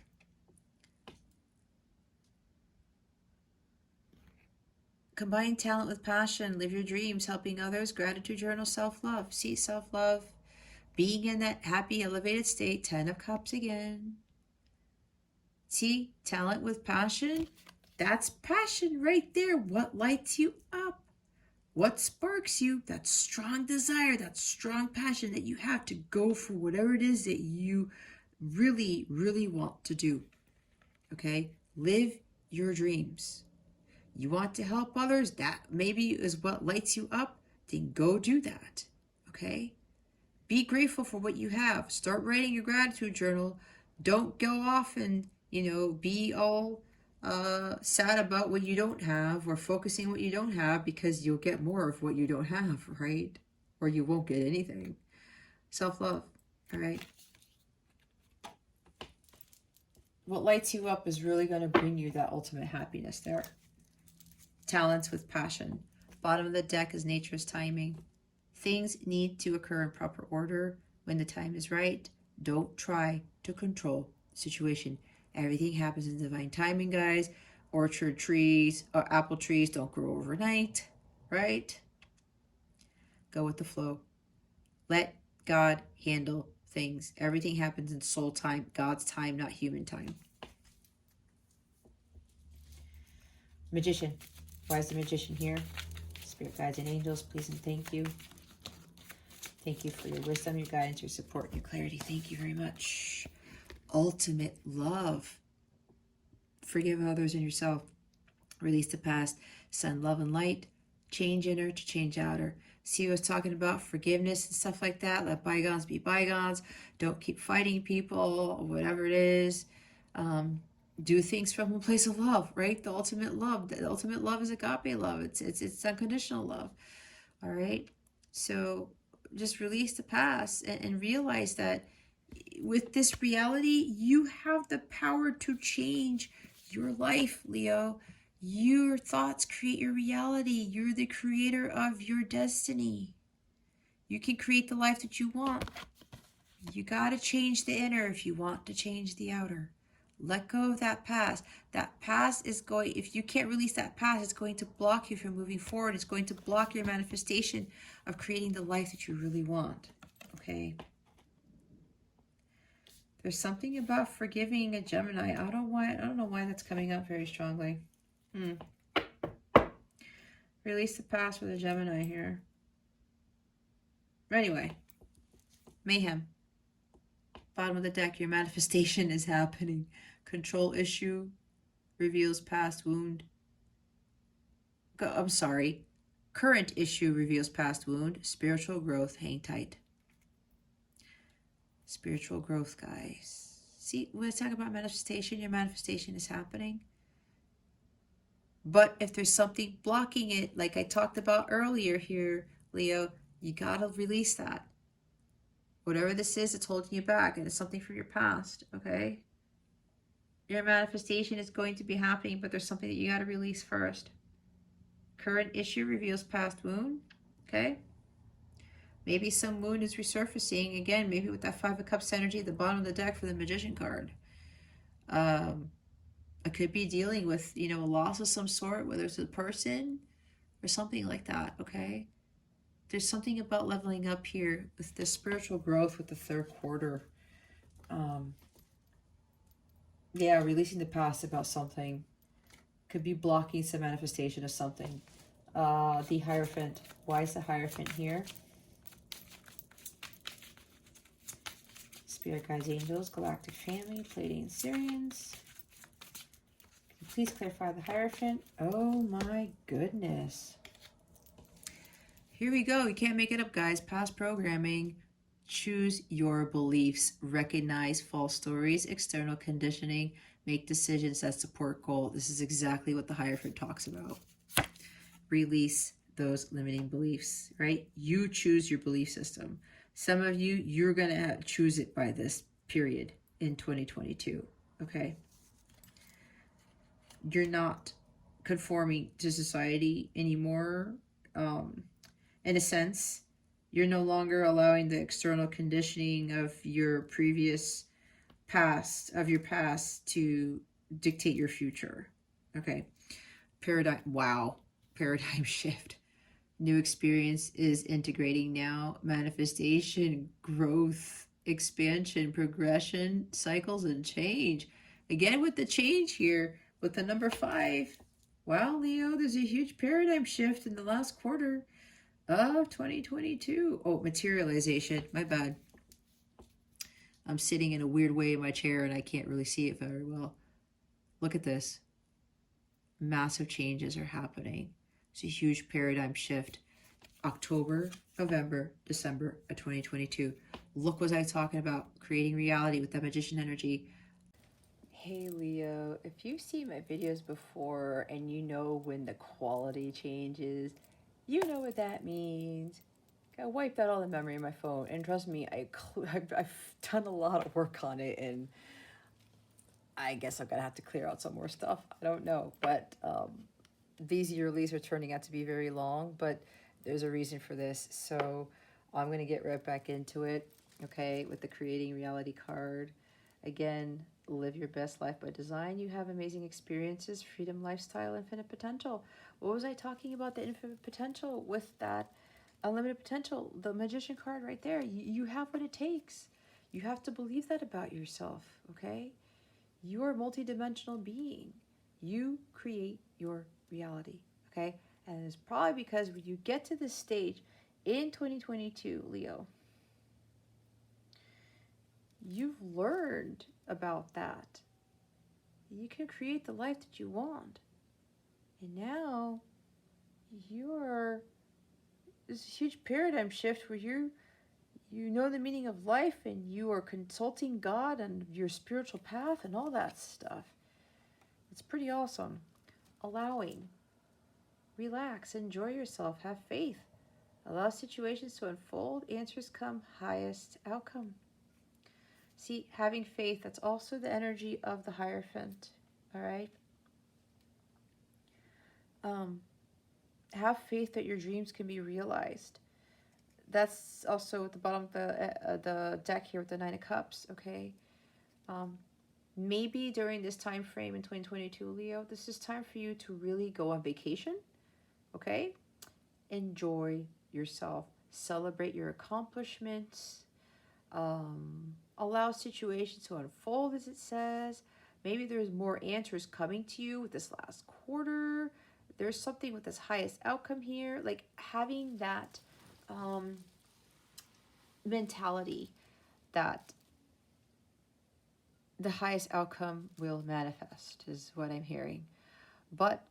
Combine talent with passion. Live your dreams. Helping others. Gratitude journal. Self-love. See, self-love. Being in that happy, elevated state. Ten of Cups again. See, talent with passion. That's passion right there. What lights you up? What sparks you? That strong desire, that strong passion that you have to go for whatever it is that you really, really want to do. Okay? Live your dreams. You want to help others? That maybe is what lights you up. Then go do that. Okay? Be grateful for what you have. Start writing your gratitude journal. Don't go off and, be all sad about what you don't have or focusing what you don't have, because you'll get more of what you don't have, right? Or you won't get anything. Self-love, all right? What lights you up is really going to bring you that ultimate happiness there. Talents with passion. Bottom of the deck is nature's timing. Things need to occur in proper order when the time is right. Don't try to control the situation. Everything happens in divine timing, guys. Orchard trees or apple trees don't grow overnight, right? Go with the flow. Let God handle things. Everything happens in soul time, God's time, not human time. Magician. Why is the magician here? Spirit guides and angels, please and thank you. Thank you for your wisdom, your guidance, your support, your clarity. Thank you very much. Ultimate love. Forgive others and yourself. Release the past. Send love and light. Change inner to change outer. See what I was talking about? Forgiveness and stuff like that. Let bygones be bygones. Don't keep fighting people or whatever it is. Do things from a place of love, right? The ultimate love. The ultimate love is agape love. It's unconditional love. All right? So just release the past and realize that with this reality, you have the power to change your life, Leo. Your thoughts create your reality. You're the creator of your destiny. You can create the life that you want. You got to change the inner if you want to change the outer. Let go of that past. That past is going, if you can't release that past, it's going to block you from moving forward. It's going to block your manifestation of creating the life that you really want. Okay? There's something about forgiving a Gemini. I don't know why that's coming up very strongly. Release the past with a Gemini here. Anyway, mayhem. Bottom of the deck, your manifestation is happening. Control issue reveals past wound. I'm sorry. Current issue reveals past wound. Spiritual growth, hang tight. Spiritual growth, guys. See, when I talk about manifestation, your manifestation is happening. But if there's something blocking it, like I talked about earlier here, Leo, you got to release that. Whatever this is, it's holding you back, and it's something from your past, okay? Your manifestation is going to be happening, but there's something that you got to release first. Current issue reveals past wound, okay? Maybe some wound is resurfacing, again, maybe with that Five of Cups energy at the bottom of the deck for the Magician card. I could be dealing with, a loss of some sort, whether it's a person or something like that, okay? There's something about leveling up here with the spiritual growth with the third quarter. Yeah, releasing the past about something. Could be blocking some manifestation of something. The Hierophant. Why is the Hierophant here? Spirit guides, angels, galactic family, Pleiadian Syrians. Can you please clarify the Hierophant? Oh my goodness. Here we go. You can't make it up, guys. Past programming. Choose your beliefs. Recognize false stories, external conditioning. Make decisions that support goal. This is exactly what the Hierophant talks about. Release those limiting beliefs, right? You choose your belief system. Some of you, you're going to choose it by this period in 2022, okay? You're not conforming to society anymore. In a sense, you're no longer allowing the external conditioning of your previous past, to dictate your future. Okay. Paradigm shift. New experience is integrating now. Manifestation, growth, expansion, progression, cycles, and change. Again, with the change here, with the number 5. Wow, Leo, there's a huge paradigm shift in the last quarter of 2022. Oh, materialization. My bad. I'm sitting in a weird way in my chair and I can't really see it very well. Look at this. massive changes are happening. It's a huge paradigm shift. October, November, December of 2022. Look what I was talking about, creating reality with that magician energy. Hey Leo, if you've seen my videos before and you know when the quality changes, you know what that means. I wiped out all the memory in my phone, and trust me, I've done a lot of work on it, and I guess I'm gonna have to clear out some more stuff. I don't know, but these yearlies are turning out to be very long, but there's a reason for this. So I'm gonna get right back into it, okay, with the creating reality card. Again, live your best life by design. You have amazing experiences, freedom, lifestyle, infinite potential. What was I talking about? The infinite potential with that unlimited potential, the magician card right there. You have what it takes. You have to believe that about yourself, okay? You're a multidimensional being. You create your reality, okay? And it's probably because when you get to this stage in 2022, Leo, you've learned about that. You can create the life that you want. And now you're this huge paradigm shift where you know the meaning of life and you are consulting God and your spiritual path and all that stuff. It's pretty awesome. Allowing. Relax, enjoy yourself, have faith. Allow situations to unfold, answers come, highest outcome. See, having faith, that's also the energy of the Hierophant, all right? Have faith that your dreams can be realized. That's also at the bottom of the deck here with the Nine of Cups, okay? Maybe during this time frame in 2022, Leo, this is time for you to really go on vacation, okay? Enjoy yourself. Celebrate your accomplishments. Allow situations to unfold, as it says. Maybe there's more answers coming to you with this last quarter. There's something with this highest outcome here. Like having that mentality that the highest outcome will manifest is what I'm hearing. But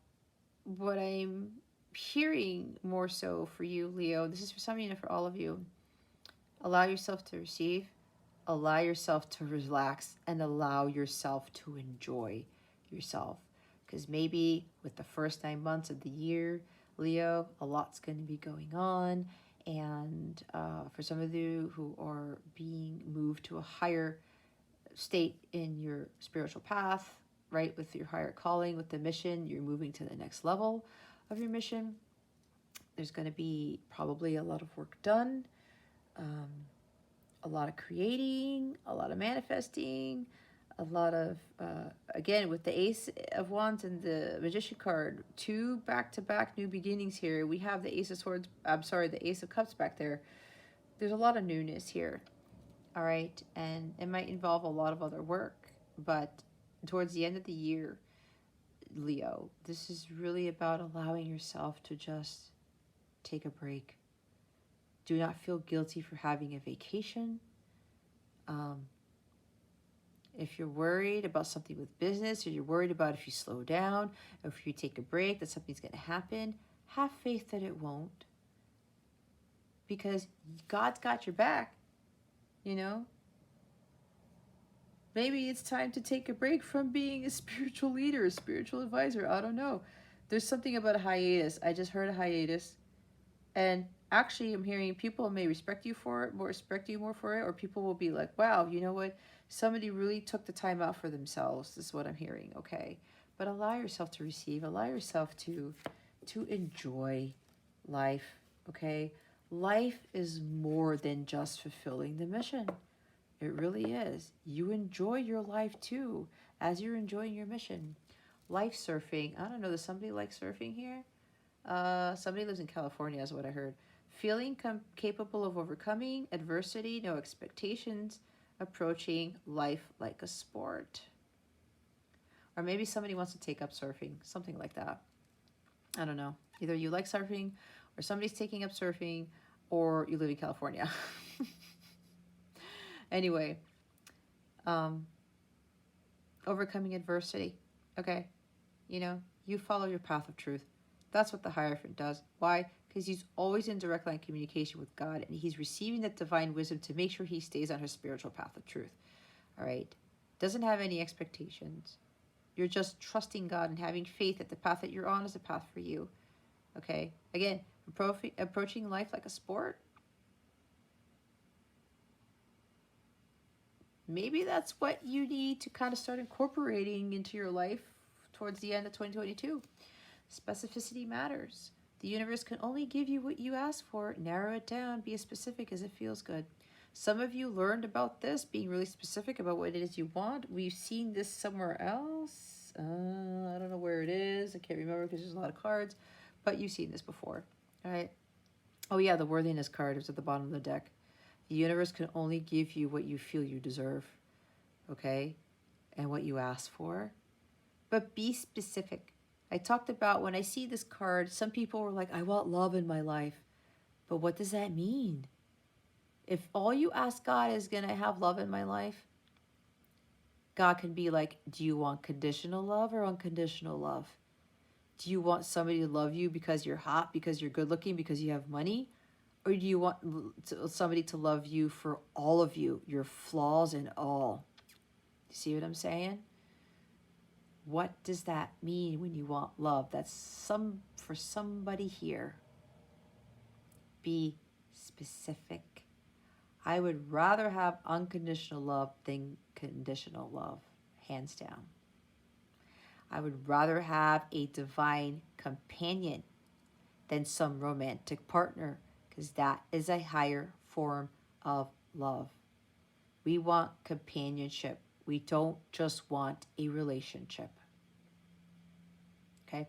what I'm hearing more so for you, Leo, this is for some of you and for all of you. Allow yourself to receive, allow yourself to relax, and allow yourself to enjoy yourself. Because maybe with the first 9 months of the year, Leo, a lot's going to be going on. And for some of you who are being moved to a higher state in your spiritual path, right, with your higher calling, with the mission, you're moving to the next level of your mission. There's going to be probably a lot of work done, a lot of creating, a lot of manifesting, a lot of, again, with the Ace of Wands and the Magician card, 2 back-to-back new beginnings here. We have the Ace of Swords, the Ace of Cups back there. There's a lot of newness here, all right? And it might involve a lot of other work, but towards the end of the year, Leo, this is really about allowing yourself to just take a break. Do not feel guilty for having a vacation. If you're worried about something with business, or you're worried about if you slow down, or if you take a break, that something's going to happen, have faith that it won't. Because God's got your back, you know? Maybe it's time to take a break from being a spiritual leader, a spiritual advisor. I don't know. There's something about a hiatus. I just heard a hiatus. And actually, I'm hearing people may respect you for it, respect you more for it, or people will be like, wow, you know what? Somebody really took the time out for themselves. This is what I'm hearing, okay? But allow yourself to receive. Allow yourself to enjoy life, okay? Life is more than just fulfilling the mission. It really is. You enjoy your life too, as you're enjoying your mission. Life surfing. I don't know. Does somebody like surfing here? Somebody lives in California, is what I heard. Feeling capable of overcoming adversity, no expectations, approaching life like a sport. Or maybe somebody wants to take up surfing, something like that. I don't know. Either you like surfing, or somebody's taking up surfing, or you live in California. Anyway, overcoming adversity. Okay. You follow your path of truth. That's what the Hierophant does. Why? Because he's always in direct line communication with God, and he's receiving that divine wisdom to make sure he stays on his spiritual path of truth. All right? Doesn't have any expectations. You're just trusting God and having faith that the path that you're on is a path for you. Okay? Again, approaching life like a sport. Maybe that's what you need to kind of start incorporating into your life towards the end of 2022. Specificity matters. The universe can only give you what you ask for. Narrow it down. Be as specific as it feels good. Some of you learned about this, being really specific about what it is you want. We've seen this somewhere else. I don't know where it is. I can't remember because there's a lot of cards. But you've seen this before. All right. Oh, yeah, the worthiness card is at the bottom of the deck. The universe can only give you what you feel you deserve. Okay? And what you ask for. But be specific. I talked about when I see this card, some people were like, I want love in my life. But what does that mean? If all you ask God is going to have love in my life, God can be like, do you want conditional love or unconditional love? Do you want somebody to love you because you're hot, because you're good looking, because you have money? Or do you want somebody to love you for all of you, your flaws and all? You see what I'm saying? What does that mean when you want love? That's for somebody here. Be specific. I would rather have unconditional love than conditional love, hands down. I would rather have a divine companion than some romantic partner, because that is a higher form of love. We want companionship. We don't just want a relationship. Okay?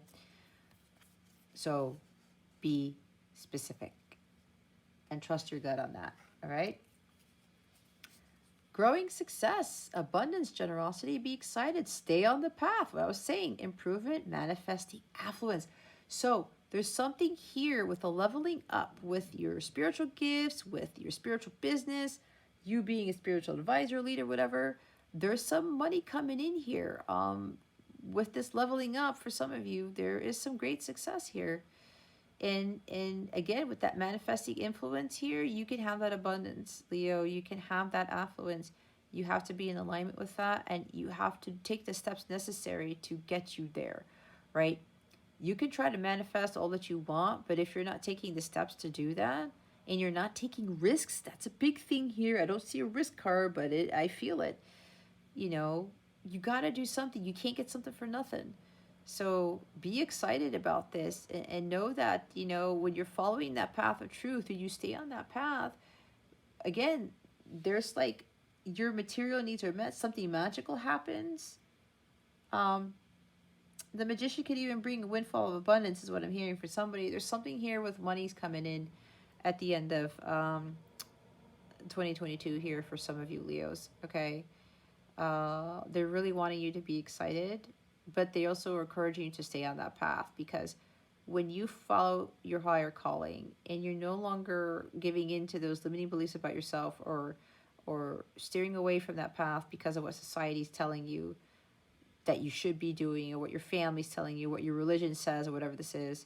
So be specific and trust your gut on that. All right? Growing success, abundance, generosity, be excited, stay on the path. What I was saying, improvement, manifesting affluence. So there's something here with a leveling up with your spiritual gifts, with your spiritual business, you being a spiritual advisor, leader, whatever. There's some money coming in here. With this leveling up for some of you, there is some great success here. And again, with that manifesting influence here, you can have that abundance, Leo. You can have that affluence. You have to be in alignment with that, and you have to take the steps necessary to get you there, right? You can try to manifest all that you want, but if you're not taking the steps to do that, and you're not taking risks, that's a big thing here. I don't see a risk card, but I feel it. You got to do something. You can't get something for nothing. So be excited about this and know that, when you're following that path of truth and you stay on that path, again, there's like your material needs are met, something magical happens. The magician could even bring a windfall of abundance is what I'm hearing for somebody. There's something here with money's coming in at the end of 2022 here for some of you Leos, okay? They're really wanting you to be excited, but they also are encouraging you to stay on that path, because when you follow your higher calling and you're no longer giving in to those limiting beliefs about yourself or steering away from that path because of what society's telling you that you should be doing, or what your family's telling you, what your religion says, or whatever this is,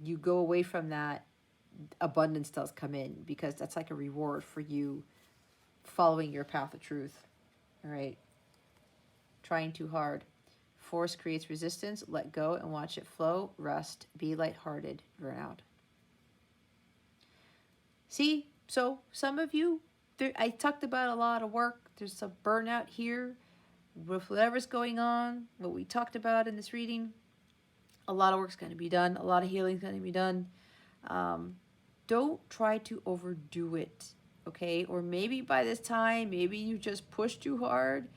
you go away from that, abundance does come in, because that's like a reward for you following your path of truth. All right. Trying too hard. Force creates resistance. Let go and watch it flow. Rest. Be lighthearted. Burnout. See? So some of you, I talked about a lot of work. There's some burnout here with whatever's going on, what we talked about in this reading. A lot of work's going to be done. A lot of healing's going to be done. Don't try to overdo it, okay? Or maybe by this time, maybe you just pushed too hard,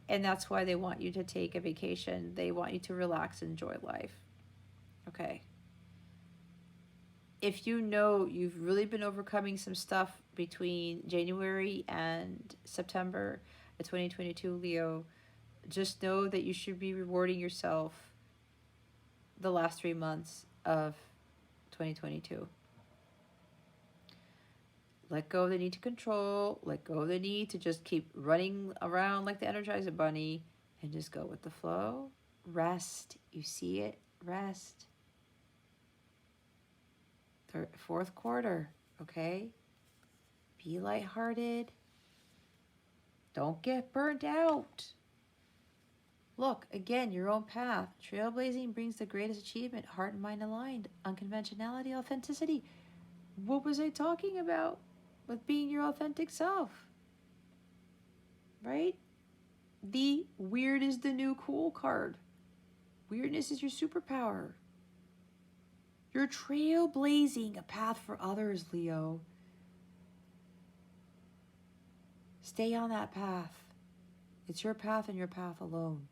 and that's why they want you to take a vacation. They want you to relax and enjoy life, okay? If you know you've really been overcoming some stuff between January and September of 2022, Leo, just know that you should be rewarding yourself the last 3 months of 2022. Let go of the need to control. Let go of the need to just keep running around like the Energizer Bunny, and just go with the flow. Rest. You see it, rest. Fourth quarter, okay? Be lighthearted. Don't get burnt out. Look, again, your own path. Trailblazing brings the greatest achievement, heart and mind aligned, unconventionality, authenticity. What was I talking about with being your authentic self? Right? The weird is the new cool card. Weirdness is your superpower. You're trailblazing a path for others, Leo. Stay on that path. It's your path and your path alone.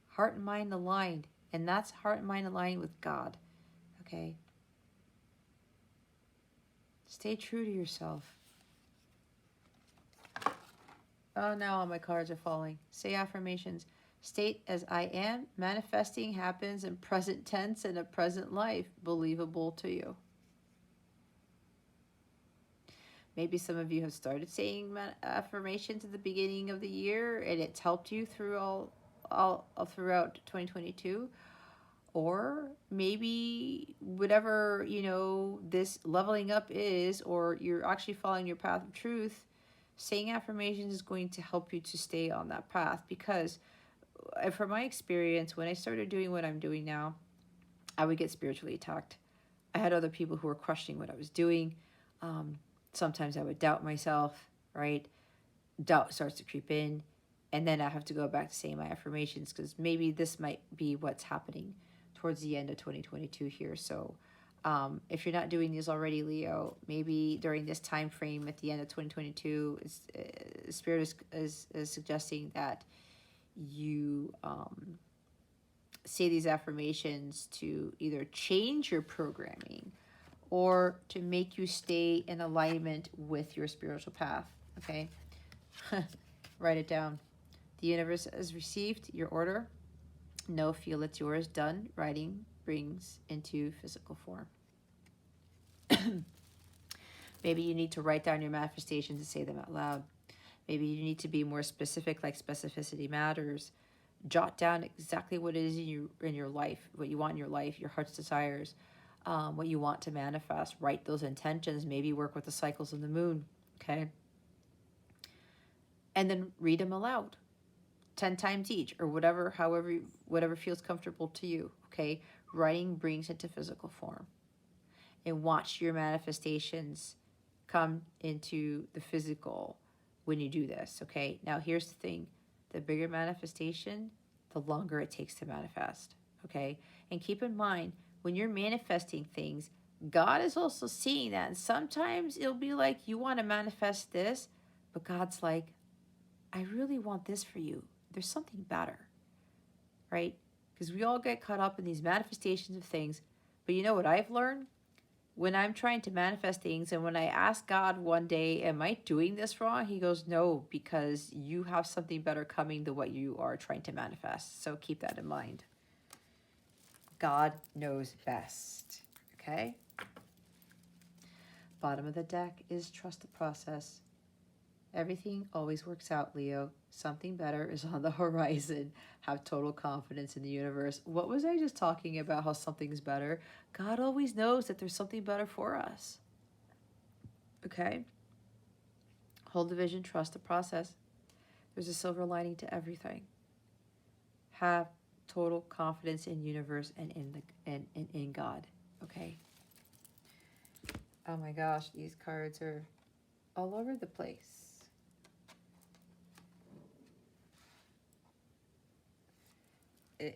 Heart and mind aligned. And that's heart and mind aligned with God. Okay? Stay true to yourself. Oh, now all my cards are falling. Say affirmations. State as I am. Manifesting happens in present tense in a present life. Believable to you. Maybe some of you have started saying affirmations at the beginning of the year and it's helped you through all throughout 2022. Or maybe whatever, this leveling up is, or you're actually following your path of truth, saying affirmations is going to help you to stay on that path. Because from my experience, when I started doing what I'm doing now, I would get spiritually attacked. I had other people who were questioning what I was doing. Sometimes I would doubt myself, right? Doubt starts to creep in. And then I have to go back to saying my affirmations because maybe this might be what's happening towards the end of 2022 here. So if you're not doing these already, Leo, maybe during this time frame at the end of 2022, Spirit is suggesting that you say these affirmations to either change your programming or to make you stay in alignment with your spiritual path, okay? Write it down. The universe has received your order. Know, feel it's yours. Done. Writing brings into physical form. Maybe you need to write down your manifestations and say them out loud. Maybe you need to be more specific, like specificity matters. Jot down exactly what it is in your life, what you want in your life, your heart's desires, what you want to manifest. Write those intentions. Maybe work with the cycles of the moon, okay? And then read them aloud. 10 times each, or whatever feels comfortable to you, okay? Writing brings it to physical form. And watch your manifestations come into the physical when you do this, okay? Now, here's the thing. The bigger manifestation, the longer it takes to manifest, okay? And keep in mind, when you're manifesting things, God is also seeing that. And sometimes it'll be like, you want to manifest this, but God's like, I really want this for you. There's something better, right? Because we all get caught up in these manifestations of things. But you know what I've learned? When I'm trying to manifest things and when I ask God one day, am I doing this wrong? He goes, no, because you have something better coming than what you are trying to manifest. So keep that in mind. God knows best, okay? Bottom of the deck is trust the process. Everything always works out, Leo. Something better is on the horizon. Have total confidence in the universe. What was I just talking about, how something's better? God always knows that there's something better for us. Okay? Hold the vision, trust the process. There's a silver lining to everything. Have total confidence in universe and in God. Okay? Oh my gosh, these cards are all over the place.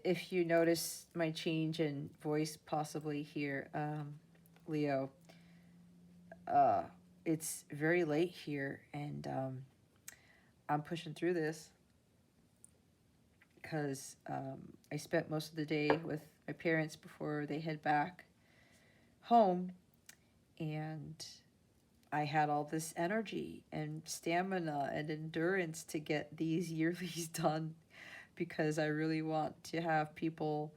If you notice my change in voice possibly here, Leo, it's very late here and I'm pushing through this because I spent most of the day with my parents before they head back home, and I had all this energy and stamina and endurance to get these yearlies done because I really want to have people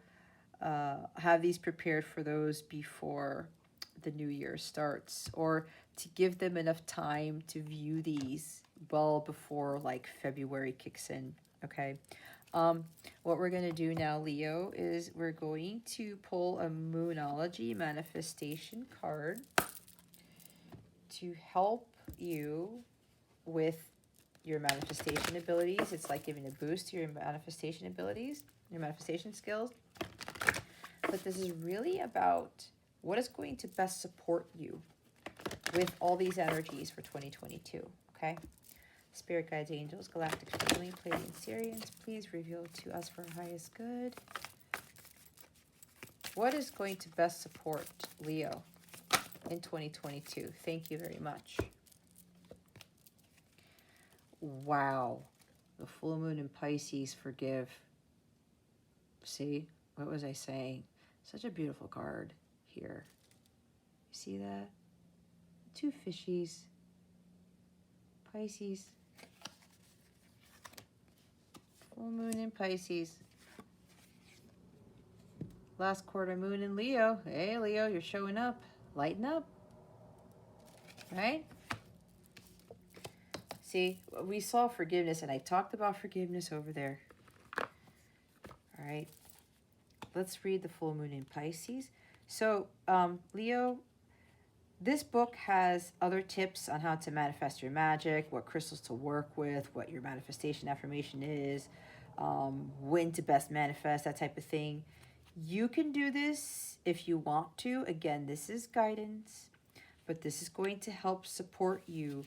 have these prepared for those before the new year starts, or to give them enough time to view these well before like February kicks in, okay? What we're going to do now, Leo, is we're going to pull a Moonology manifestation card to help you with your manifestation abilities. It's like giving a boost to your manifestation abilities, your manifestation skills. But this is really about what is going to best support you with all these energies for 2022, okay? Spirit guides, angels, galactic family, Pleiadian Syrians, please reveal to us for our highest good. What is going to best support Leo in 2022? Thank you very much. Wow. The full moon in Pisces, forgive. See, what was I saying? Such a beautiful card here. You see that? Two fishies. Pisces. Full moon in Pisces. Last quarter moon in Leo. Hey, Leo, you're showing up. Lighten up. Right? See, we saw forgiveness, and I talked about forgiveness over there. All right. Let's read the full moon in Pisces. So, Leo, this book has other tips on how to manifest your magic, what crystals to work with, what your manifestation affirmation is, when to best manifest, that type of thing. You can do this if you want to. Again, this is guidance, but this is going to help support you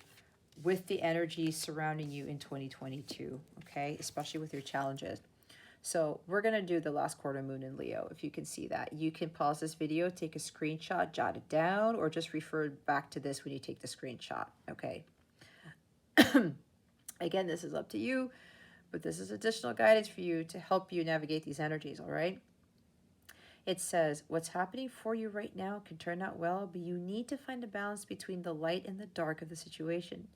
with the energy surrounding you in 2022, okay? Especially with your challenges. So we're going to do the last quarter moon in Leo. If you can see that, you can pause this video, take a screenshot, jot it down, or just refer back to this when you take the screenshot, okay? Again, this is up to you, but this is additional guidance for you to help you navigate these energies, all right? It says, what's happening for you right now can turn out well, but you need to find a balance between the light and the dark of the situation.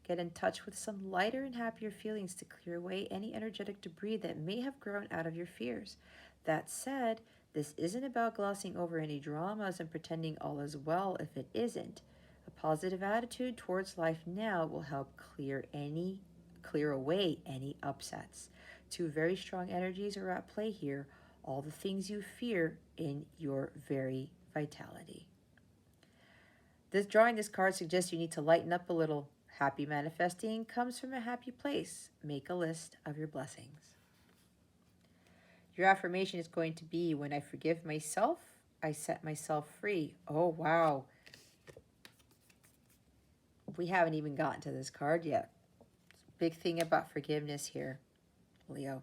Get in touch with some lighter and happier feelings to clear away any energetic debris that may have grown out of your fears. That said, this isn't about glossing over any dramas and pretending all is well if it isn't. A positive attitude towards life now will help clear away any upsets. Two very strong energies are at play here. All the things you fear in your very vitality. Drawing this card suggests you need to lighten up a little. Happy manifesting comes from a happy place. Make a list of your blessings. Your affirmation is going to be, when I forgive myself, I set myself free. Oh, wow. We haven't even gotten to this card yet. Big thing about forgiveness here, Leo.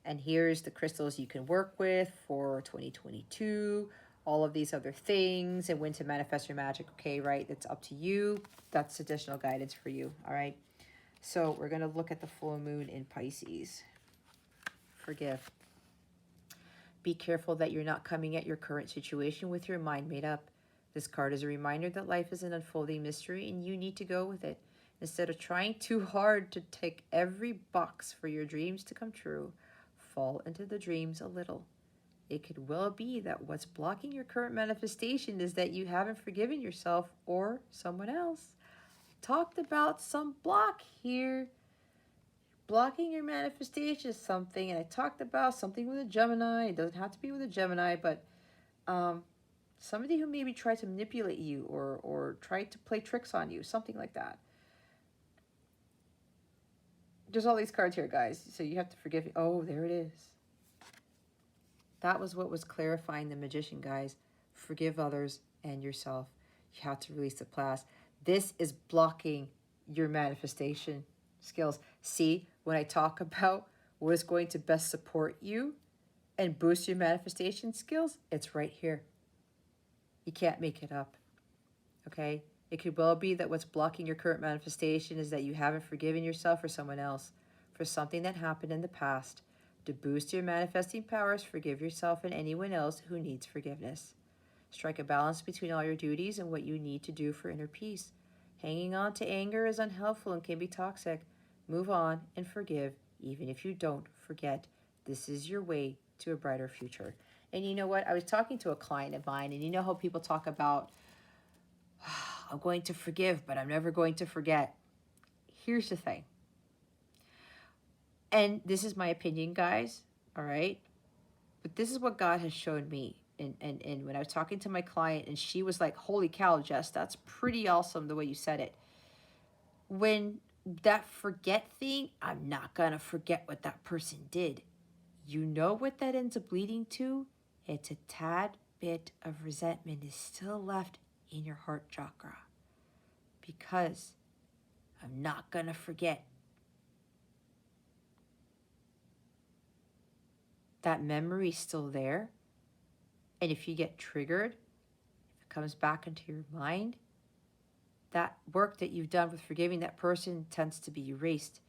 And here's the crystals you can work with for 2022, all of these other things, and when to manifest your magic. Okay, right? It's up to you. That's additional guidance for you, all right? So we're going to look at the full moon in Pisces. Forgive. Be careful that you're not coming at your current situation with your mind made up. This card is a reminder that life is an unfolding mystery and you need to go with it. Instead of trying too hard to tick every box for your dreams to come true, fall into the dreams a little. It could well be that what's blocking your current manifestation is that you haven't forgiven yourself or someone else. Talked about some block here. Blocking your manifestation is something, and I talked about something with a Gemini. It doesn't have to be with a Gemini, but somebody who maybe tried to manipulate you or tried to play tricks on you, something like that. There's all these cards here, guys, so you have to forgive. Oh, there it is. That was what was clarifying the Magician, guys. Forgive others and yourself. You have to release the past. This is blocking your manifestation skills. See, when I talk about what is going to best support you and boost your manifestation skills, it's right here. You can't make it up, okay? It could well be that what's blocking your current manifestation is that you haven't forgiven yourself or someone else for something that happened in the past. To boost your manifesting powers, forgive yourself and anyone else who needs forgiveness. Strike a balance between all your duties and what you need to do for inner peace. Hanging on to anger is unhelpful and can be toxic. Move on and forgive, even if you don't forget. This is your way to a brighter future. And you know what? I was talking to a client of mine, and you know how people talk about, I'm going to forgive, but I'm never going to forget. Here's the thing. And this is my opinion, guys, all right? But this is what God has shown me. And when I was talking to my client, and she was like, holy cow, Jess, that's pretty awesome the way you said it. When that forget thing, I'm not going to forget what that person did. You know what that ends up leading to? It's a tad bit of resentment is still left in your heart chakra. Because I'm not going to forget. That memory's still there. And if you get triggered, if it comes back into your mind, that work that you've done with forgiving that person tends to be erased.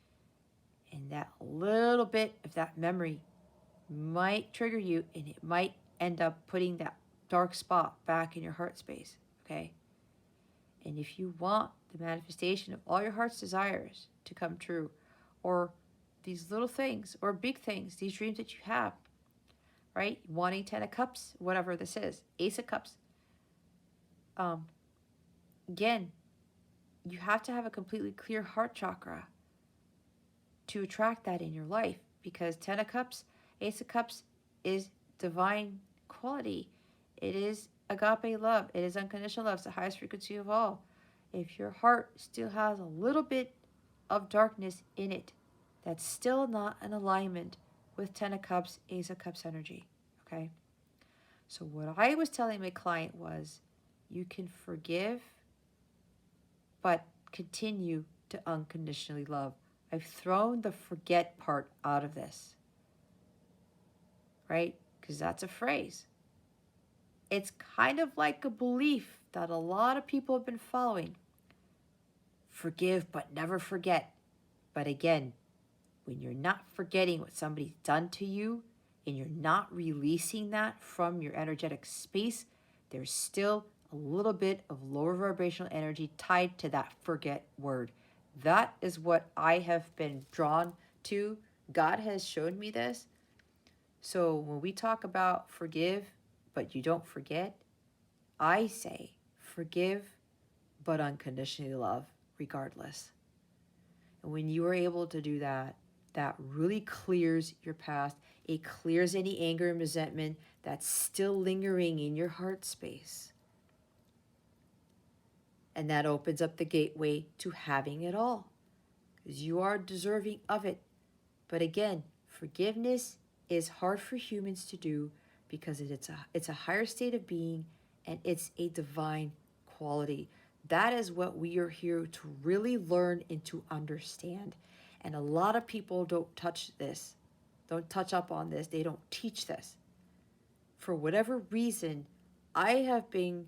And that little bit of that memory might trigger you, and it might end up putting that dark spot back in your heart space, okay? And if you want the manifestation of all your heart's desires to come true, or these little things, or big things, these dreams that you have, right? Wanting 10 of cups, whatever this is, ace of cups. Again, you have to have a completely clear heart chakra to attract that in your life, because 10 of cups, ace of cups is divine quality. It is agape love. It is unconditional love. It's the highest frequency of all. If your heart still has a little bit of darkness in it, that's still not in alignment with 10 of cups, ace of cups energy, okay? So what I was telling my client was, you can forgive, but continue to unconditionally love. I've thrown the forget part out of this, right? Because that's a phrase. It's kind of like a belief that a lot of people have been following. Forgive, but never forget. But again, when you're not forgetting what somebody's done to you, and you're not releasing that from your energetic space, there's still a little bit of lower vibrational energy tied to that forget word. That is what I have been drawn to. God has shown me this. So when we talk about forgive, but you don't forget, I say forgive, but unconditionally love regardless. And when you are able to do that, that really clears your past. It clears any anger and resentment that's still lingering in your heart space. And that opens up the gateway to having it all, because you are deserving of it. But again, forgiveness is hard for humans to do because it's a higher state of being, and it's a divine quality. That is what we are here to really learn and to understand. And a lot of people don't touch this, don't touch up on this. They don't teach this. For whatever reason, I have been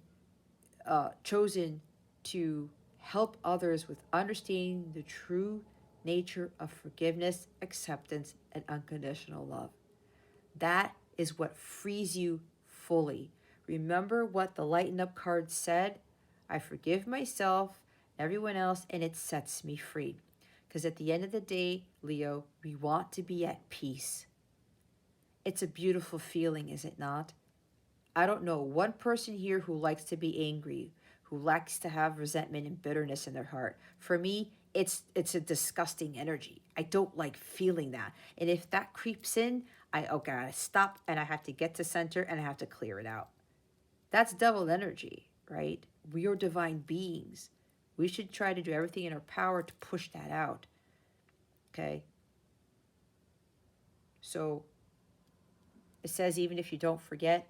chosen to help others with understanding the true nature of forgiveness, acceptance, and unconditional love. That is what frees you fully. Remember what the Lighten Up card said? I forgive myself, everyone else, and it sets me free. Because at the end of the day, Leo, we want to be at peace. It's a beautiful feeling, is it not? I don't know one person here who likes to be angry, who likes to have resentment and bitterness in their heart. For me, it's a disgusting energy. I don't like feeling that. And if that creeps in, I gotta stop, and I have to get to center, and I have to clear it out. That's devil energy, right? We are divine beings. We should try to do everything in our power to push that out. Okay? So it says, even if you don't forget,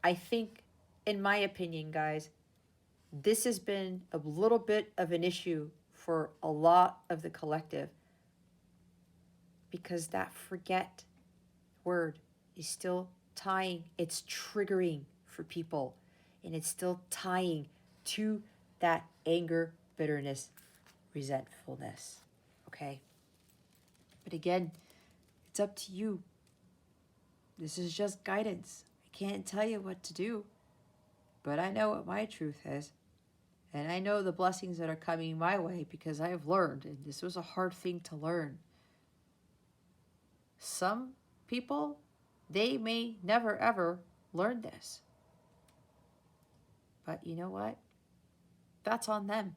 I think, in my opinion, guys, this has been a little bit of an issue for a lot of the collective, because that forget word is still tying, it's triggering for people, and it's still tying to that anger, bitterness, resentfulness. Okay? But again, it's up to you. This is just guidance. I can't tell you what to do, but I know what my truth is. And I know the blessings that are coming my way, because I have learned, and this was a hard thing to learn. Some people, they may never ever learn this. But you know what? That's on them.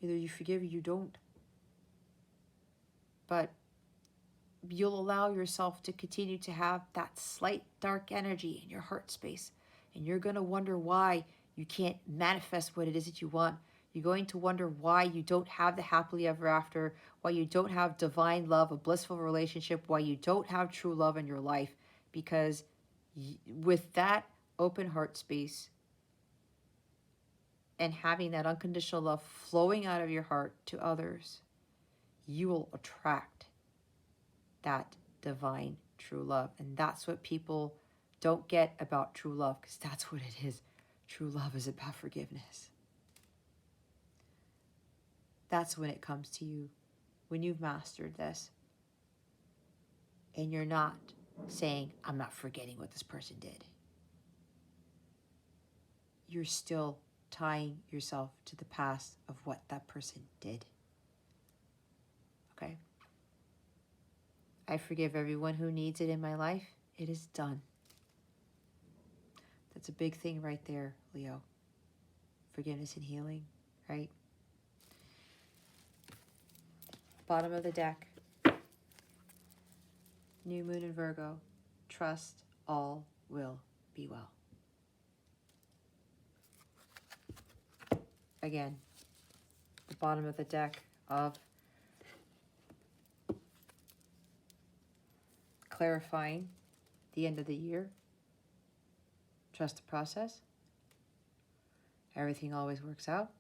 Either you forgive or you don't. But you'll allow yourself to continue to have that slight dark energy in your heart space. And you're going to wonder why you can't manifest what it is that you want. You're going to wonder why you don't have the happily ever after, why you don't have divine love, a blissful relationship, why you don't have true love in your life. Because with that open heart space and having that unconditional love flowing out of your heart to others, you will attract that divine true love. And that's what people don't get about true love, because that's what it is. True love is about forgiveness. That's when it comes to you, when you've mastered this. And you're not saying, I'm not forgetting what this person did. You're still tying yourself to the past of what that person did. Okay? I forgive everyone who needs it in my life. It is done. That's a big thing right there, Leo. Forgiveness and healing, right? Bottom of the deck. New moon in Virgo. Trust all will be well. Again, the bottom of the deck of clarifying the end of the year. Trust the process. Everything always works out.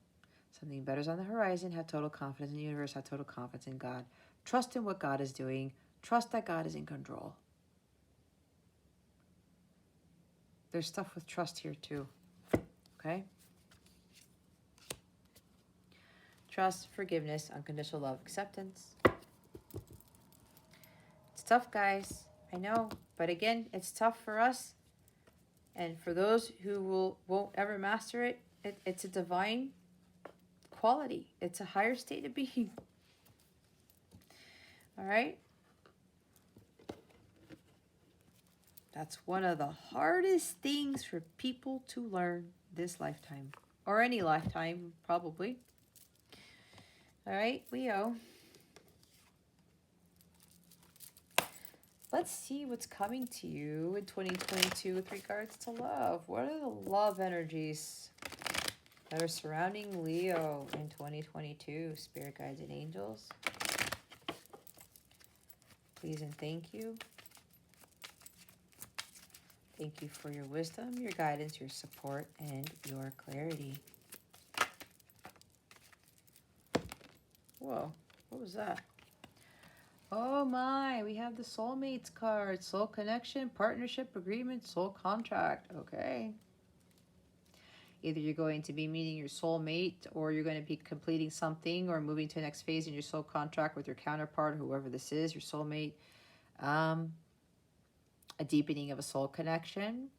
Something better's on the horizon. Have total confidence in the universe. Have total confidence in God. Trust in what God is doing. Trust that God is in control. There's stuff with trust here too. Okay? Trust, forgiveness, unconditional love, acceptance. It's tough, guys. I know. But again, it's tough for us. And for those who won't ever master it, it's a divine quality. It's a higher state of being. All right? That's one of the hardest things for people to learn this lifetime. Or any lifetime, probably. All right, Leo. Let's see what's coming to you in 2022 with regards to love. What are the love energies that are surrounding Leo in 2022? Spirit guides and angels. Please and thank you. Thank you for your wisdom, your guidance, your support, and your clarity. Whoa, what was that? Oh my, we have the soulmates card. Soul connection, partnership, agreement, soul contract. Okay. Either you're going to be meeting your soulmate, or you're going to be completing something or moving to the next phase in your soul contract with your counterpart, whoever this is, your soulmate. A deepening of a soul connection.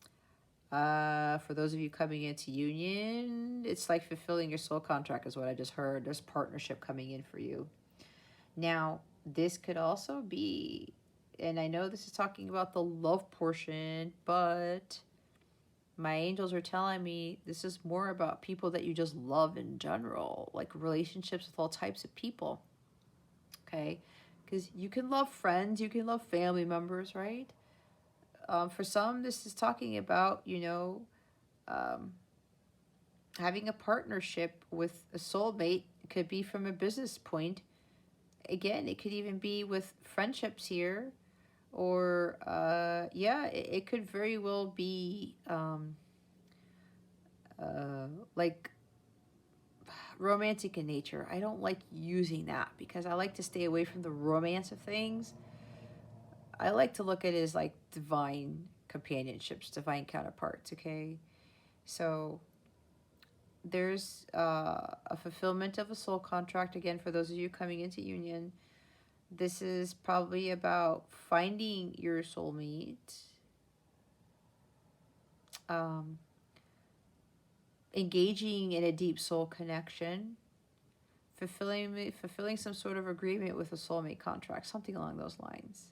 For those of you coming into union, it's like fulfilling your soul contract is what I just heard. There's partnership coming in for you. Now, this could also be, and I know this is talking about the love portion, but my angels are telling me this is more about people that you just love in general, like relationships with all types of people. Okay? Because you can love friends, you can love family members, right? For some, this is talking about, having a partnership with a soulmate. It could be from a business point. Again, it could even be with friendships here. Or, it could very well be like romantic in nature. I don't like using that because I like to stay away from the romance of things. I like to look at it as like divine companionships, divine counterparts, okay? So there's a fulfillment of a soul contract. Again, for those of you coming into union, this is probably about finding your soulmate, engaging in a deep soul connection, fulfilling some sort of agreement with a soulmate contract, something along those lines.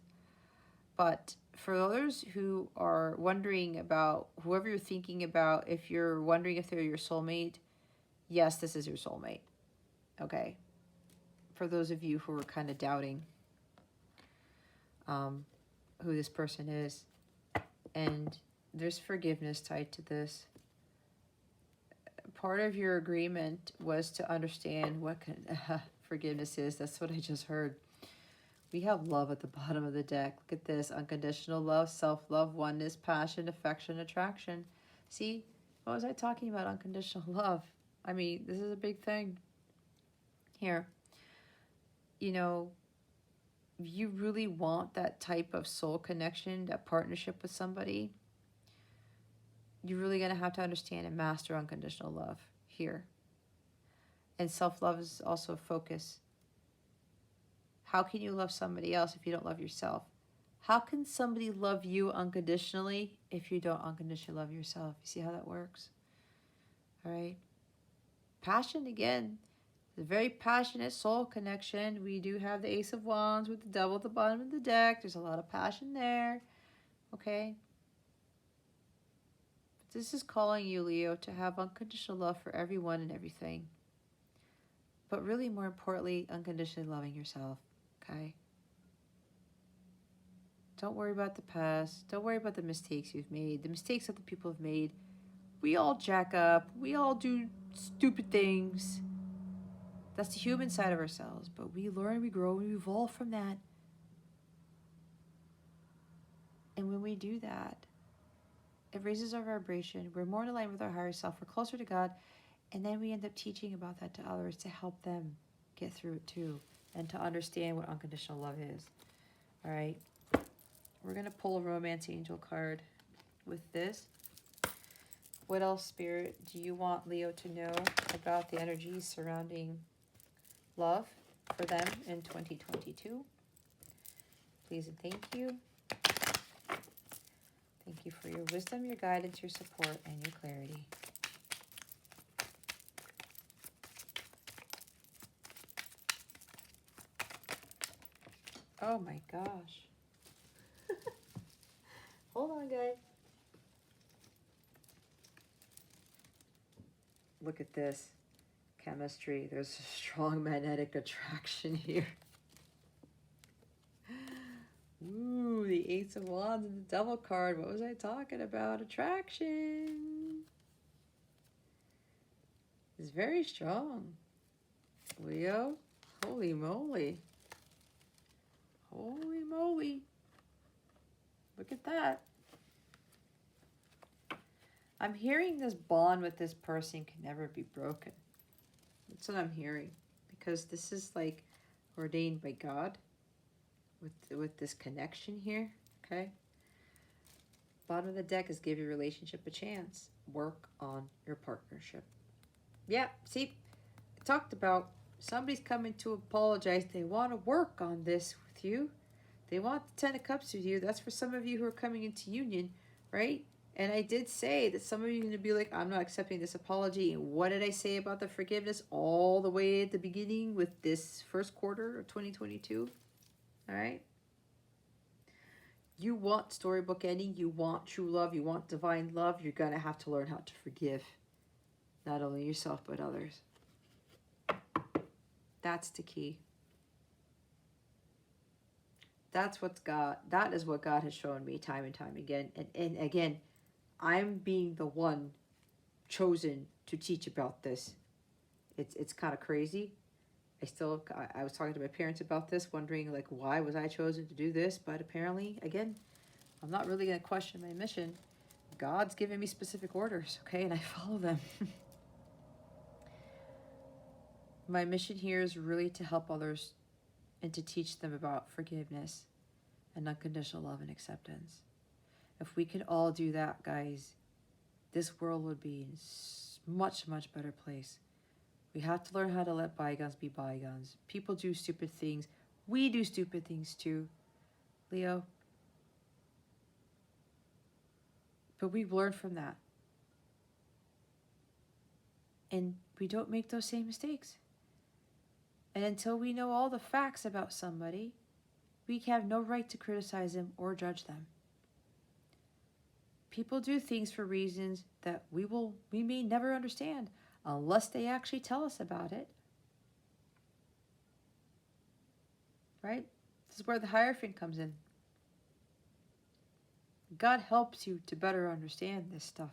But for others who are wondering about whoever you're thinking about, if you're wondering if they're your soulmate, yes, this is your soulmate. Okay. For those of you who are kind of doubting who this person is, and there's forgiveness tied to this. Part of your agreement was to understand what forgiveness is. That's what I just heard. We have love at the bottom of the deck. Look at this. Unconditional love, self-love, oneness, passion, affection, attraction. See, what was I talking about? Unconditional love. I mean, this is a big thing here. You know, you really want that type of soul connection, that partnership with somebody, you're really going to have to understand and master unconditional love here. And self-love is also a focus. How can you love somebody else if you don't love yourself? How can somebody love you unconditionally if you don't unconditionally love yourself? You see how that works? All right. Passion, again, a very passionate soul connection. We do have the Ace of Wands with the Devil at the bottom of the deck. There's a lot of passion there. Okay. But this is calling you, Leo, to have unconditional love for everyone and everything. But really, more importantly, unconditionally loving yourself. Okay? Don't worry about the past. Don't worry about the mistakes you've made, the mistakes other people have made. We all jack up. We all do stupid things. That's the human side of ourselves. But we learn, we grow, we evolve from that. And when we do that, it raises our vibration. We're more in line with our higher self. We're closer to God. And then we end up teaching about that to others to help them get through it too. And to understand what unconditional love is. All right. We're going to pull a Romance Angel card with this. What else, Spirit, do you want Leo to know about the energies surrounding love for them in 2022? Please and thank you. Thank you for your wisdom, your guidance, your support, and your clarity. Oh my gosh. Hold on, guys. Look at this. Chemistry. There's a strong magnetic attraction here. Ooh, the Ace of Wands and the Devil card. What was I talking about? Attraction. It's very strong. Leo. Holy moly. Holy moly. Look at that. I'm hearing this bond with this person can never be broken. That's what I'm hearing. Because this is like ordained by God with this connection here. Okay. Bottom of the deck is give your relationship a chance. Work on your partnership. Yeah, see, I talked about somebody's coming to apologize. They want to work on this with you. They want the Ten of Cups with you. That's for some of you who are coming into union, right? And I did say that some of you are going to be like, I'm not accepting this apology. And what did I say about the forgiveness all the way at the beginning with this first quarter of 2022? All right? You want storybook ending. You want true love. You want divine love. You're going to have to learn how to forgive. Not only yourself, but others. That's the key. That's what's God. That is what God has shown me time and time again. And again, I'm being the one chosen to teach about this. It's kind of crazy. I was talking to my parents about this, wondering like why was I chosen to do this? But apparently, again, I'm not really going to question my mission. God's given me specific orders, okay, and I follow them. My mission here is really to help others and to teach them about forgiveness and unconditional love and acceptance. If we could all do that, guys, this world would be in a much, much better place. We have to learn how to let bygones be bygones. People do stupid things. We do stupid things too, Leo. But we've learned from that. And we don't make those same mistakes. And until we know all the facts about somebody, we have no right to criticize them or judge them. People do things for reasons that we may never understand unless they actually tell us about it. right? This is where the Hierophant comes in. God helps you to better understand this stuff.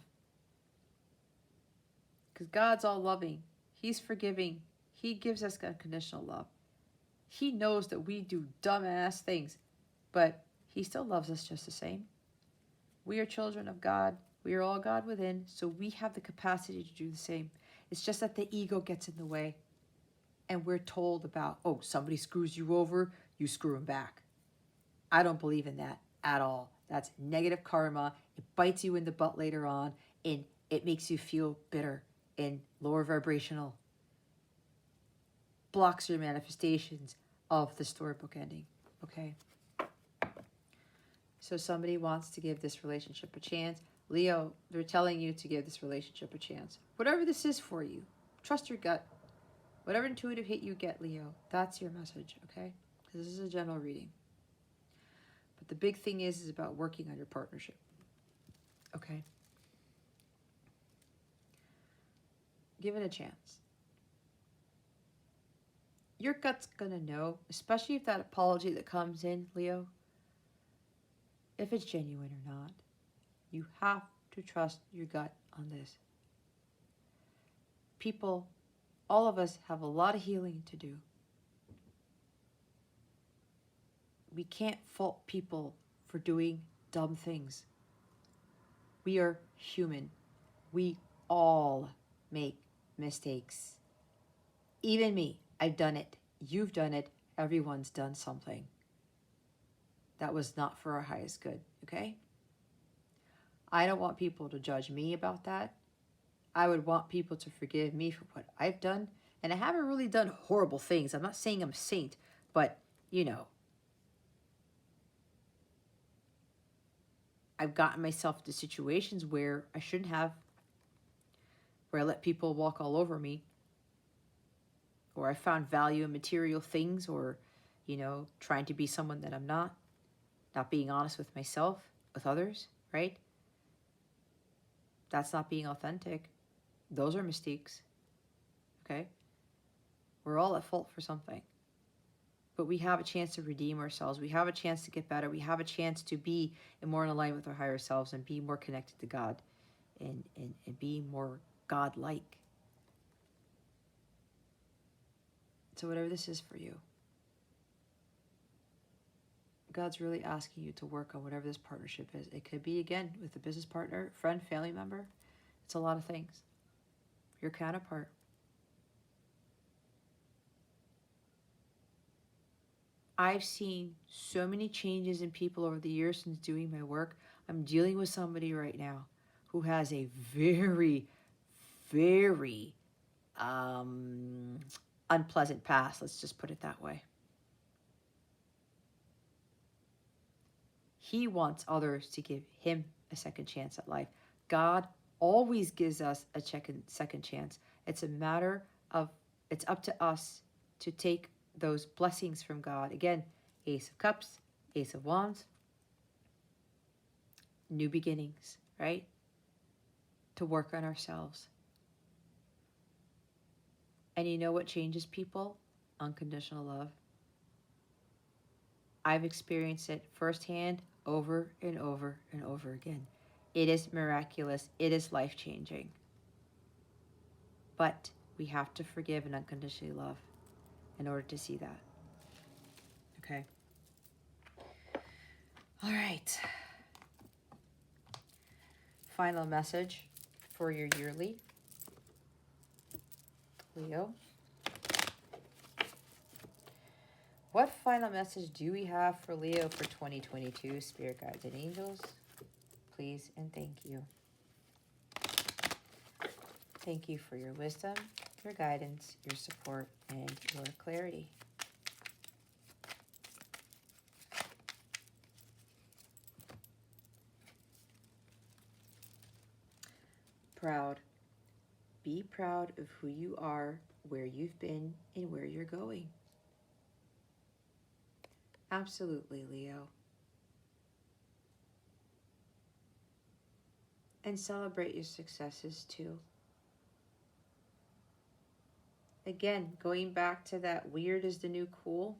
Because God's all loving. He's forgiving. He gives us unconditional love. He knows that we do dumbass things, but He still loves us just the same. We are children of God. We are all God within, so we have the capacity to do the same. It's just that the ego gets in the way, and we're told about, oh, somebody screws you over, you screw them back. I don't believe in that at all. That's negative karma. It bites you in the butt later on, and it makes you feel bitter and lower vibrational. Blocks your manifestations of the storybook ending, okay? So somebody wants to give this relationship a chance. Leo, they're telling you to give this relationship a chance. Whatever this is for you, trust your gut. Whatever intuitive hit you get, Leo, that's your message, okay? Because this is a general reading. But the big thing is about working on your partnership, okay? Give it a chance. Your gut's gonna know, especially if that apology that comes in, Leo, if it's genuine or not. You have to trust your gut on this. People, all of us have a lot of healing to do. We can't fault people for doing dumb things. We are human. We all make mistakes. Even me, I've done it. You've done it. Everyone's done something that was not for our highest good, okay? I don't want people to judge me about that. I would want people to forgive me for what I've done. And I haven't really done horrible things. I'm not saying I'm a saint, but, you know, I've gotten myself into situations where I shouldn't have, where I let people walk all over me, or I found value in material things, or, you know, trying to be someone that I'm not being honest with myself, with others, right? That's not being authentic. Those are mistakes, okay? We're all at fault for something. But we have a chance to redeem ourselves. We have a chance to get better. We have a chance to be more in alignment with our higher selves and be more connected to God and be more God-like. So whatever this is for you, God's really asking you to work on whatever this partnership is. It could be, again, with a business partner, friend, family member. It's a lot of things. Your counterpart. I've seen so many changes in people over the years since doing my work. I'm dealing with somebody right now who has a very, very unpleasant past. Let's just put it that way. He wants others to give him a second chance at life. God always gives us a second chance. It's a matter of, it's up to us to take those blessings from God. Again, Ace of Cups, Ace of Wands, new beginnings, right? To work on ourselves. And you know what changes people? Unconditional love. I've experienced it firsthand over and over and over again. It is miraculous. It is life-changing. But we have to forgive and unconditionally love in order to see that. Okay? All right. Final message for your yearly. Leo. What final message do we have for Leo for 2022, Spirit Guides and Angels? Please and thank you. Thank you for your wisdom, your guidance, your support, and your clarity. Proud. Be proud of who you are, where you've been, and where you're going. Absolutely, Leo. And celebrate your successes too. Again, going back to that weird is the new cool.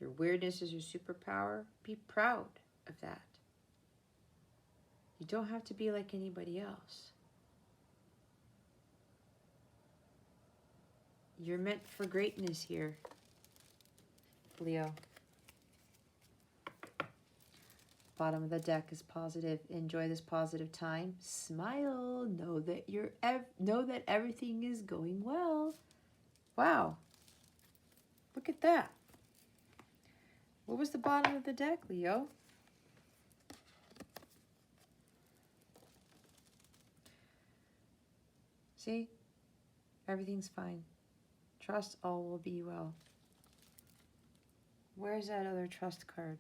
Your weirdness is your superpower. Be proud of that. You don't have to be like anybody else. You're meant for greatness here, Leo. Bottom of the deck is positive. Enjoy this positive time. Smile. Know that everything is going well. Wow. Look at that. What was the bottom of the deck, Leo? See? Everything's fine. Trust all will be well. Where's that other trust card?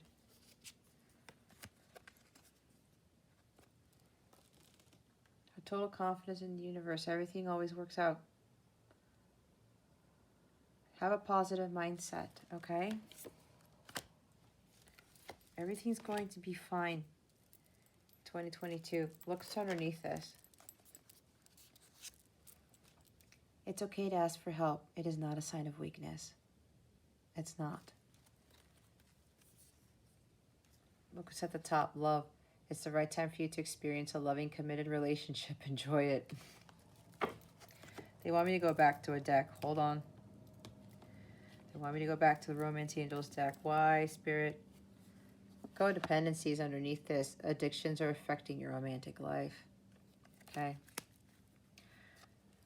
A total confidence in the universe. Everything always works out. Have a positive mindset, okay? Everything's going to be fine. 2022. Look underneath this. It's okay to ask for help. It is not a sign of weakness. It's not. Look what's at the top. Love. It's the right time for you to experience a loving, committed relationship. Enjoy it. They want me to go back to a deck. Hold on. They want me to go back to the Romance Angels deck. Why, Spirit? Codependencies underneath this. Addictions are affecting your romantic life. Okay.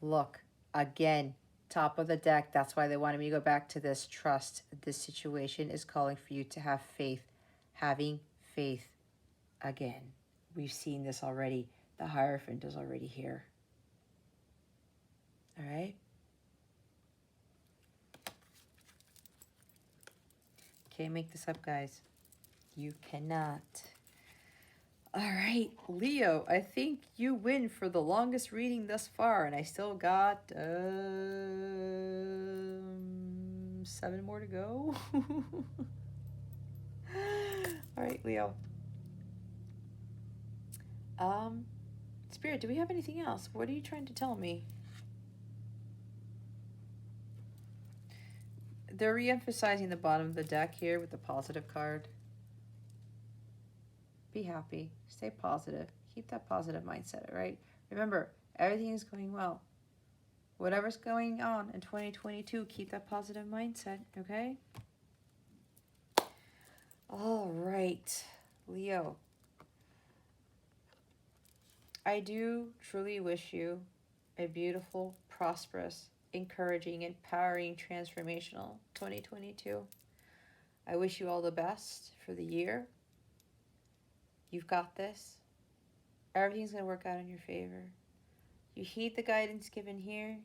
Look. Again, top of the deck. That's why they wanted me to go back to this. Trust. This situation is calling for you to have faith. Having faith. Again, we've seen this already. The Hierophant is already here. All right? Can't make this up, guys. You cannot. All right, Leo, I think you win for the longest reading thus far, and I still got 7 more to go. All right, Leo. Spirit, do we have anything else? What are you trying to tell me? They're re-emphasizing the bottom of the deck here with the positive card. Be happy. Stay positive. Keep that positive mindset, all right? Remember, everything is going well. Whatever's going on in 2022, keep that positive mindset, okay? All right, Leo. I do truly wish you a beautiful, prosperous, encouraging, empowering, transformational 2022. I wish you all the best for the year. You've got this. Everything's going to work out in your favor. You heed the guidance given here.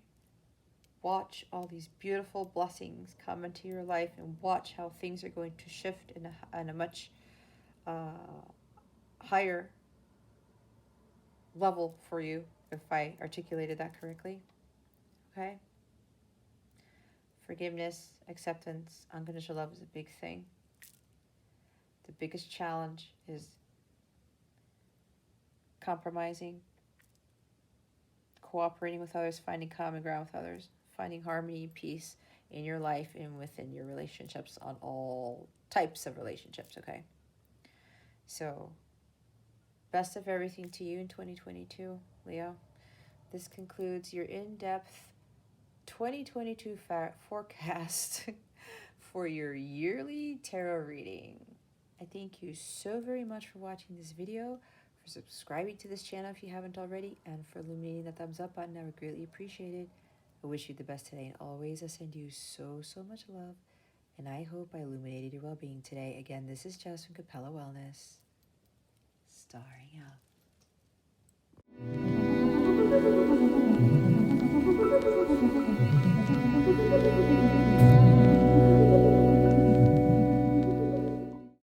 Watch all these beautiful blessings come into your life and watch how things are going to shift in a much higher level for you, if I articulated that correctly. Okay? Forgiveness, acceptance, unconditional love is a big thing. The biggest challenge is compromising, cooperating with others, finding common ground with others, finding harmony and peace in your life and within your relationships, on all types of relationships, okay? So, best of everything to you in 2022, Leo. This concludes your in-depth 2022 forecast for your yearly tarot reading. I thank you so very much for watching this video, for subscribing to this channel if you haven't already, and for illuminating the thumbs up button. I would greatly appreciate it. I wish you the best today, and always I send you so much love, and I hope I illuminated your well-being today. Again, this is Jess from Capella Wellness, starring out.